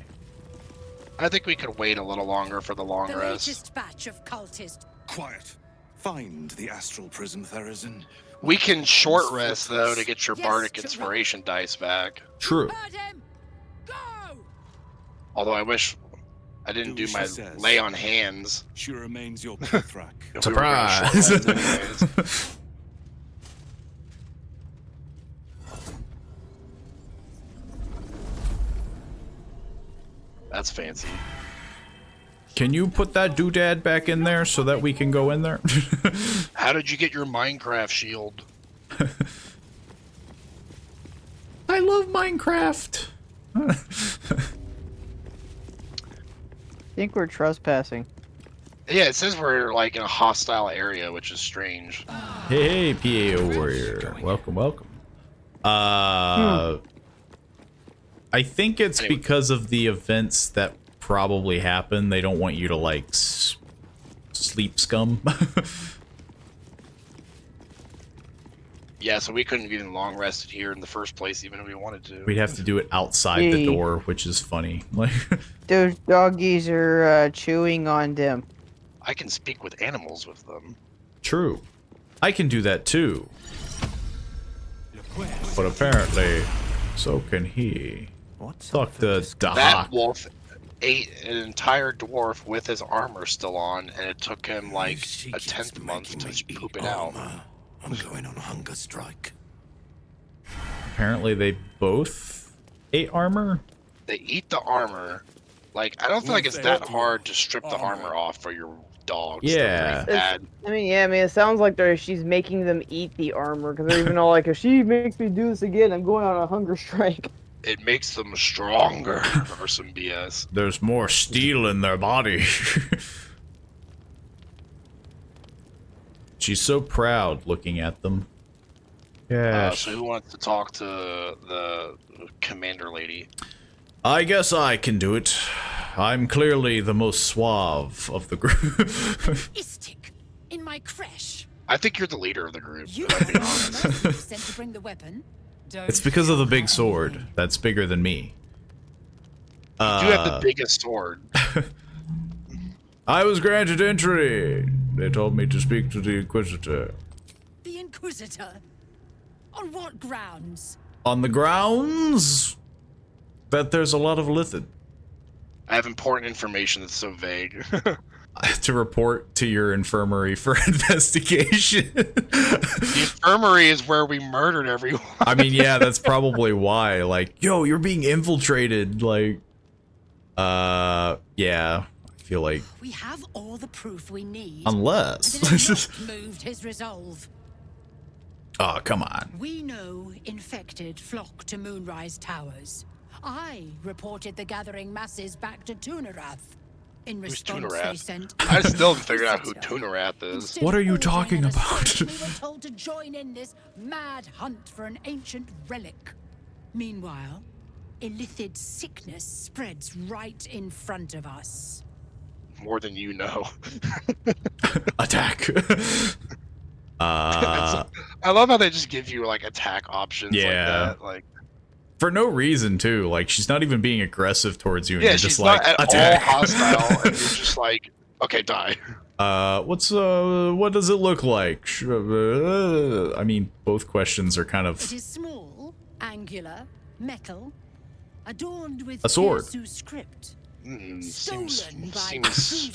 I think we could wait a little longer for the long The rest. latest batch of cultists. Quiet. Find the astral prism, Therazin. We can short rest though to get your bardic inspiration dice back. True. Although I wish I didn't do as my she says. lay on hands. She remains your Pithrak. If we were gonna short Surprise! hands anyways. That's fancy. Can you put that doodad back in there so that we can go in there? How did you get your Minecraft shield? I love Minecraft. I think we're trespassing. Yeah, it says we're like in a hostile area, which is strange. Hey, PAO warrior. Welcome, welcome. I think it's because of the events that probably happen. They don't want you to like sleep scum. Yeah, so we couldn't get in long rested here in the first place, even if we wanted to. We'd have to do it outside the door, which is funny. Like, Those doggies are chewing on them. I can speak with animals with them. true. I can do that too. But apparently, so can he. Talk to That Dahak. wolf ate an entire dwarf with his armor still on, and it took him like a 10th month to poop it out. I'm going on a hunger strike. Apparently, they both ate armor. They eat the armor. Like, I don't feel like it's that hard to strip the armor off for your dogs. Yeah. Bad. I mean, it sounds like she's making them eat the armor, because they're even all like, if she makes me do this again, I'm going on a hunger strike. It makes them stronger or some BS. There's more steel in their body. She's so proud looking at them. Yeah. So who wants to talk to the commander lady? I guess I can do it. I'm clearly the most suave of the group. Istik, in my creche. I think you're the leader of the group. You I'll be honest. sent to bring the weapon. It's because of the big sword that's bigger than me. You do have the biggest sword. I was granted entry. They told me to speak to the Inquisitor. The Inquisitor? On what grounds? On the grounds that there's a lot of lithium. I have important information that's so vague. To report to your infirmary for investigation. The infirmary is where we murdered everyone. I mean, yeah, that's probably why. Like, yo, you're being infiltrated. Like, yeah. I feel like We have all the proof we need. unless. And it has not moved his resolve. Oh, come on. We know infected flock to Moonrise Towers. I reported the gathering masses back to Tunarath. In Who's response, they Tunarath? sent I still haven't figured out who Tunarath is. What are you talking about? we were told to join in this mad hunt for an ancient relic. Meanwhile, illithid sickness spreads right in front of us. More than you know. Attack. I love how they just give you like attack options Yeah. like that. Like, For no reason, too. Like, she's not even being aggressive towards you. And yeah, you're she's just like, not at attack. all hostile, and you're just like, okay, die. What does it look like? I mean, both questions are kind It of is small, angular, metal, adorned with A sword. Kirsu script. Seems Stolen by true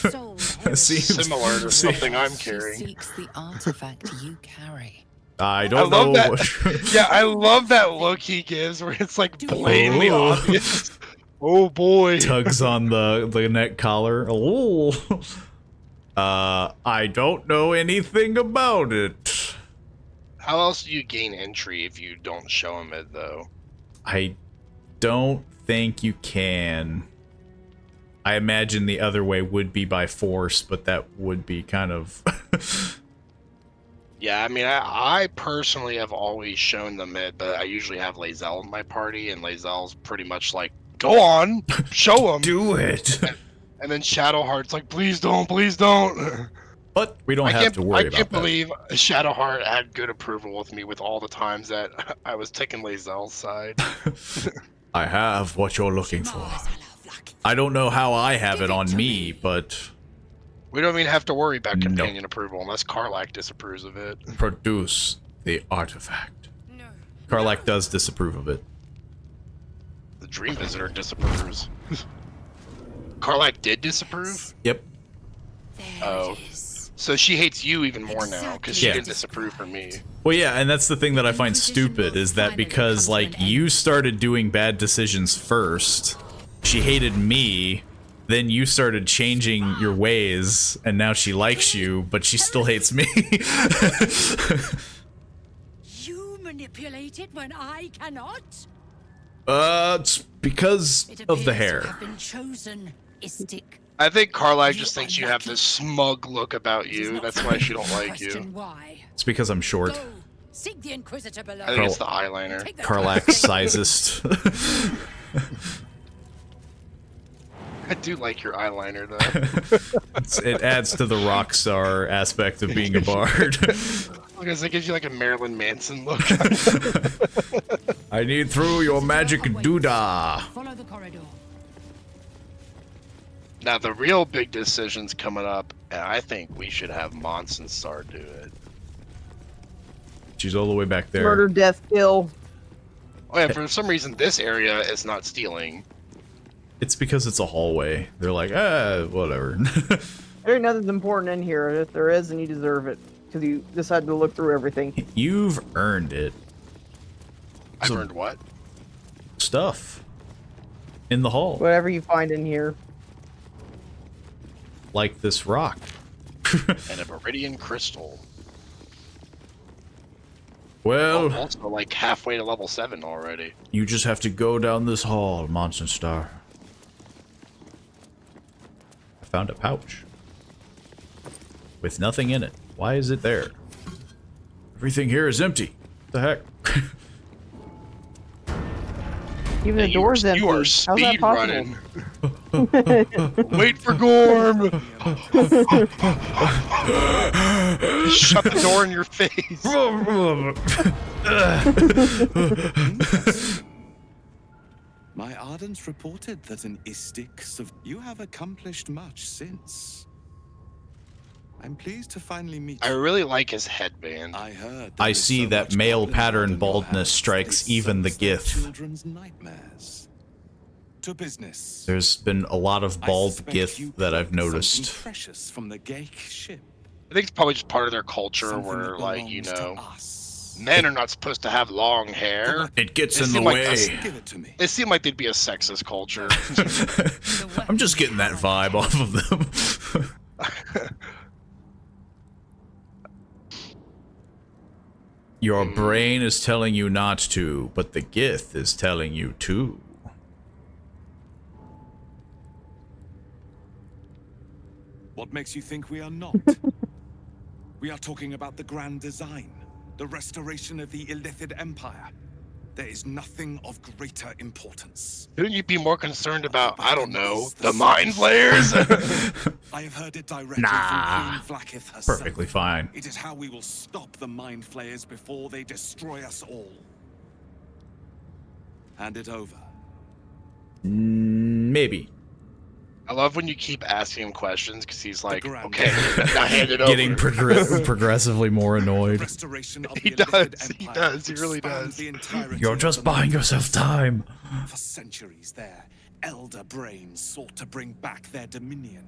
soul similar to something I'm carrying. Seeks the artifact you carry. I don't know. love that. what- Yeah, I love that look he gives where it's like blatantly Oh. obvious. Oh boy. Tugs on the neck collar. Oh. I don't know anything about it. How else do you gain entry if you don't show him it though? I don't think you can. I imagine the other way would be by force, but that would be kind of... Yeah, I mean, I personally have always shown the mid, but I usually have Lae'zel in my party, and Lae'zel's pretty much like, go on, show him. Do it. And then Shadowheart's like, please don't, please don't. But we don't have to worry about I can't that. believe Shadowheart had good approval with me with all the times that I was taking Lae'zel's side. I have what you're looking for. I don't know how I have it on me, but We don't even have to worry about companion approval unless Karlak disapproves of it. produce the artifact. Karlak does disapprove of it. The Dream Visitor disapproves. Carlac did disapprove? Yep. Oh. So she hates you even more now, because she didn't disapprove for me. Well, yeah, and that's the thing that I find stupid, is that because, like, you started doing bad decisions first, she hated me, then you started changing your ways, and now she likes you, but she still hates me. You manipulate it when I cannot? It's because of the Appears you hair. have been chosen, Istik. I think Carlac just thinks you have this smug look about you. That's why she don't like you. Why? It's because I'm short. Seek the Inquisitor below. I think it's the eyeliner. Carlac sizest. I do like your eyeliner, though. It adds to the rock star aspect of being a bard. Because it gives you like a Marilyn Manson look. I need through your magic doodah. Follow the corridor. Now the real big decision's coming up, and I think we should have Monsenstar do it. She's all the way back there. Murder, death, kill. Oh yeah, for some reason this area is not stealing. It's because it's a hallway. They're like, whatever. There ain't nothing important in here. If there is, then you deserve it. Because you decided to look through everything. You've earned it. I've earned what? Stuff. In the hall. Whatever you find in here. Like this rock. And a Meridian Crystal. Well, also like halfway to level 7 already. you just have to go down this hall, Monsenstar. I found a pouch. With nothing in it. Why is it there? Everything here is empty. What the heck? Even the door's empty. You are How's that speed possible? running. Wait for Gorm! Shut the door in your face. My Ardents reported that an Istik of you have accomplished much since. I'm pleased to finally meet I really like his headband. I heard. I see that male pattern baldness strikes even the Gith. Children's nightmares. To business. There's been a lot of bald suspect Gith you that I've picked something noticed. precious from the Geik ship. I think it's probably just part of their culture Something where, that like, you belongs to know, us. men are not supposed to have long hair. It gets They in the seem like way. Give it to me. They seem like they'd be a sexist culture. I'm just getting that vibe off of them. Your brain is telling you not to, but the Gith is telling you to. What makes you think we are not? We are talking about the grand design, the restoration of the Illithid Empire. There is nothing of greater importance. Shouldn't you be more concerned about, I don't know, the mind flayers? I have heard it directly Nah. from Queen Vlaakith herself. Perfectly fine. It is how we will stop the mind flayers before they destroy us all. Hand it over. Maybe. I love when you keep asking him questions because he's like, okay, now hand it over. Getting progressively more annoyed. Restoration of He the Illithid does, he Empire, does, he which really spans does. the entirety You're of just the buying North. yourself time. For centuries, their elder brains sought to bring back their dominion.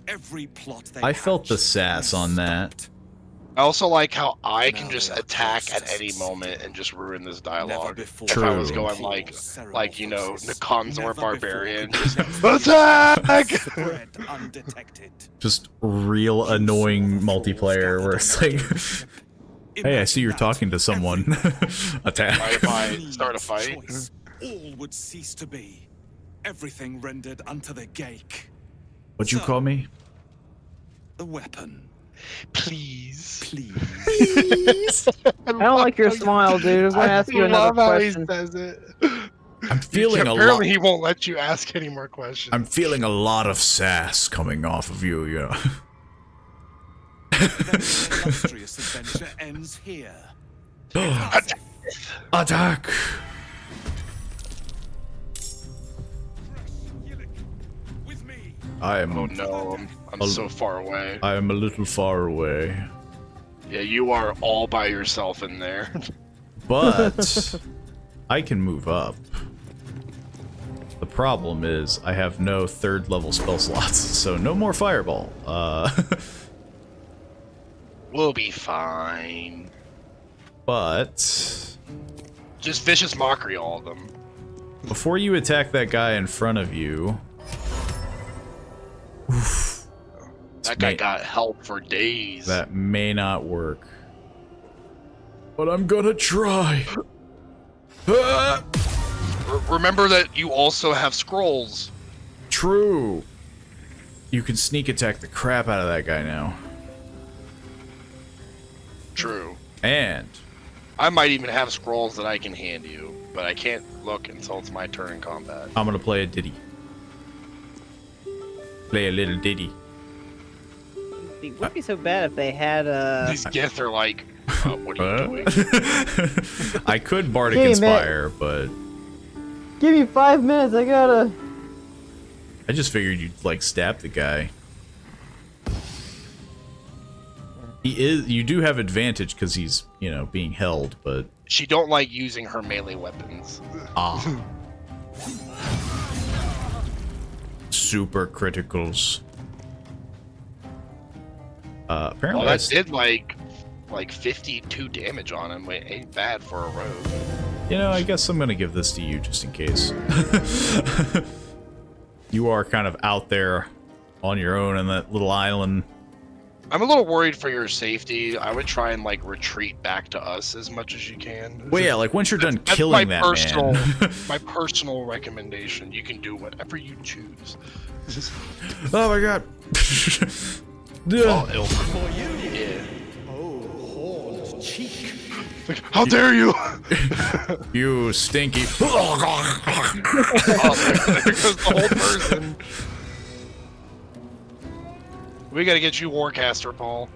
Every plot they I felt the hatched sass on that. I also like how I can just attack at any moment and just ruin this dialogue. before If I was True. going like you know, Nakanzor Barbarian, just attack! spread undetected. Just real annoying multiplayer where it's like, hey, I see you're talking to someone. Attack. If I start a fight. Choice, all would cease to be. Everything rendered unto the Geik. What'd you call me? The weapon. Please. Please. I don't like your smile, dude. I'm gonna ask you another love how question. he says it. I'm feeling a lot. Apparently, he won't let you ask any more questions. I'm feeling a lot of sass coming off of you, you know. The illustrious adventure ends here. Attack! With me. I am. Oh no, I'm so far away. I am a little far away. Yeah, you are all by yourself in there. But I can move up. The problem is I have no 3rd level spell slots, so no more fireball. We'll be fine. But just vicious mockery, all of them. Before you attack that guy in front of you, oof, that guy got help for days. That may not work, but I'm gonna try. Remember that you also have scrolls. True. You can sneak attack the crap out of that guy now. True. And I might even have scrolls that I can hand you, but I can't look until it's my turn in combat. I'm gonna play a ditty. Play a little ditty. It wouldn't be so bad if they had These gifts are like, what are you doing? I could Bardic Hey, Inspire, but give me 5 minutes. I gotta. I just figured you'd like stab the guy. You do have advantage because he's, you know, being held, but she don't like using her melee weapons. Ah. Super criticals. Apparently that did like 52 damage on him. It ain't bad for a rogue. You know, I guess I'm gonna give this to you just in case. You are kind of out there on your own in that little island. I'm a little worried for your safety. I would try and like retreat back to us as much as you can. Well, yeah, like once you're done killing that man. My personal recommendation. You can do whatever you choose. Oh my god. All ill for you. Yeah. Oh, horned cheek. How dare you! You stinky. Oh, there goes the whole person. We gotta get you Warcaster, Paul.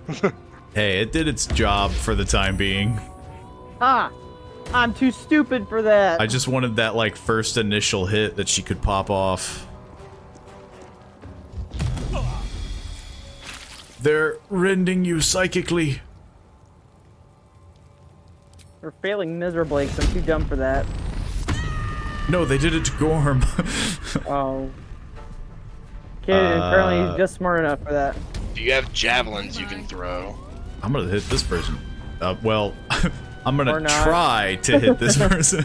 Hey, it did its job for the time being. Ah, I'm too stupid for that. I just wanted that, like, first initial hit that she could pop off. They're rending you psychically. We're failing miserably because I'm too dumb for that. No, they did it to Gorm. Oh. Kid, apparently he's just smart enough for that. Do you have javelins you can throw? I'm gonna hit this person. Well, I'm gonna try to hit this person.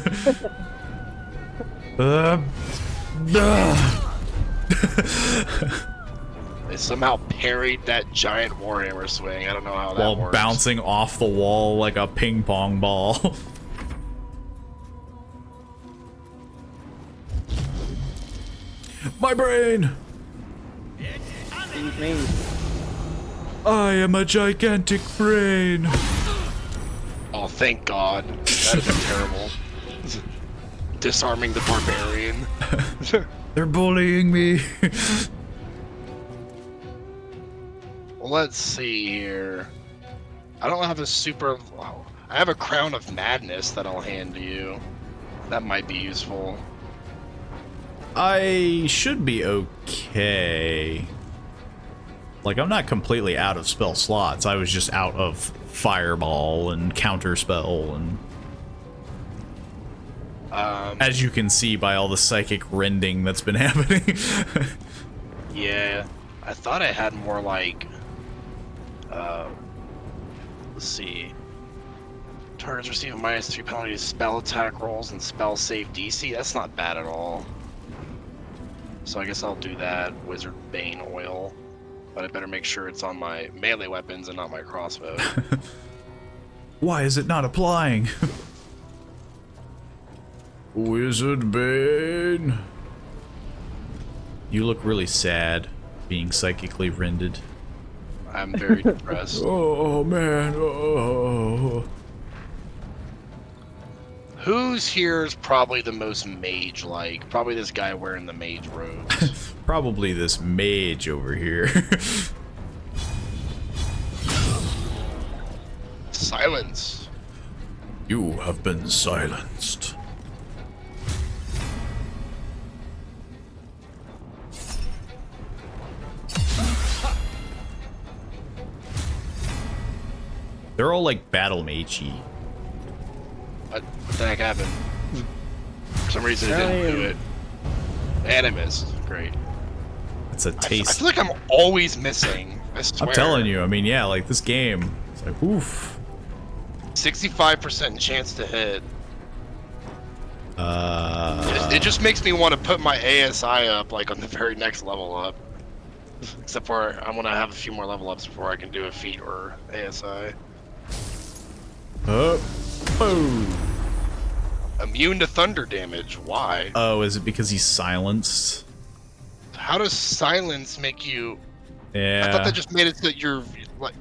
They somehow parried that giant warhammer swing. I don't know how that While works. bouncing off the wall like a ping pong ball. My brain! Excuse me. I am a gigantic brain. Oh, thank God. That is terrible. Disarming the barbarian. They're bullying me. Well, let's see here. I don't have a super... I have a Crown of Madness that I'll hand to you. That might be useful. I should be okay. Like, I'm not completely out of spell slots. I was just out of fireball and counterspell and... as you can see by all the psychic rending that's been happening. Yeah, I thought I had more like... let's see. Targets receive a -3 penalty to spell attack rolls and spell save DC. That's not bad at all. So I guess I'll do that. Wizard Bane Oil. But I better make sure it's on my melee weapons and not my crossbow. Why is it not applying? Wizard Bane. You look really sad, being psychically rended. I'm very depressed. Oh, man. Oh. Who's here is probably the most mage-like? Probably this guy wearing the mage robes. Probably this mage over here. Silence. You have been silenced. They're all like battle magey. What the heck happened? For some reason it didn't do it. And I missed. Great. It's a I taste. feel like I'm always missing. I swear. I'm telling you. I mean, yeah, like this game. It's like, oof. 65% chance to hit. It just makes me want to put my ASI up like on the very next level up. Except for I want to have a few more level ups before I can do a feat or ASI. Boom. Immune to thunder damage. Why? Oh, is it because he's silenced? How does silence make you? Yeah. I thought that just made it so that you're like.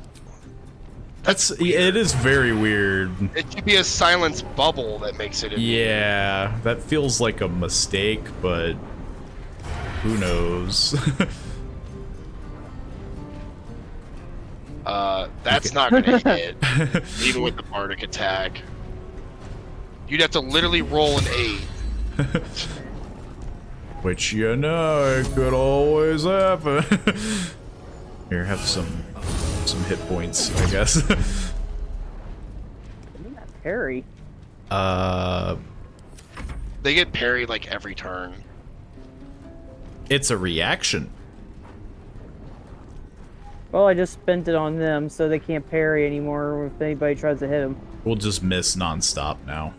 It is very weird. It should be a silence bubble that makes it. Yeah, that feels like a mistake, but who knows? That's not gonna hit, even with the bardic attack. You'd have to literally roll an 8. Which, you know, it could always happen. Here, have some hit points, I guess. Parry. They get parried like every turn. It's a reaction. Well, I just spent it on them, so they can't parry anymore if anybody tries to hit them. We'll just miss nonstop now.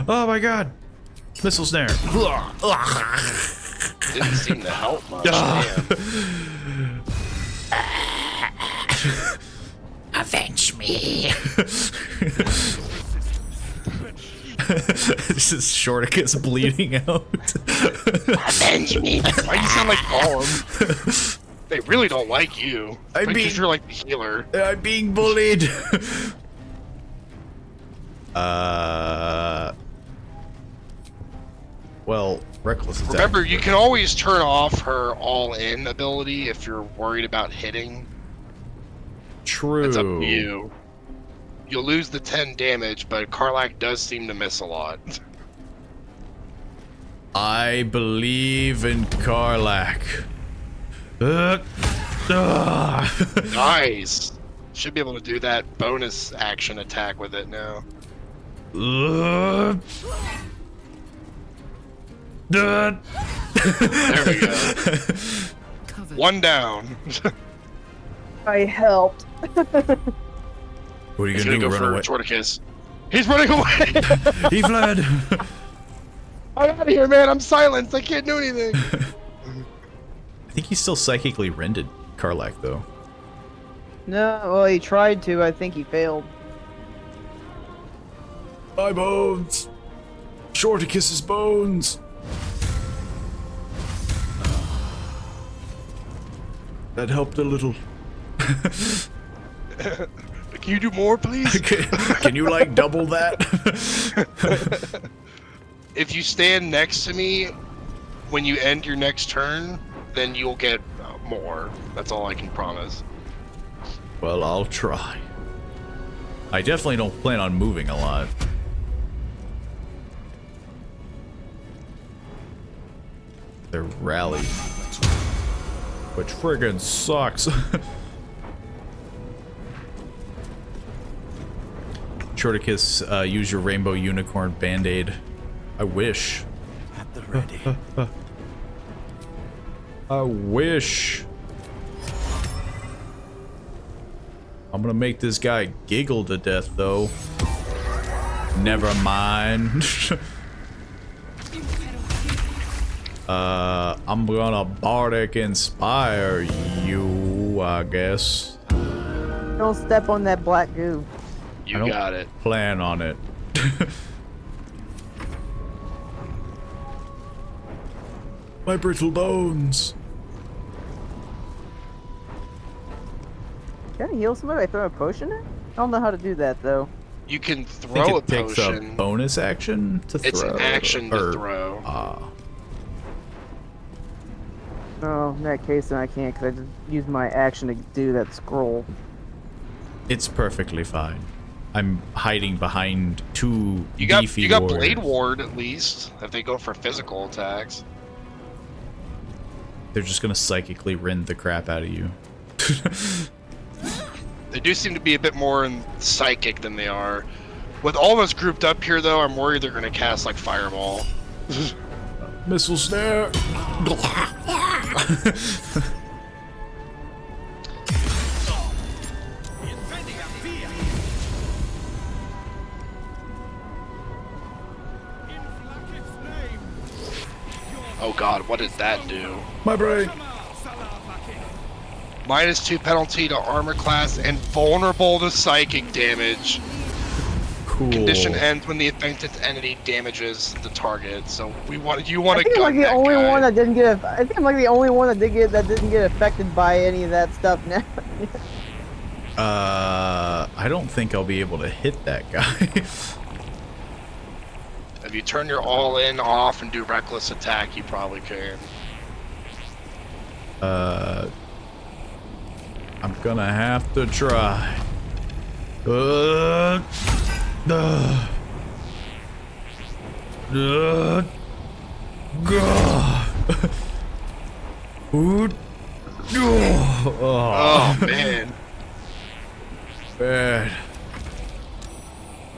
Oh my god! Missile snare. Didn't seem to help much. Avenge me! This is Shorticus bleeding out. Avenge me! Why do you sound like Gollum? They really don't like you. Because you're like the healer. I'm being bullied. Well, reckless attack. Remember, you can always turn off her all-in ability if you're worried about hitting. True. It's up to you. You'll lose the 10 damage, but Karlach does seem to miss a lot. I believe in Karlach. Nice. Should be able to do that bonus action attack with it now. There we go. One down. I helped. What are you He's gonna do? go Run for away? Shorticus. He's running away. He fled. I'm out of here, man. I'm silenced. I can't do anything. I think he's still psychically rended, Karlach, though. No, well, he tried to. I think he failed. My bones. Shorticus's bones. That helped a little. Can you do more, please? Can you, like, double that? If you stand next to me when you end your next turn, then you'll get more. That's all I can promise. Well, I'll try. I definitely don't plan on moving a lot. They're rallied. Which friggin' sucks. Shorticus, use your rainbow unicorn band-aid. I wish. At the ready. I wish. I'm gonna make this guy giggle to death, though. Never mind. I'm gonna bardic inspire you, I guess. Don't step on that black goo. You got it. Plan on it. My brittle bones. Can I heal somebody by throwing a potion in? I don't know how to do that though. You can I throw think a it takes potion. a bonus action to throw. It's an action to or- throw. Oh, in that case, then I can't because I just used my action to do that scroll. It's perfectly fine. I'm hiding behind two You got beefy you got warriors. Blade Ward at least if they go for physical attacks. They're just gonna psychically rend the crap out of you. They do seem to be a bit more in psychic than they are. With all of us grouped up here, though, I'm worried they're going to cast like Fireball. Missile snare. Oh god, what did that do? My brain. -2 penalty to armor class and vulnerable to psychic damage. Cool. Condition ends when the affected entity damages the target. So you want to think I'm like gun the that only guy. one that didn't get. I think I'm like the only one that didn't get affected by any of that stuff now. I don't think I'll be able to hit that guy. If you turn your all in off and do reckless attack, you probably can. I'm gonna have to try. Oh man. Man.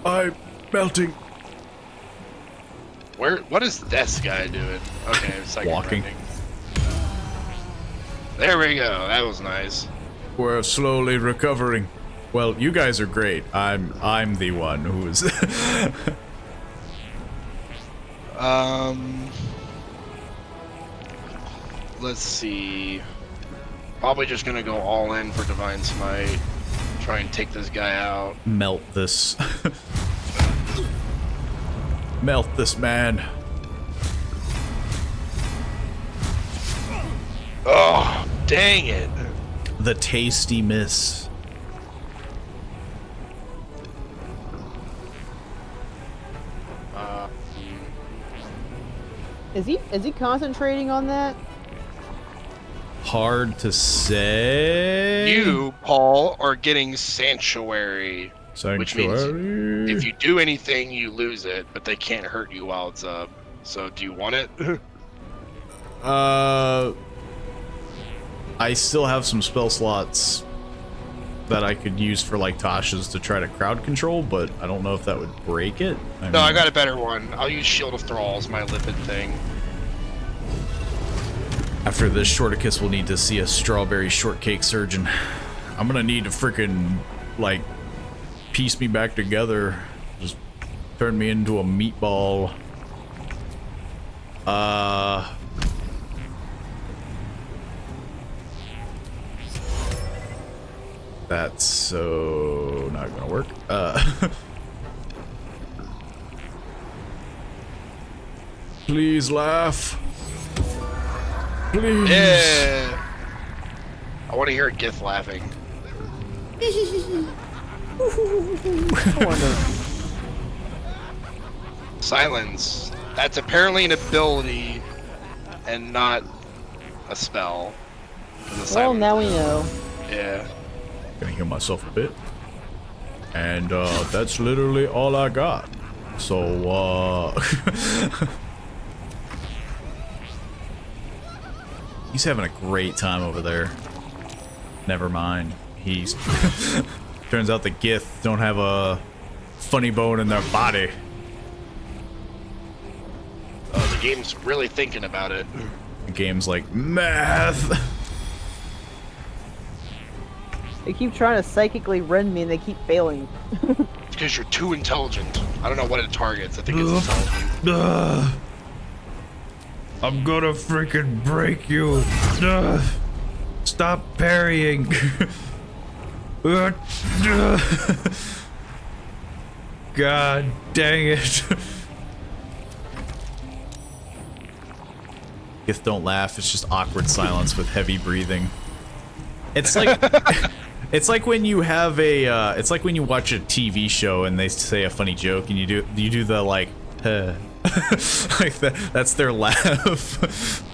I'm melting. What is this guy doing? Okay, it's like walking. running. There we go. That was nice. We're slowly recovering. Well, you guys are great. I'm the one who's Let's see. Probably just gonna go all in for Divine Smite. Try and take this guy out. melt this. Melt this man. Oh, dang it. The tasty miss. Is he concentrating on that? Hard to say. You, Paul, are getting Sanctuary. Which means if you do anything, you lose it, but they can't hurt you while it's up. So, do you want it? I still have some spell slots that I could use for like Tasha's to try to crowd control, but I don't know if that would break it. No, I got a better one. I'll use Shield of Thralls, my lipid thing. After this, Shorticus will need to see a strawberry shortcake surgeon. I'm gonna need to freaking like piece me back together. Just turn me into a meatball. That's so not gonna work. Please laugh. Please. Yeah. I want to hear Gith laughing. Silence. That's apparently an ability and not a spell. Well, now we know. Yeah. Gonna heal myself a bit. And that's literally all I got. So he's having a great time over there. Never mind. He's turns out the Gith don't have a funny bone in their body. The game's really thinking about it. The game's like math. They keep trying to psychically rend me and they keep failing. Because you're too intelligent. I don't know what it targets. I think it's intelligent. I'm gonna freaking break you. Stop parrying. God dang it. Gith don't laugh, it's just awkward silence with heavy breathing. It's like it's like when you have a it's like when you watch a TV show and they say a funny joke and you do the like like that's their laugh.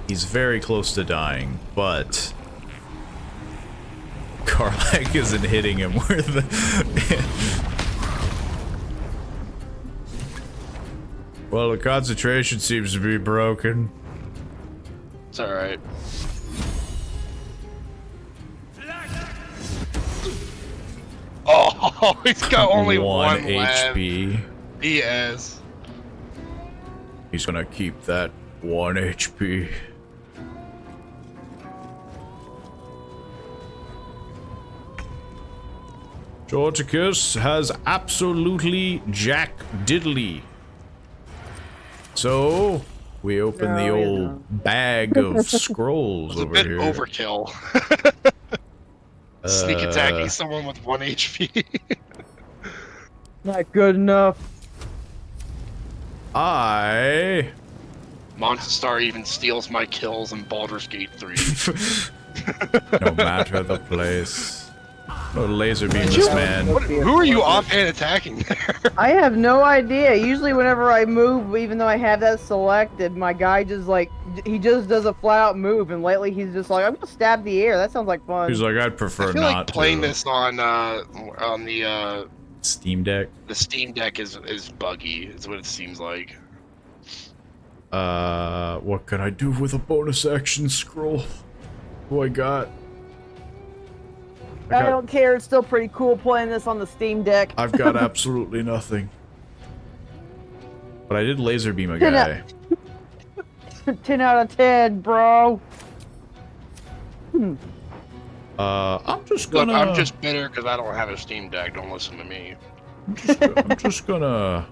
He's very close to dying, but Karlach isn't hitting him where the well, the concentration seems to be broken. It's alright. Oh, Oh, he's got only one HP. left. He is. He's gonna keep that 1 HP. Jorticus has absolutely jack diddly. So we open the old bag of scrolls over here. Overkill. Sneak attacking someone with 1 HP. Not good enough. Monster Star even steals my kills in Baldur's Gate 3. No matter the place. No laser beam this man. Who are you offhand attacking there? I have no idea. Usually whenever I move, even though I have that selected, my guy just like, he just does a flat out move, and lately he's just like, I'm gonna stab the air. That sounds like fun. He's like, I'd prefer I feel not like playing to. this on the Steam Deck. The Steam Deck is buggy, is what it seems like. What can I do with a bonus action scroll? What do I got? I don't care. It's still pretty cool playing this on the Steam Deck. I've got absolutely nothing. But I did laser beam a guy. 10 out of 10, bro. I'm just Look, gonna. I'm just bitter because I don't have a Steam Deck. Don't listen to me. I'm just gonna.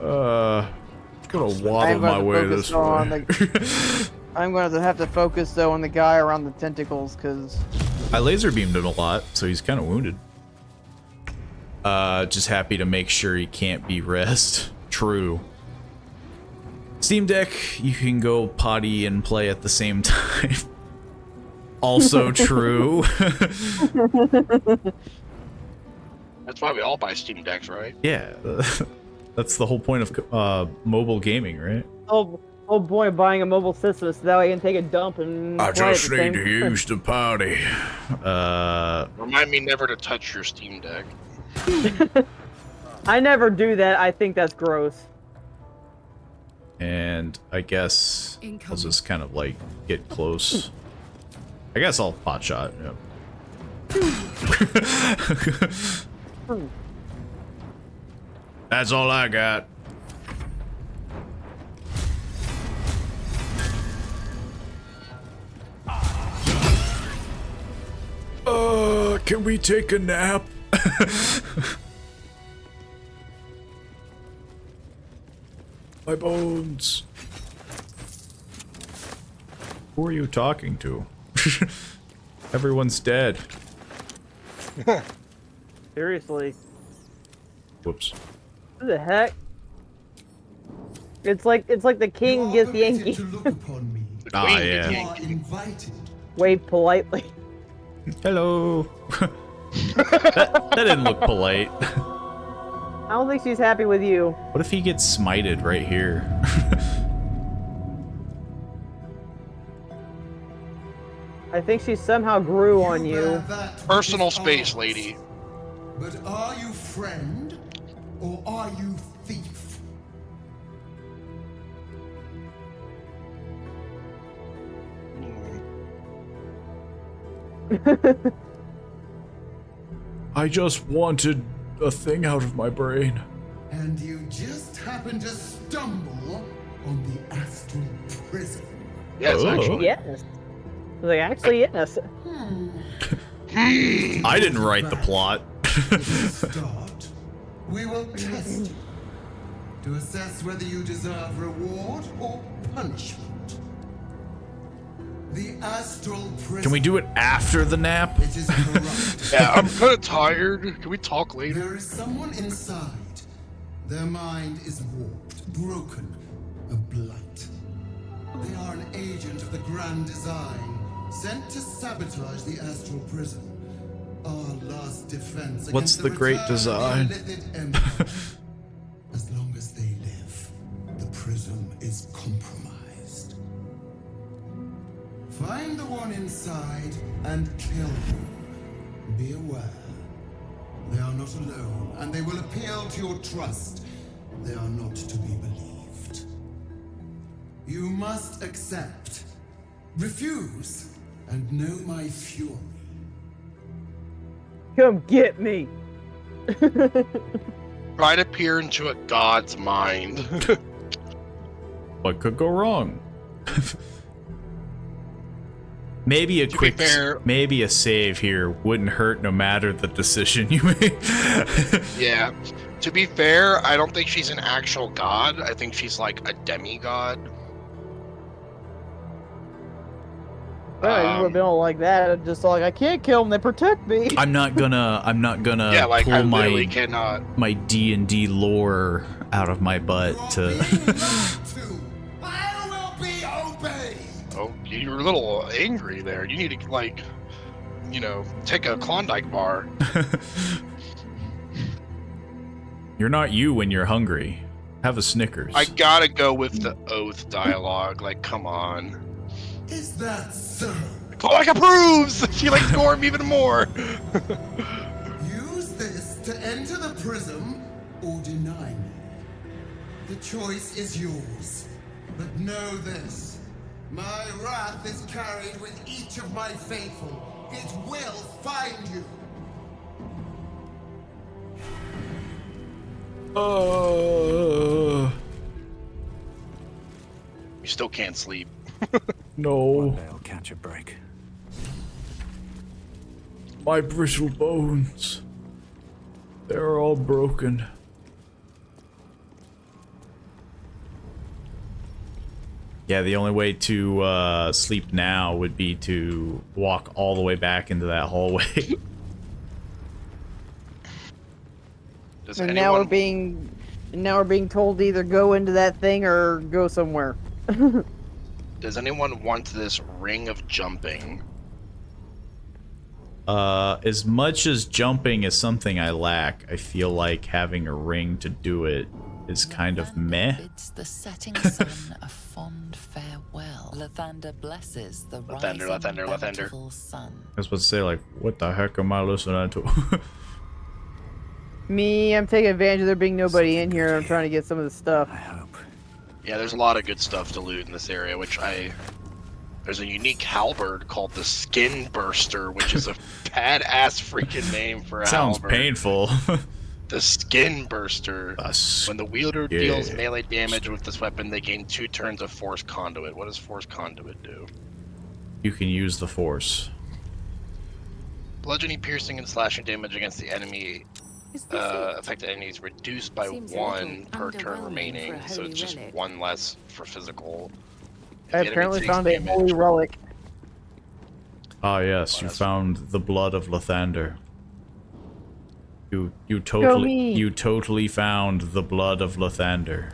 Waddle my way this way. I'm going to have to focus though on the guy around the tentacles because I laser beamed him a lot, so he's kind of wounded. Just happy to make sure he can't be rest. True. Steam Deck, you can go potty and play at the same time. Also true. That's why we all buy Steam Decks, right? Yeah, that's the whole point of mobile gaming, right? Oh boy, buying a mobile system so that way I can take a dump and I play just at the need same to time. use the potty. Remind me never to touch your Steam Deck. I never do that. I think that's gross. And I guess I'll just kind of like get close. I guess I'll pot shot. Yep. That's all I got. Can we take a nap? My bones. Who are you talking to? Everyone's dead. Seriously. Whoops. What the heck? It's like the king gets Yankee. Ah, yeah. Wave politely. Hello. that didn't look polite. I don't think she's happy with you. What if he gets smited right here? I think she somehow grew on you. Personal space, lady. But are you friend or are you thief? I just wanted a thing out of my brain. And you just happened to stumble on the astral prison. Yes, actually. Yes. Like, actually, yes. I didn't write the plot. Start. We will test you to assess whether you deserve reward or punishment. The astral prison. Can we do it after the nap? It is corrupt. Yeah, I'm kind of tired. Can we talk later? There is someone inside. Their mind is warped, broken, a blight. They are an agent of the Grand Design, sent to sabotage the astral prison. Our last defense against What's the Great return of Design? the Illithid Empire. As long as they live, the prism is compromised. Find the one inside and kill them. Be aware. They are not alone, and they will appeal to your trust. They are not to be believed. You must accept, refuse, and know my fury. Come get me. Try to peer into a god's mind. What could go wrong? Maybe maybe a save here wouldn't hurt no matter the decision you make. Yeah. To be fair, I don't think she's an actual god. I think she's like a demigod. I would have been all like that, just like I can't kill them. They protect me. I'm not gonna Yeah, like I pull literally cannot. my D&D lore out of my butt to. Oh, you're a little angry there. You need to like, you know, take a Klondike bar. You're not you when you're hungry. Have a Snickers. I gotta go with the oath dialogue. Like, come on. Is that so? Klondike approves. She likes Gorm even more. Use this to enter the prism or deny me. The choice is yours. But know this. My wrath is carried with each of my faithful. It will find you. You still can't sleep. No. One day I'll catch a break. My brittle bones. They're all broken. Yeah, the only way to sleep now would be to walk all the way back into that hallway. And now we're being told to either go into that thing or go somewhere. Does anyone want this ring of jumping? As much as jumping is something I lack, I feel like having a ring to do it is kind of meh. Bids the setting sun a fond farewell. Lathander blesses the rising bountiful sun. I was about to say, like, what the heck am I listening to? Me, I'm taking advantage of there being nobody in here. I'm trying to get some of the stuff. Yeah, there's a lot of good stuff to loot in this area, there's a unique halberd called the Skin Burster, which is a badass freaking name for a Sounds halberd. painful. The Skin Burster. When the wielder deals melee damage with this weapon, they gain 2 turns of Force Conduit. What does Force Conduit do? You can use the Force. Bludgeoning, piercing, and slashing damage against the enemy affected enemies reduced by 1 per turn remaining, so it's just 1 less for physical. I apparently found a holy relic. Ah yes, you found the blood of Lathander. You totally found the blood of Lathander.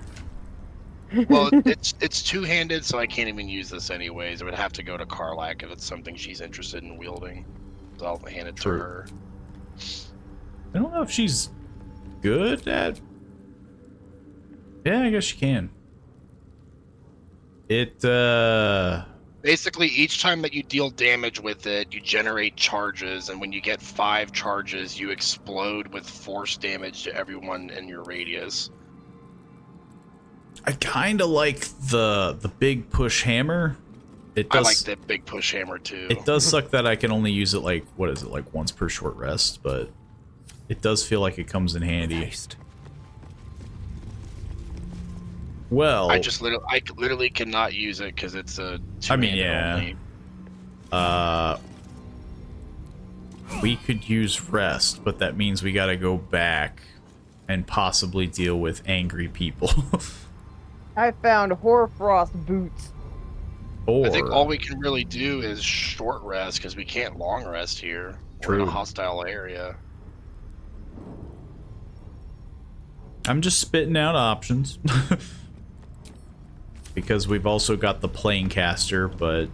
Well, it's two-handed, so I can't even use this anyways. I would have to go to Karlak if it's something she's interested in wielding. So I'll hand it to her. I don't know if she's good at... Yeah, I guess she can. Basically, each time that you deal damage with it, you generate charges, and when you get 5 charges, you explode with force damage to everyone in your radius. I kind of like the big push hammer. It does, I like that big push hammer too. It does suck that I can only use it like, what is it, like once per short rest, but it does feel like it comes in handy. Well, I literally cannot use it because it's a two-handed only. We could use rest, but that means we gotta go back and possibly deal with angry people. I found hoarfrost boots. I think all we can really do is short rest because we can't long rest here. We're in a hostile area. I'm just spitting out options. Because we've also got the Planecaster, but...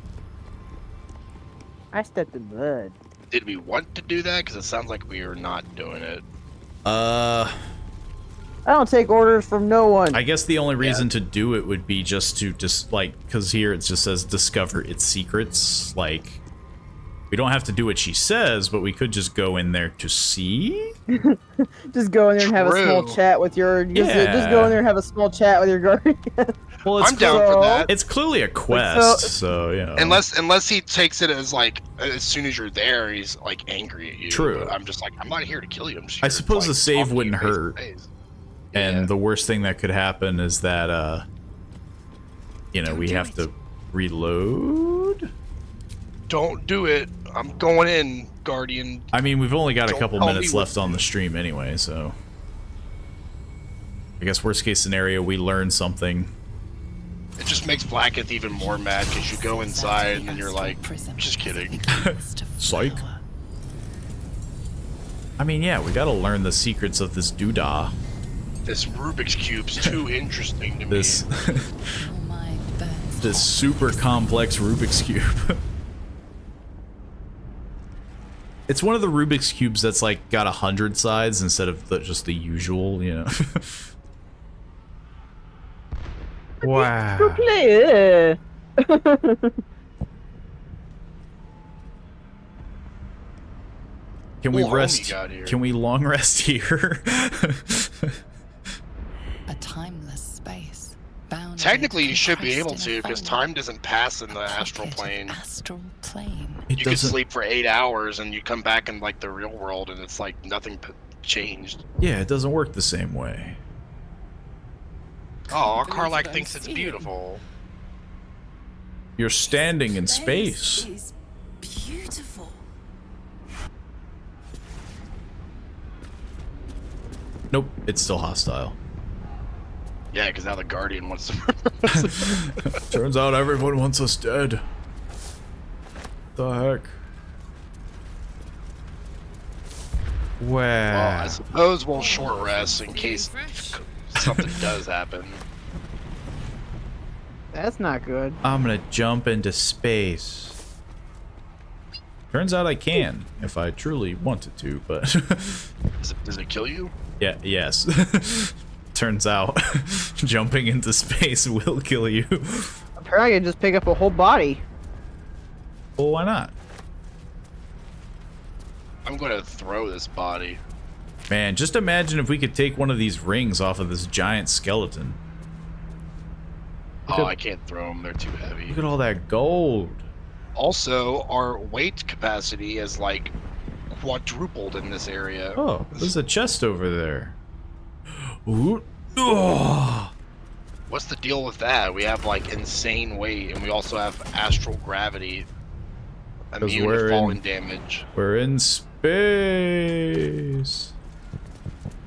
I stepped in blood. Did we want to do that? Because it sounds like we are not doing it. I don't take orders from no one. I guess the only reason to do it would be just to like, because here it just says discover its secrets. Like, We don't have to do what she says, but we could just go in there to see. Just go in there and have a small True. chat with your. Just go in there and have a small chat with your guardian. Well, it's I'm down for that. It's clearly a quest, so you know. Unless he takes it as like as soon as you're there, he's like angry at you. True. But I'm just like, I'm not here to kill you. I'm just I here to, suppose like, the save talk to wouldn't you face to hurt. face. And the worst thing that could happen is that, you know, we have to reload. Don't do it. I'm going in, Guardian. I mean, we've only got a Don't couple tell me minutes what left on the stream anyway, so. I guess worst case scenario, we learn something. It just makes Blacketh even more mad because you go inside and then you're like, just kidding. Psych. I mean, yeah, we gotta learn the secrets of this doodah. This Rubik's Cube's too interesting to me. This this super complex Rubik's Cube. It's one of the Rubik's Cubes that's like got 100 sides instead of just the usual, you know. Wow. Can we rest? Can we long rest here? A timeless space. Bound Technically, you should be able to because time doesn't pass in the astral plane. Astral plane. You could sleep for 8 hours and you come back in like the real world and it's like nothing changed. Yeah, it doesn't work the same way. Oh, Karlak thinks it's beautiful. You're standing in space. Is beautiful. Nope, it's still hostile. Yeah, because now the Guardian wants to. Turns out everyone wants us dead. The heck? Well, I Wow. suppose we'll short rest in case something does happen. That's not good. I'm gonna jump into space. Turns out I can, if I truly wanted to, but... Does it kill you? Yeah, yes. Turns out, jumping into space will kill you. Apparently, I can just pick up a whole body. Well, why not? I'm going to throw this body. Man, just imagine if we could take one of these rings off of this giant skeleton. Oh, I can't throw them. They're too heavy. Look at all that gold. Also, our weight capacity is like quadrupled in this area. Oh, there's a chest over there. Ooh. Oh. What's the deal with that? We have like insane weight, and we also have astral gravity. Immune to falling damage. We're in space.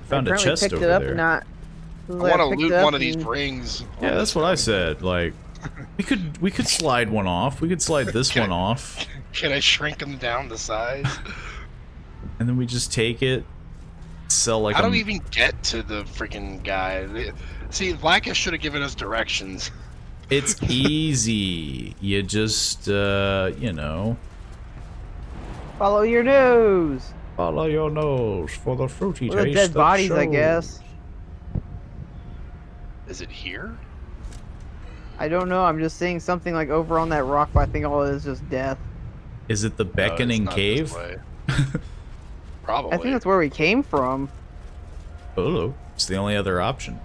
Found a Apparently chest picked over it up there. and not. I want to loot one of these rings. Yeah, that's what I said. Like, we could slide one off. We could slide this one off. Can I shrink them down to size? And then we just take it, sell like. How do we even get to the freaking guy? See, Blackish should have given us directions. It's easy. You just, you know. Follow your nose. Follow your nose for the fruity Well, taste. dead that bodies, I shows. guess. Is it here? I don't know. I'm just seeing something like over on that rock, but I think all it is just death. Is it the beckoning not cave? this way. Probably. I think that's where we came from. Oh, it's the only other option.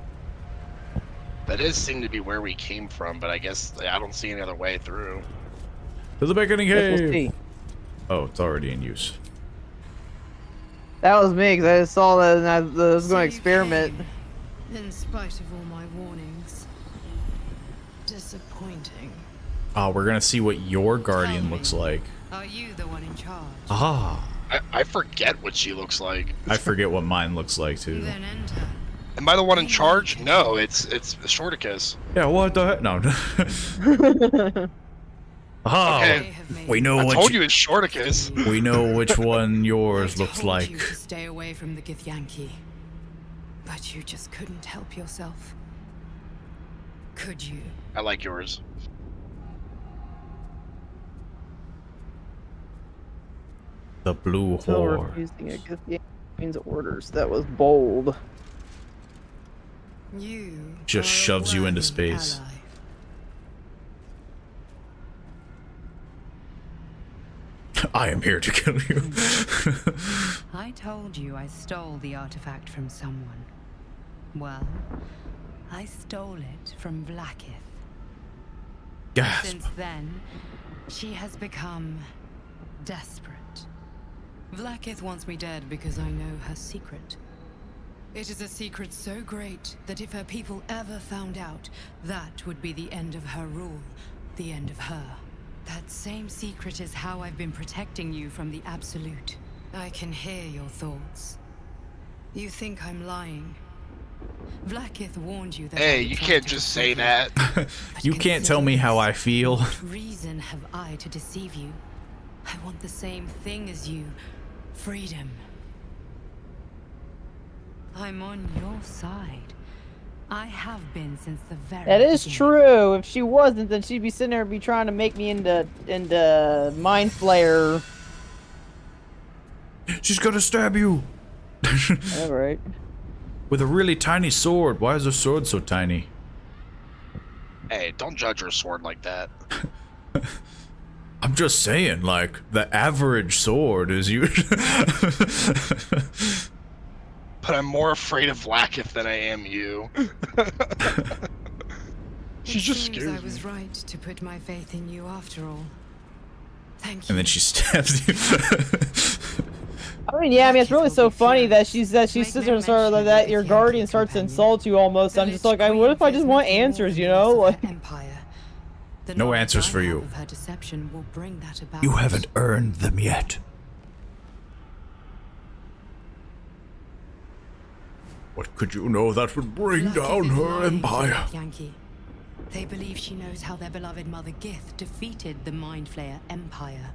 That does seem to be where we came from, but I guess I don't see any other way through. To the beckoning Guess cave. we'll see. Oh, it's already in use. That was me, because I just saw that and I was going to experiment. In spite of all my warnings. Disappointing. Oh, we're gonna see what your guardian looks like. Are you the one in charge? Ah. I forget what she looks like. I forget what mine looks like too. Then enter. Am I the one in charge? No, it's Shorticus. Yeah, what the heck? No. Ah, Okay. we know I what told you it's Shorticus. We know which one yours looks Told like. you to stay away from the Githyanki. But you just couldn't help yourself. Could you? I like yours. The blue Still whore. refusing a Githyanki's orders. That was bold. You Just are a shoves you into worthy space. ally. I am here to kill you. I told you I stole the artifact from someone. Well, I stole it from Vlaakith. Gasp. Since then, she has become desperate. Vlaakith wants me dead because I know her secret. It is a secret so great that if her people ever found out, that would be the end of her rule, the end of her. That same secret is how I've been protecting you from the Absolute. I can hear your thoughts. You think I'm lying. Vlaakith warned you that Hey, you can't just say that. You can't tell me how I feel. What reason have I to deceive you? I want the same thing as you. Freedom. I'm on your side. I have been since the very That is beginning. true. If she wasn't, then she'd be sitting there and be trying to make me into Mind Flayer. She's gonna stab you. All right. With a really tiny sword. Why is her sword so tiny? Hey, don't judge her sword like that. I'm just saying, like, the average sword is usually... But I'm more afraid of Vlaakith than I am you. She just Seems scares I was me. right to put my faith in you after all. Thank you. And then she stabs you. I mean, yeah, I mean, it's really so funny that she sits there and sort of that your guardian starts to insult you almost. I'm just like, what if I just want answers, you know? Like, No answers for you. Her deception will bring that about. You haven't earned them yet. What could you know that would bring down her empire? Yankee. They believe she knows how their beloved mother Gith defeated the Mind Flayer Empire.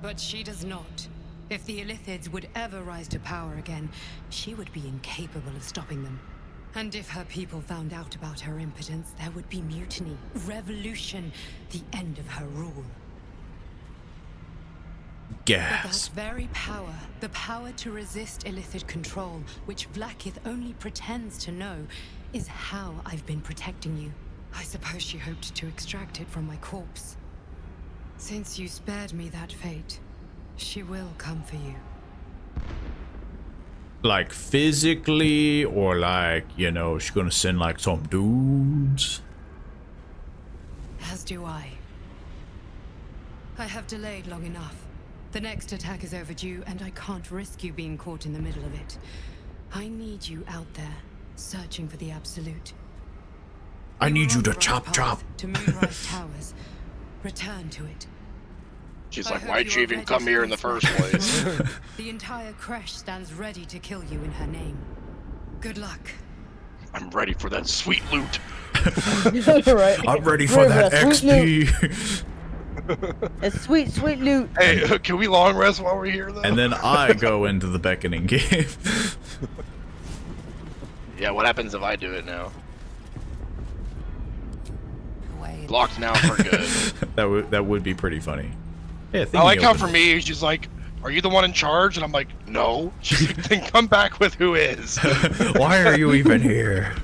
But she does not. If the Illithids would ever rise to power again, she would be incapable of stopping them. And if her people found out about her impotence, there would be mutiny, revolution, the end of her rule. But that Gasp. very power, the power to resist Illithid control, which Vlaakith only pretends to know, is how I've been protecting you. I suppose she hoped to extract it from my corpse. Since you spared me that fate, she will come for you. Like physically, or like, you know, she's gonna send like some dudes. As do I. I have delayed long enough. The next attack is overdue, and I can't risk you being caught in the middle of it. I need you out there, searching for the Absolute. I need you to Right chop path chop. to Moonrise Towers. Return to it. She's I like, hope why'd you you are even ready come to here in the face first my place? wrath. The entire Kresh stands ready to kill you in her name. Good luck. I'm ready for that sweet loot. right. I'm ready for that XP. It's sweet, sweet loot. Hey, can we long rest while we're here, though? And then I go into the beckoning cave. Yeah, what happens if I do it now? Blocked now for good. that would be pretty funny. Yeah, I like how for me, she's like, are you the one in charge? And I'm like, no. She's like, then come back with who is. Why are you even here?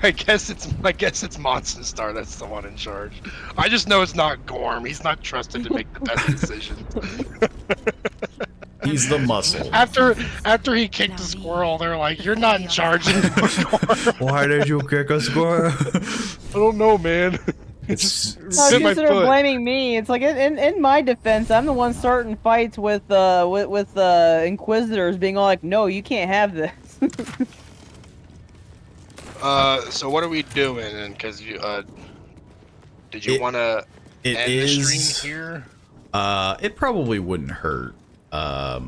I guess it's Monstar that's the one in charge. I just know it's not Gorm. He's not trusted to make the best decisions. He's the muscle. After he kicked the squirrel, they're like, you're not in charge anymore, Gorm. Why did you kick a squirrel? I don't know, man. It's No, she's sort of blaming me. It's like in my defense, I'm the one starting fights with Inquisitors, being all like, "No, you can't have this." So what are we doing? And because you did you want to end the stream here? It probably wouldn't hurt. I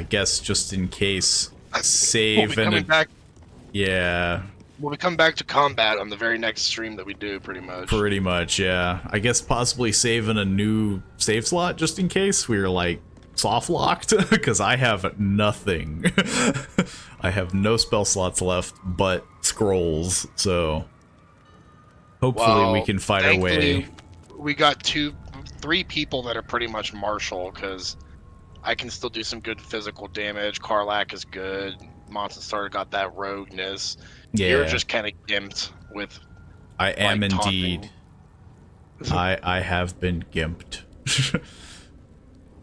guess just in case, save We'll be coming back. Yeah. We'll be coming back to combat on the very next stream that we do, pretty much. Pretty much, yeah. I guess possibly saving a new save slot just in case we're like soft locked, because I have nothing. I have no spell slots left but scrolls, so hopefully we can fight our way. We got 3 people that are pretty much martial, because I can still do some good physical damage. Karlak is good. Monstar got that rogueness. Yeah. You're just kind of gimped with. I am like, indeed. I have been gimped.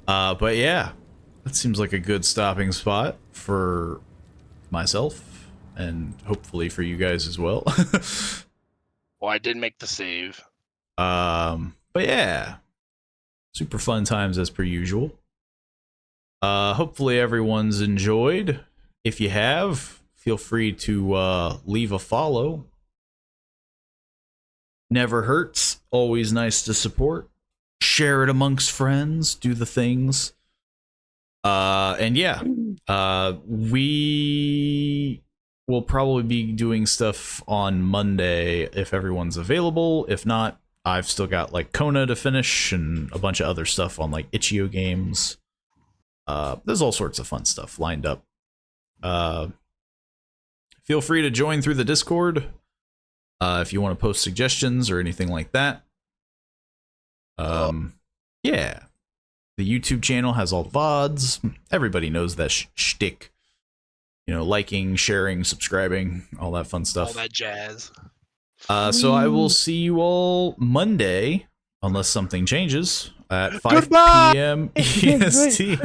But yeah, that seems like a good stopping spot for myself and hopefully for you guys as well. Well, I did make the save. But yeah, super fun times as per usual. Hopefully everyone's enjoyed. If you have, feel free to leave a follow. Never hurts. Always nice to support. Share it amongst friends. Do the things. And yeah, we will probably be doing stuff on Monday if everyone's available. If not, I've still got like Kona to finish and a bunch of other stuff on like Itch.io games. There's all sorts of fun stuff lined up. Feel free to join through the Discord if you want to post suggestions or anything like that. Yeah. The YouTube channel has all the VODs. Everybody knows that shtick. You know, liking, sharing, subscribing, all that fun stuff. All that jazz. So I will see you all Monday, unless something changes, at 5 Goodbye! p.m. EST.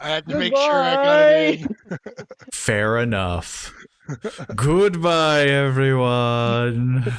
I had to make sure I got it in. Fair enough. Goodbye, everyone.